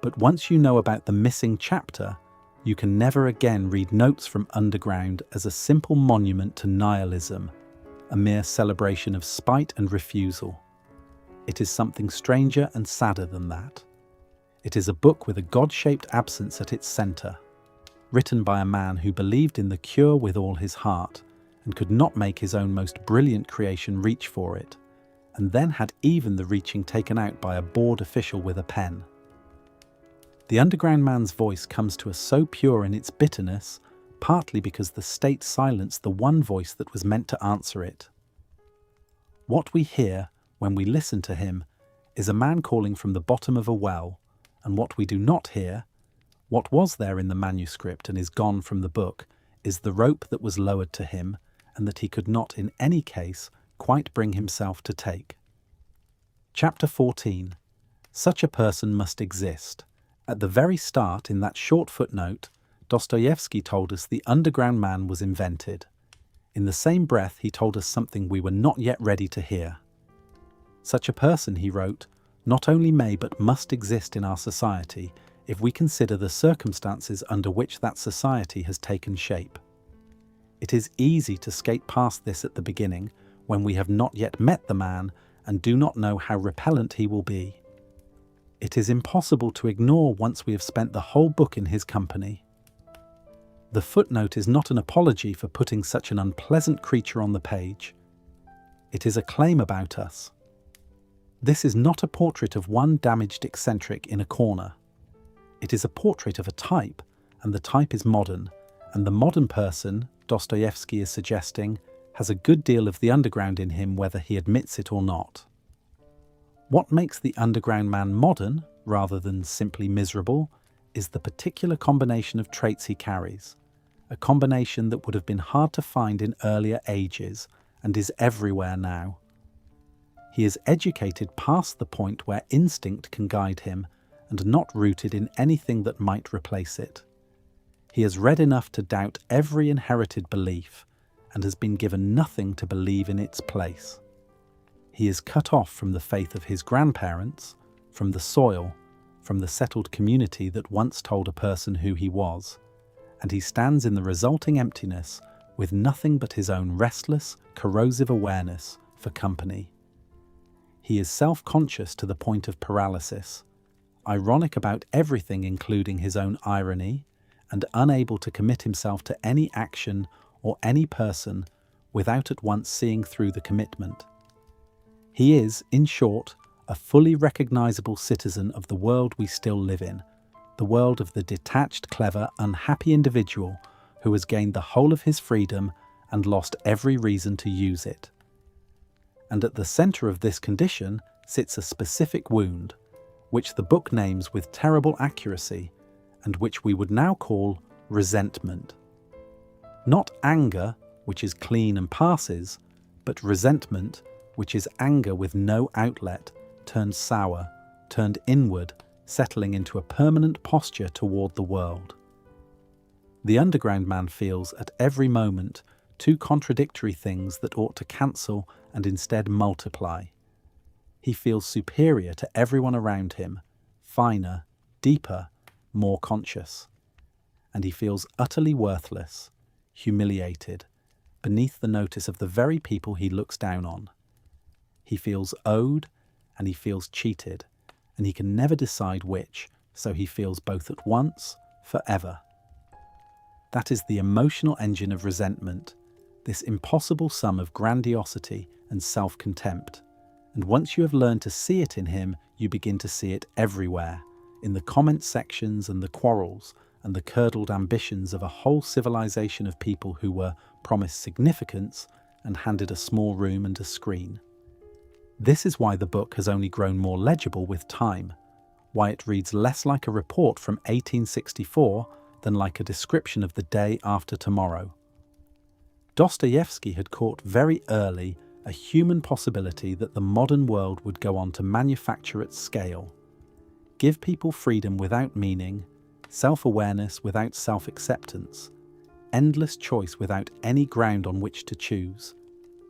But once you know about the missing chapter, you can never again read Notes from Underground as a simple monument to nihilism, a mere celebration of spite and refusal. It is something stranger and sadder than that. It is a book with a God-shaped absence at its centre, written by a man who believed in the cure with all his heart and could not make his own most brilliant creation reach for it, and then had even the reaching taken out by a bored official with a pen. The underground man's voice comes to us so pure in its bitterness, partly because the state silenced the one voice that was meant to answer it. What we hear when we listen to him is a man calling from the bottom of a well, and what we do not hear, what was there in the manuscript and is gone from the book, is the rope that was lowered to him and that he could not in any case quite bring himself to take. Chapter 14. Such a person must exist. At the very start, in that short footnote, Dostoevsky told us the underground man was invented. In the same breath, he told us something we were not yet ready to hear. Such a person, he wrote, not only may but must exist in our society if we consider the circumstances under which that society has taken shape. It is easy to skate past this at the beginning, when we have not yet met the man and do not know how repellent he will be. It is impossible to ignore once we have spent the whole book in his company. The footnote is not an apology for putting such an unpleasant creature on the page. It is a claim about us. This is not a portrait of one damaged eccentric in a corner. It is a portrait of a type, and the type is modern, and the modern person, Dostoevsky is suggesting, has a good deal of the underground in him whether he admits it or not. What makes the underground man modern, rather than simply miserable, is the particular combination of traits he carries, a combination that would have been hard to find in earlier ages and is everywhere now. He is educated past the point where instinct can guide him and not rooted in anything that might replace it. He has read enough to doubt every inherited belief and has been given nothing to believe in its place. He is cut off from the faith of his grandparents, from the soil, from the settled community that once told a person who he was, and he stands in the resulting emptiness with nothing but his own restless, corrosive awareness for company. He is self-conscious to the point of paralysis, ironic about everything including his own irony, and unable to commit himself to any action or any person without at once seeing through the commitment. He is, in short, a fully recognizable citizen of the world we still live in, the world of the detached, clever, unhappy individual who has gained the whole of his freedom and lost every reason to use it. And at the center of this condition sits a specific wound, which the book names with terrible accuracy, and which we would now call resentment. Not anger, which is clean and passes, but resentment, which is anger with no outlet, turned sour, turned inward, settling into a permanent posture toward the world. The underground man feels at every moment two contradictory things that ought to cancel and instead multiply. He feels superior to everyone around him, finer, deeper, more conscious. And he feels utterly worthless, humiliated, beneath the notice of the very people he looks down on. He feels owed and he feels cheated, and he can never decide which, so he feels both at once, forever. That is the emotional engine of resentment, this impossible sum of grandiosity and self-contempt. And once you have learned to see it in him, you begin to see it everywhere, in the comment sections and the quarrels, and the curdled ambitions of a whole civilization of people who were promised significance and handed a small room and a screen. This is why the book has only grown more legible with time, why it reads less like a report from 1864 than like a description of the day after tomorrow. Dostoevsky had caught very early a human possibility that the modern world would go on to manufacture at scale. Give people freedom without meaning, self-awareness without self-acceptance, endless choice without any ground on which to choose.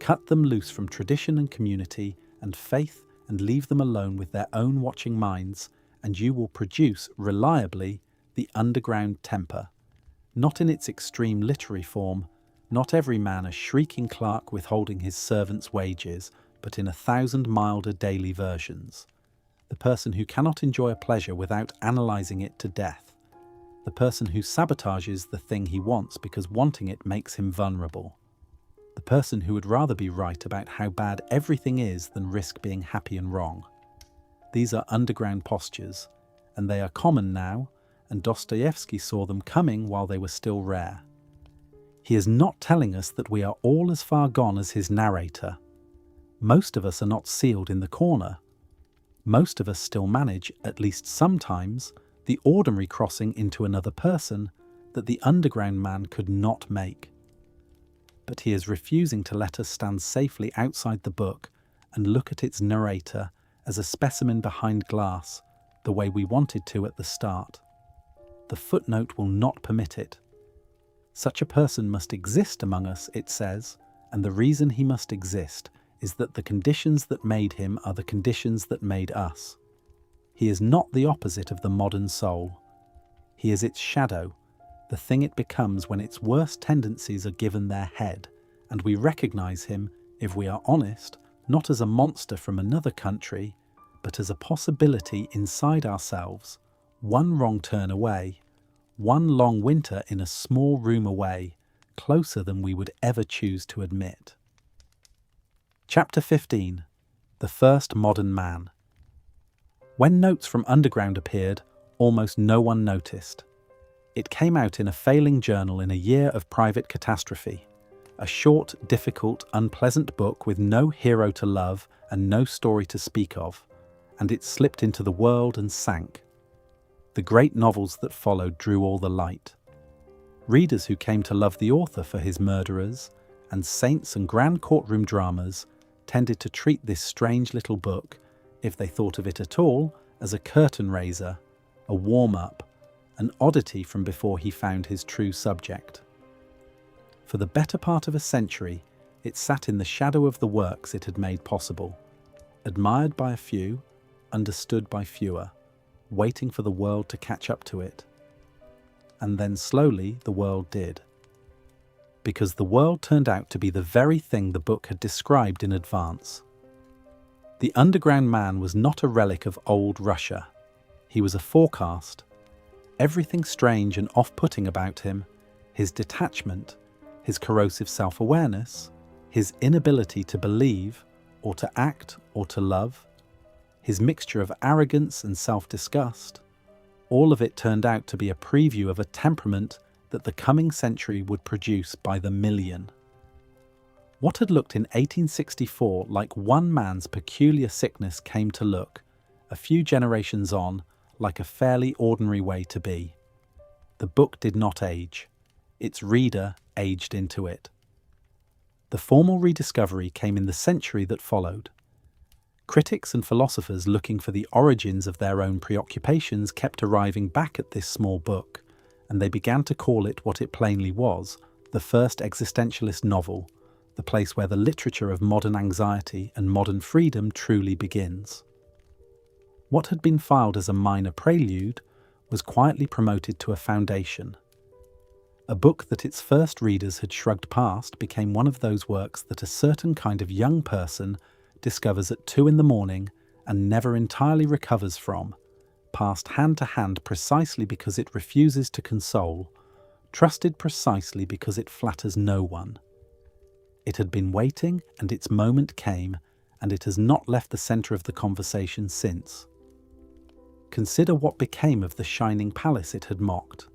Cut them loose from tradition and community and faith and leave them alone with their own watching minds, and you will produce, reliably, the underground temper. Not in its extreme literary form, not every man a shrieking clerk withholding his servant's wages, but in 1,000 milder daily versions. The person who cannot enjoy a pleasure without analysing it to death. The person who sabotages the thing he wants because wanting it makes him vulnerable. The person who would rather be right about how bad everything is than risk being happy and wrong. These are underground postures, and they are common now, and Dostoevsky saw them coming while they were still rare. He is not telling us that we are all as far gone as his narrator. Most of us are not sealed in the corner. Most of us still manage, at least sometimes, the ordinary crossing into another person that the underground man could not make. But he is refusing to let us stand safely outside the book and look at its narrator as a specimen behind glass, the way we wanted to at the start. The footnote will not permit it. Such a person must exist among us, it says, and the reason he must exist is that the conditions that made him are the conditions that made us. He is not the opposite of the modern soul. He is its shadow, the thing it becomes when its worst tendencies are given their head, and we recognize him, if we are honest, not as a monster from another country, but as a possibility inside ourselves, one wrong turn away, one long winter in a small room away, closer than we would ever choose to admit. Chapter 15. The First Modern Man. When Notes from Underground appeared, almost no one noticed. It came out in a failing journal in a year of private catastrophe. A short, difficult, unpleasant book with no hero to love and no story to speak of, and it slipped into the world and sank. The great novels that followed drew all the light. Readers who came to love the author for his murderers, and saints and grand courtroom dramas, tended to treat this strange little book, if they thought of it at all, as a curtain raiser, a warm-up, an oddity from before he found his true subject. For the better part of a century, it sat in the shadow of the works it had made possible, admired by a few, understood by fewer, waiting for the world to catch up to it. And then slowly the world did. Because the world turned out to be the very thing the book had described in advance. The underground man was not a relic of old Russia. He was a forecast. Everything strange and off-putting about him, his detachment, his corrosive self-awareness, his inability to believe, or to act, or to love, his mixture of arrogance and self-disgust, all of it turned out to be a preview of a temperament that the coming century would produce by the million. What had looked in 1864 like one man's peculiar sickness came to look, a few generations on, like a fairly ordinary way to be. The book did not age. Its reader aged into it. The formal rediscovery came in the century that followed. Critics and philosophers looking for the origins of their own preoccupations kept arriving back at this small book, and they began to call it what it plainly was, the first existentialist novel, the place where the literature of modern anxiety and modern freedom truly begins. What had been filed as a minor prelude was quietly promoted to a foundation. A book that its first readers had shrugged past became one of those works that a certain kind of young person discovers at 2 a.m. and never entirely recovers from, passed hand to hand precisely because it refuses to console, trusted precisely because it flatters no one. It had been waiting, and its moment came, and it has not left the centre of the conversation since. Consider what became of the shining palace it had mocked.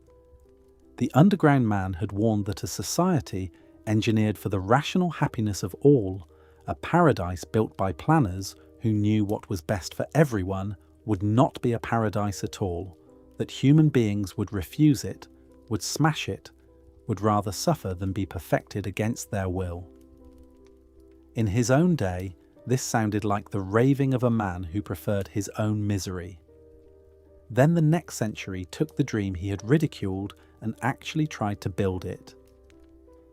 The underground man had warned that a society engineered for the rational happiness of all, a paradise built by planners who knew what was best for everyone, would not be a paradise at all, that human beings would refuse it, would smash it, would rather suffer than be perfected against their will. In his own day, this sounded like the raving of a man who preferred his own misery. Then the next century took the dream he had ridiculed and actually tried to build it.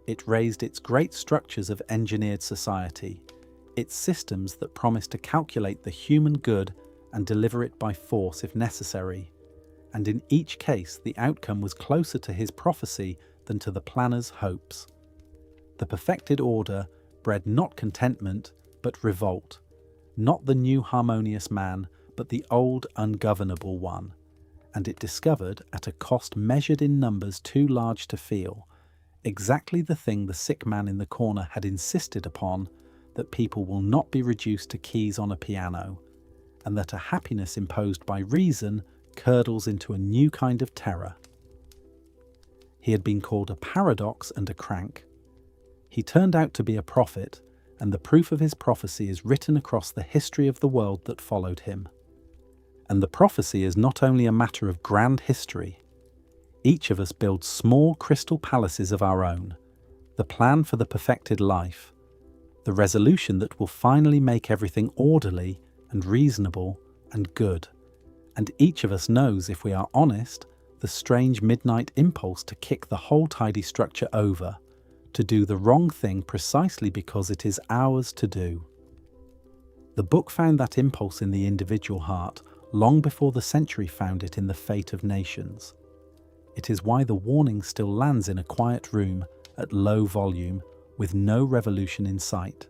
It raised its great structures of engineered society, its systems that promised to calculate the human good and deliver it by force if necessary, and in each case the outcome was closer to his prophecy than to the planner's hopes. The perfected order bred not contentment, but revolt, not the new harmonious man, but the old ungovernable one, and it discovered, at a cost measured in numbers too large to feel, exactly the thing the sick man in the corner had insisted upon, that people will not be reduced to keys on a piano, and that a happiness imposed by reason curdles into a new kind of terror. He had been called a paradox and a crank. He turned out to be a prophet, and the proof of his prophecy is written across the history of the world that followed him. And the prophecy is not only a matter of grand history. Each of us builds small crystal palaces of our own, the plan for the perfected life, the resolution that will finally make everything orderly and reasonable and good. And each of us knows, if we are honest, the strange midnight impulse to kick the whole tidy structure over, to do the wrong thing precisely because it is ours to do. The book found that impulse in the individual heart long before the century found it in the fate of nations. It is why the warning still lands in a quiet room at low volume with no revolution in sight.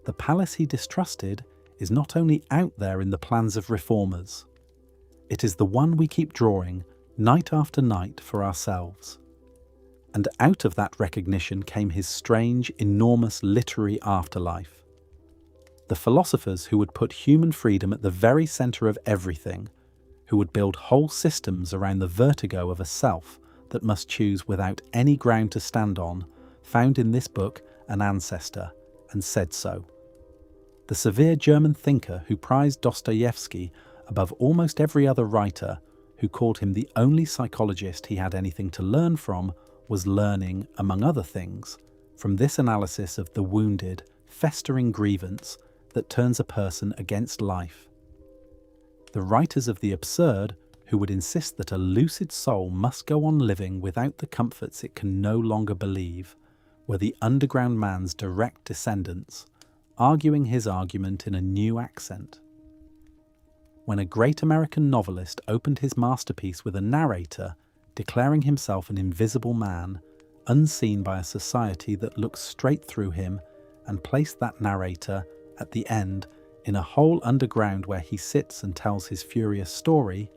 The palace he distrusted is not only out there in the plans of reformers. It is the one we keep drawing night after night for ourselves. And out of that recognition came his strange, enormous literary afterlife. The philosophers who would put human freedom at the very centre of everything, who would build whole systems around the vertigo of a self that must choose without any ground to stand on, found in this book an ancestor, and said so. The severe German thinker who prized Dostoevsky above almost every other writer, who called him the only psychologist he had anything to learn from, was learning, among other things, from this analysis of the wounded, festering grievance that turns a person against life. The writers of the absurd, who would insist that a lucid soul must go on living without the comforts it can no longer believe, were the underground man's direct descendants, arguing his argument in a new accent. When a great American novelist opened his masterpiece with a narrator declaring himself an invisible man, unseen by a society that looks straight through him, and placed that narrator, at the end, in a hole underground where he sits and tells his furious story,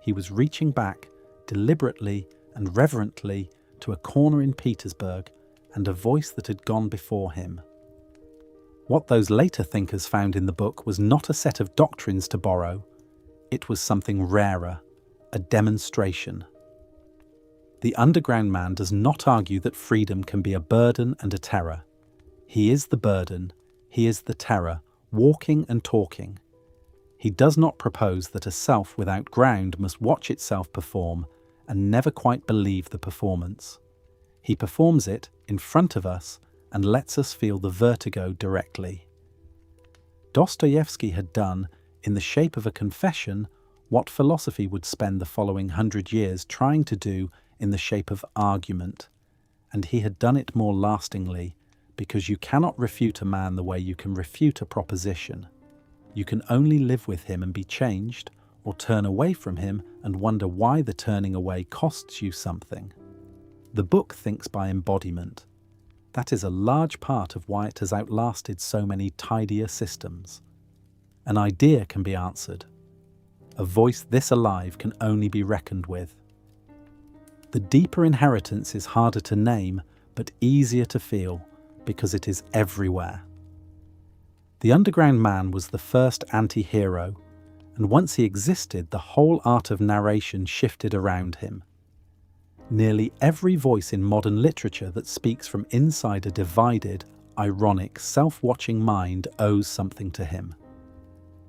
he was reaching back, deliberately and reverently, to a corner in Petersburg and a voice that had gone before him. What those later thinkers found in the book was not a set of doctrines to borrow, it was something rarer, a demonstration. The underground man does not argue that freedom can be a burden and a terror. He is the burden, he is the terror, walking and talking. He does not propose that a self without ground must watch itself perform and never quite believe the performance. He performs it in front of us and lets us feel the vertigo directly. Dostoevsky had done, in the shape of a confession, what philosophy would spend the following 100 years trying to do in the shape of argument, and he had done it more lastingly, because you cannot refute a man the way you can refute a proposition. You can only live with him and be changed, or turn away from him and wonder why the turning away costs you something. The book thinks by embodiment. That is a large part of why it has outlasted so many tidier systems. An idea can be answered. A voice this alive can only be reckoned with. The deeper inheritance is harder to name, but easier to feel, because it is everywhere. The underground man was the first anti-hero, and once he existed, the whole art of narration shifted around him. Nearly every voice in modern literature that speaks from inside a divided, ironic, self-watching mind owes something to him.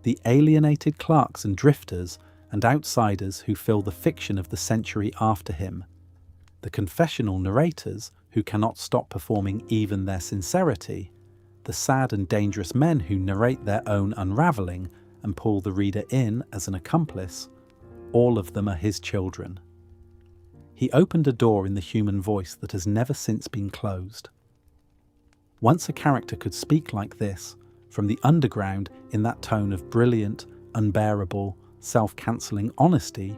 The alienated clerks and drifters and outsiders who fill the fiction of the century after him, the confessional narrators who cannot stop performing even their sincerity, the sad and dangerous men who narrate their own unravelling and pull the reader in as an accomplice, all of them are his children. He opened a door in the human voice that has never since been closed. Once a character could speak like this, from the underground in that tone of brilliant, unbearable, self-cancelling honesty,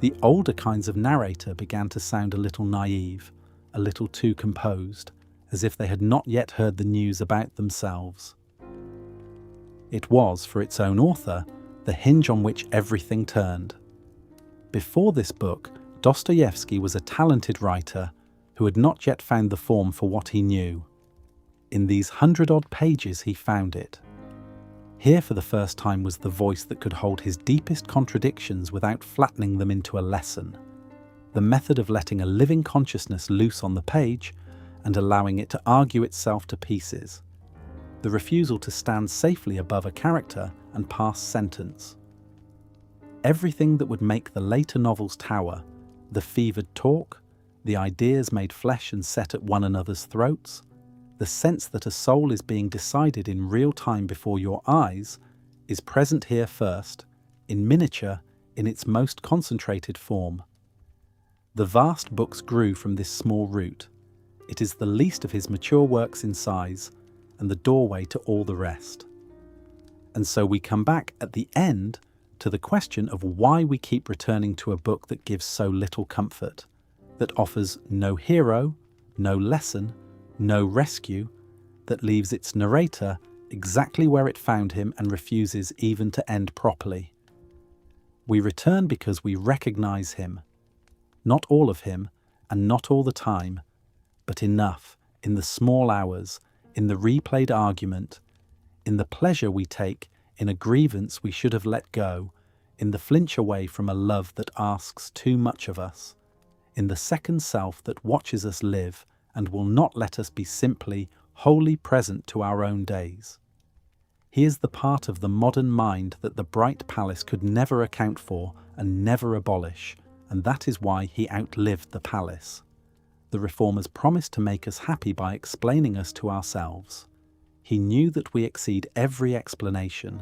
the older kinds of narrator began to sound a little naive, a little too composed, as if they had not yet heard the news about themselves. It was, for its own author, the hinge on which everything turned. Before this book, Dostoevsky was a talented writer who had not yet found the form for what he knew. In these 100-odd pages he found it. Here for the first time was the voice that could hold his deepest contradictions without flattening them into a lesson. The method of letting a living consciousness loose on the page and allowing it to argue itself to pieces. The refusal to stand safely above a character and pass sentence. Everything that would make the later novels tower, the fevered talk, the ideas made flesh and set at one another's throats, the sense that a soul is being decided in real time before your eyes, is present here first, in miniature, in its most concentrated form. The vast books grew from this small root. It is the least of his mature works in size, and the doorway to all the rest. And so we come back at the end to the question of why we keep returning to a book that gives so little comfort, that offers no hero, no lesson, no rescue, that leaves its narrator exactly where it found him and refuses even to end properly. We return because we recognize him. Not all of him, and not all the time, but enough in the small hours, in the replayed argument, in the pleasure we take in a grievance we should have let go, in the flinch away from a love that asks too much of us, in the second self that watches us live and will not let us be simply wholly present to our own days. He is the part of the modern mind that the bright palace could never account for and never abolish, and that is why he outlived the palace. The reformers promised to make us happy by explaining us to ourselves. He knew that we exceed every explanation,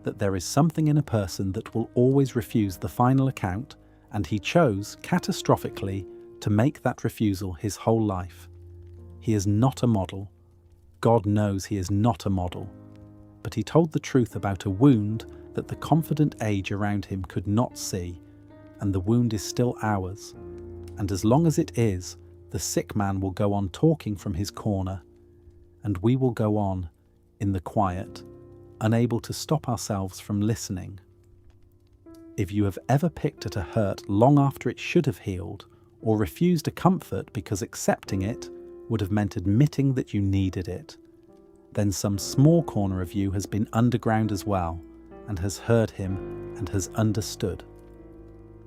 that there is something in a person that will always refuse the final account, and he chose, catastrophically, to make that refusal his whole life. He is not a model. God knows he is not a model. But he told the truth about a wound that the confident age around him could not see, and the wound is still ours. And as long as it is, the sick man will go on talking from his corner, and we will go on, in the quiet, unable to stop ourselves from listening. If you have ever picked at a hurt long after it should have healed, or refused a comfort because accepting it would have meant admitting that you needed it, then some small corner of you has been underground as well, and has heard him and has understood.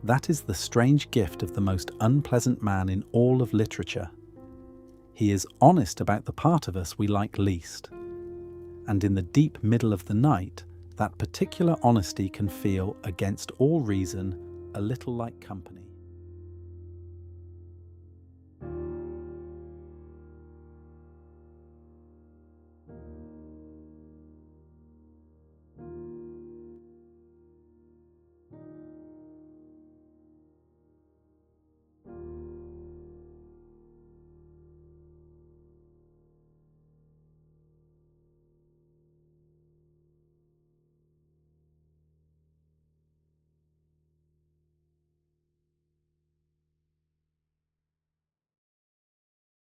That is the strange gift of the most unpleasant man in all of literature. He is honest about the part of us we like least. And in the deep middle of the night, that particular honesty can feel, against all reason, a little like company.